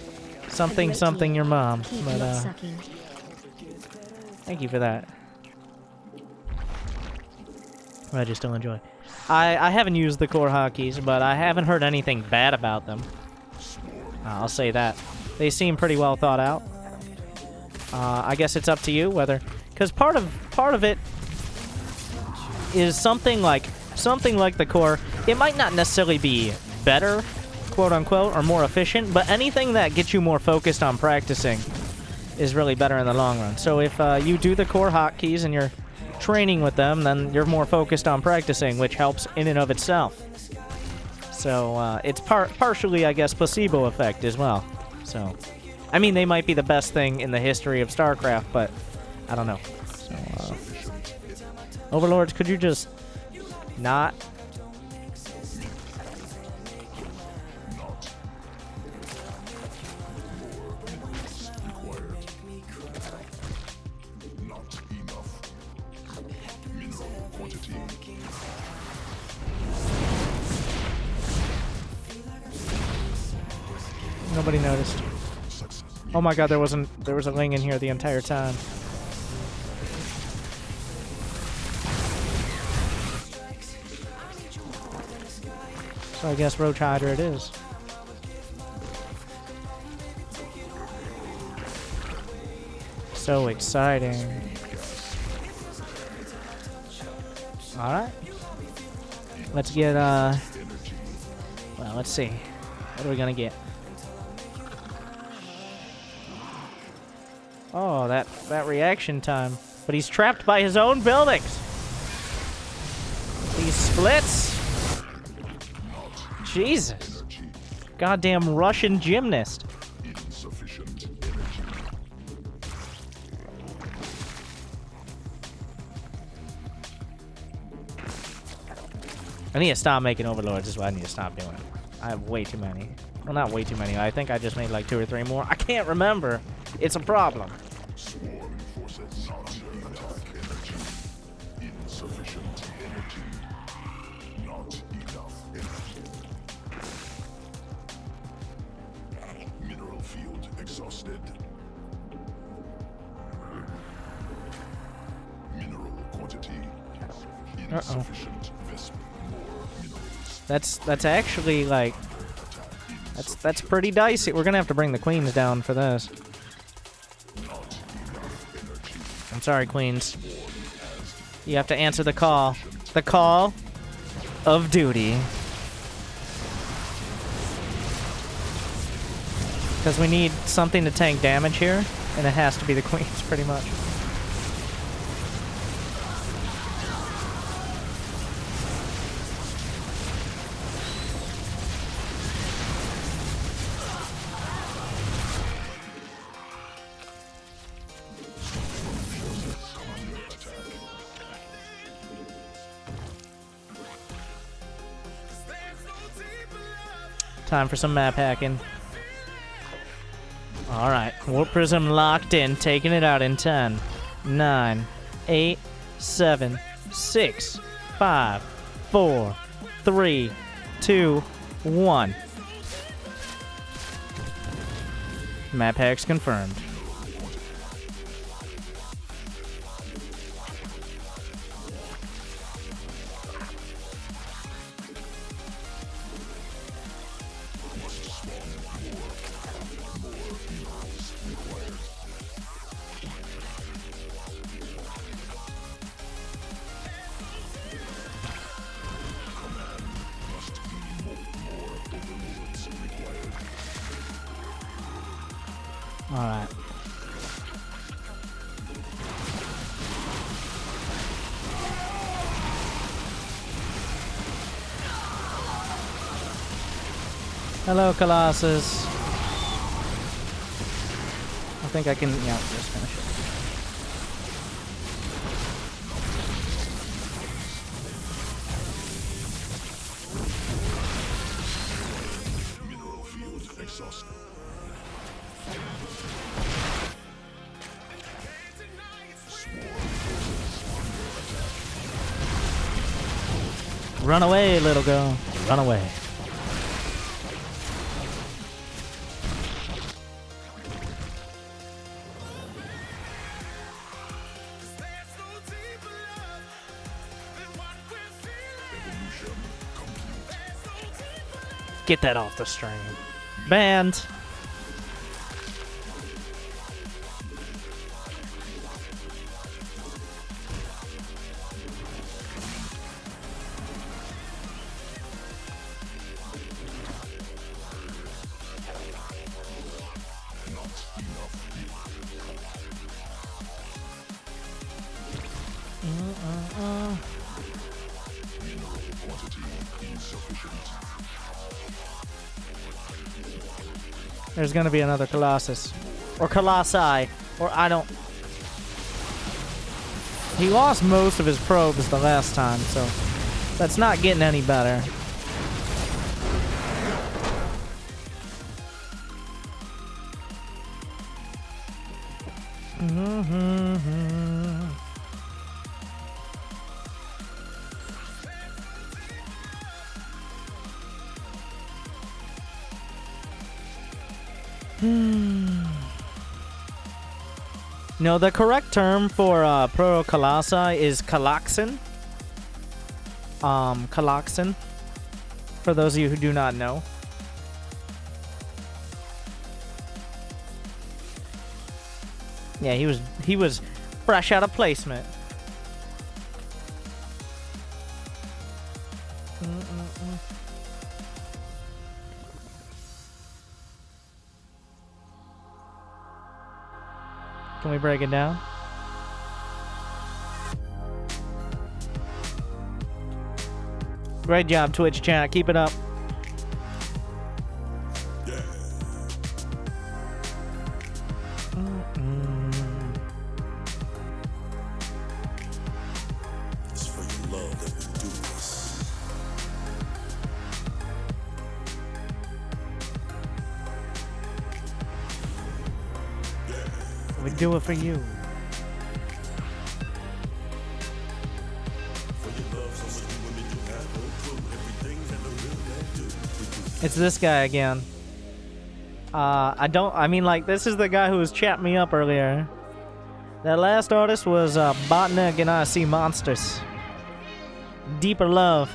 Something, something, your mom. Keep But, not sucking. thank you for that. I just still enjoy. I haven't used the core hotkeys, but I haven't heard anything bad about them. I'll say that. They seem pretty well thought out. I guess it's up to you whether, because part of it is something like the core. It might not necessarily be better, quote unquote, or more efficient, but anything that gets you more focused on practicing is really better in the long run. So if you do the core hotkeys and you're training with them, then you're more focused on practicing, which helps in and of itself. So it's partially, I guess, placebo effect as well. So, I mean, they might be the best thing in the history of StarCraft, but I don't know. So, Overlords, could you just not? Nobody noticed. Oh my god, there was a Ling in here the entire time. So I guess Roach Hydra it is. So exciting. Alright. Let's get, well, let's see. What are we gonna get? Oh, that reaction time. But he's trapped by his own buildings. These splits. Jesus. Goddamn Russian gymnast. I need to stop making overlords. Is what I need to stop doing. I have way too many. Well, not way too many. I think I just made like 2 or 3 more. I can't remember. It's a problem. Mineral field exhausted. Mineral quantity insufficient. That's actually like that's pretty dicey. We're gonna have to bring the queens down for this. I'm sorry, queens. You have to answer the call. The call. of duty. Because we need something to tank damage here, and it has to be the queens, pretty much. Time for some map hacking. Alright, Warp Prism locked in, taking it out in 10, 9, 8, 7, 6, 5, 4, 3, 2, 1. Map hacks confirmed. Alright. Hello, Colossus. I think I can, yeah, just finish it. Mineral field exhausted. Run away, little girl. Run away. Get that off the stream. Banned. There's gonna be another Colossus. Or Colossi. Or I don't... He lost most of his probes the last time, so... That's not getting any better. No, the correct term for Proto-Colossi is Caloxin. Caloxin. For those of you who do not know. Yeah, he was fresh out of placement. Can we break it down? Great job, Twitch chat. Keep it up. It's for your love that we do this. We do it for you. It's this guy again. I mean, like, this is the guy who was chatting me up earlier. That last artist was Botnik and I See Monsters. Deeper Love.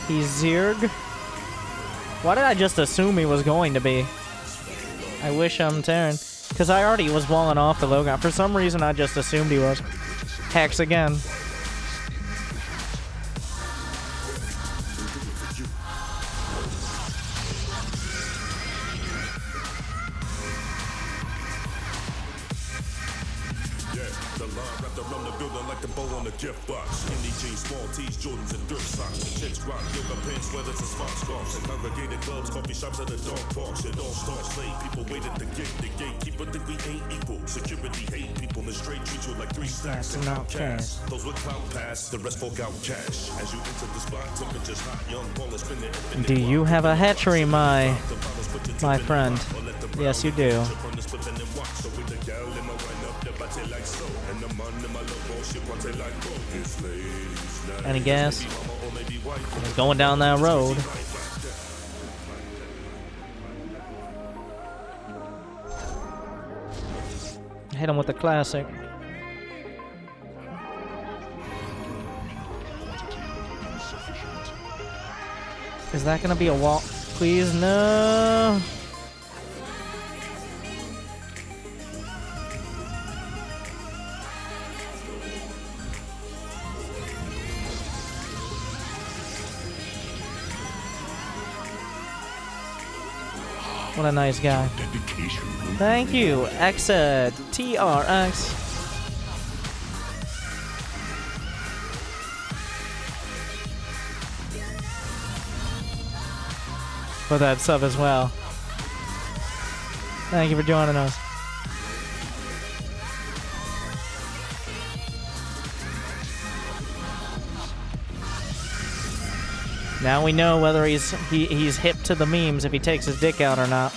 He's Zerg. Why did I just assume he was going to be? I wish I'm Terran. Because I already was walling off the Logon. For some reason, I just assumed he was. Hex again. Gift box, skinny jeans, small tees, Jordans, and dirt socks. The chicks rock yoga pants, sweaters, and smart scarves. And congregated clubs, coffee shops, and the dog parks. It all starts late. People wait at the gate. The gatekeeper think we ain't equal. Security hate people and straight treat you like 3 stacks and outcasts. Those with clout pass, the rest fork out cash. As you enter the spot, temperatures hot, young ball is spinning. Do you have a hatchery, my friend? Yes, you do. Any gas? He's going down that road. Hit him with the classic. Is that gonna be a wall? Please, no. What a nice guy. Thank you, Exa TRX. For that sub as well. Thank you for joining us. Now we know whether he's hip to the memes if he takes his dick out or not.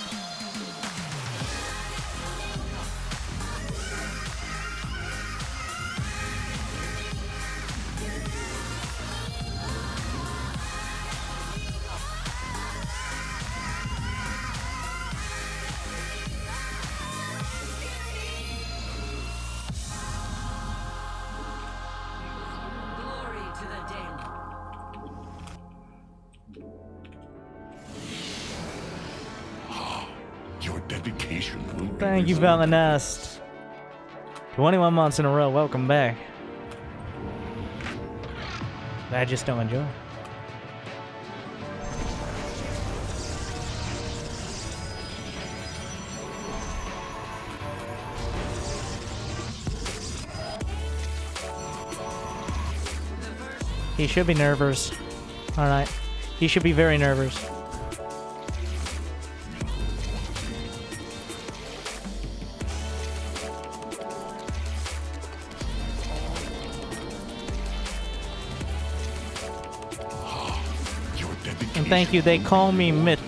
Glory to the Daemon. Your dedication will be Thank you, Valinest. 21 months in a row. Welcome back. I just don't enjoy. He should be nervous. Alright. He should be very nervous. And thank you, they call me Myth.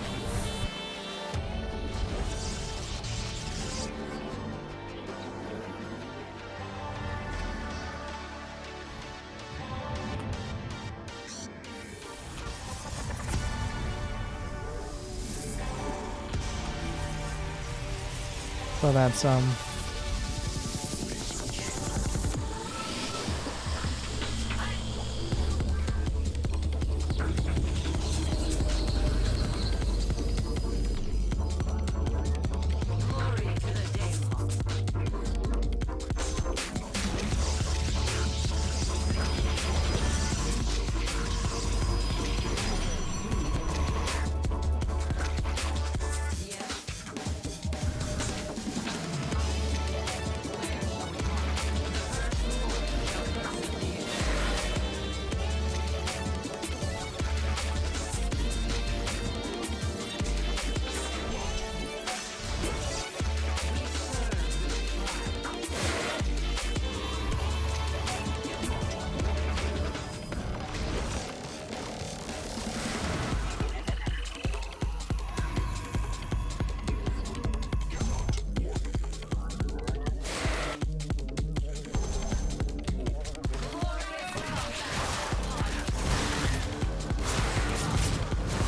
So that's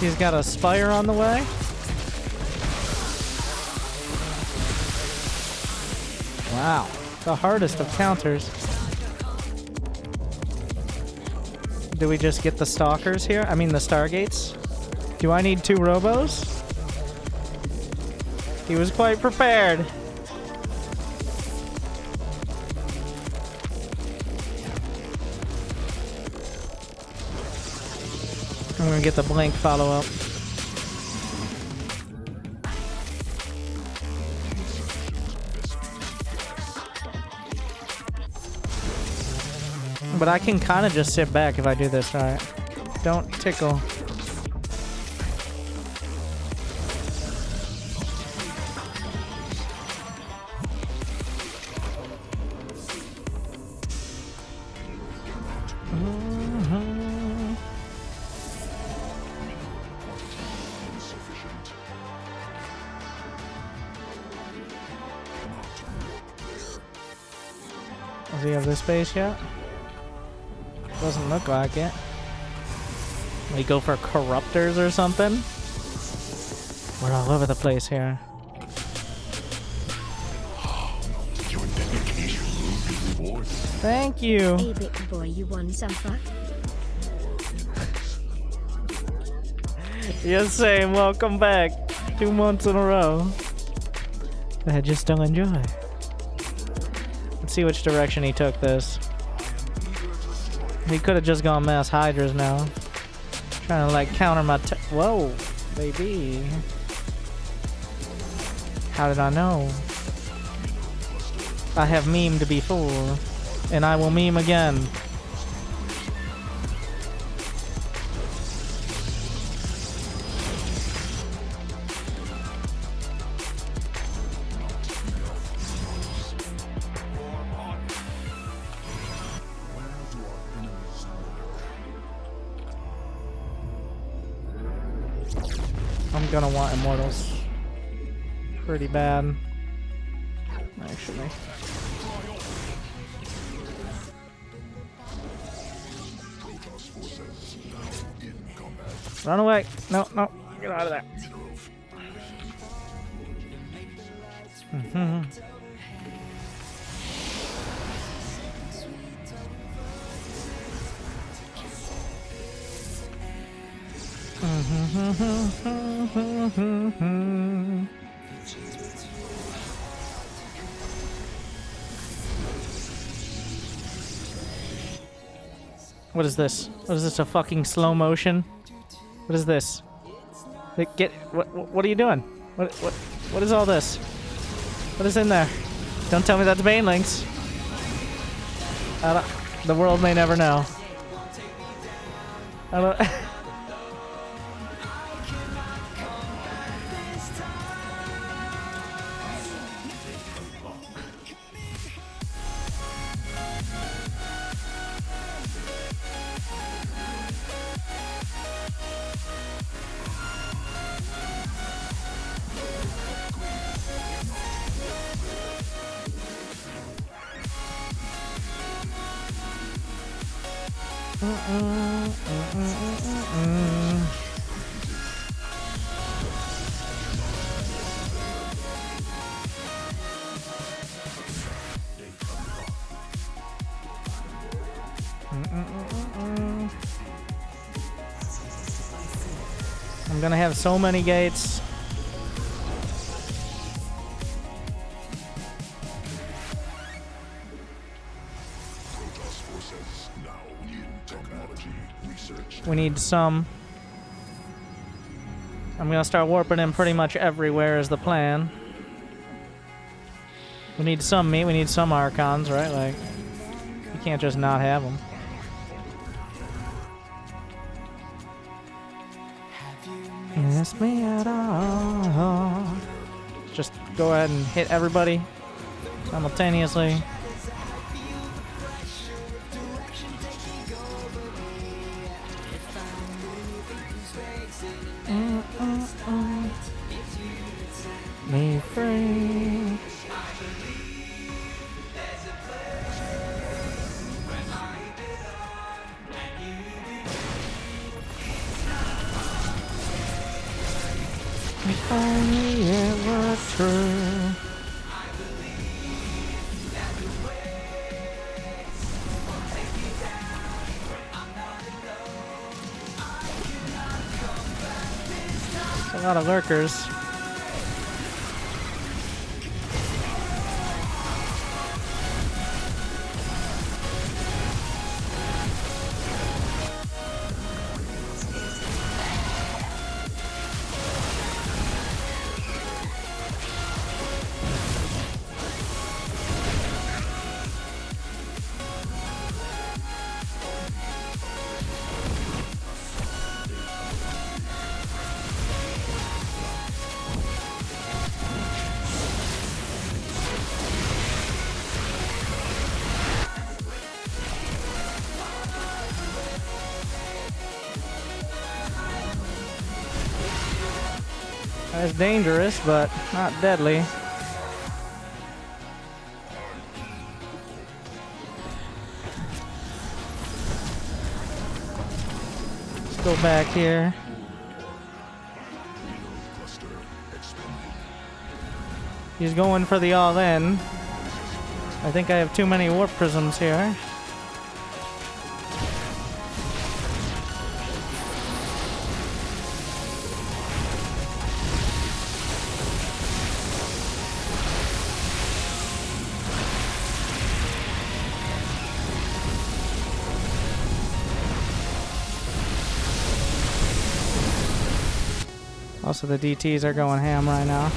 He's got a Spire on the way. Wow, the hardest of counters. Do we just get the stalkers here? I mean the Stargates? Do I need 2 robos? He was quite prepared. I'm gonna get the blink follow-up. But I can kind of just sit back if I do this right. Don't tickle. Does he have this base yet? Doesn't look like it. We go for corruptors or something? We're all over the place here. Your dedication will be rewarded. Thank you. Hey, big boy, you want some fuck? Yes, same. Welcome back. 2 months in a row. I just don't enjoy. Let's see which direction he took this. He could have just gone mass hydras now. Trying to like counter my whoa, baby. How did I know? I have memed before, and I will meme again. I'm gonna want immortals. Pretty bad. Actually. Run away! No, no, get out of there. What is this? What is this? A fucking slow motion? What is this? Get what are you doing? What is all this? What is in there? Don't tell me that's banelings. The world may never know. I don't. I'm gonna have so many gates. We need some. I'm gonna start warping in pretty much everywhere is the plan. We need some meat, we need some Archons, right? Like, you can't just not have them. Miss me at all. Just go ahead and hit everybody simultaneously. Me free. If only it were true. A lot of lurkers. That's dangerous, but not deadly. Let's go back here. He's going for the all-in. I think I have too many warp prisms here. Also, the DTs are going ham right now.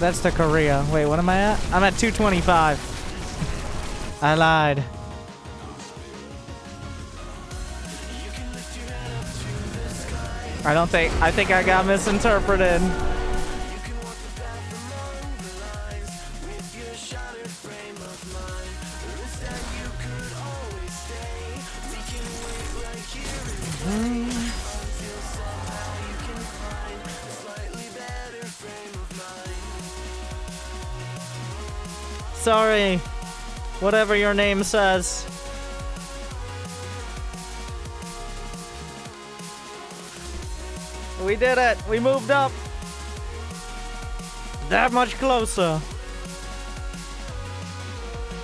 That's to Korea. Wait, what am I at? I'm at 225. I lied. I think I got misinterpreted. Sorry, whatever your name says. We did it. We moved up. That much closer.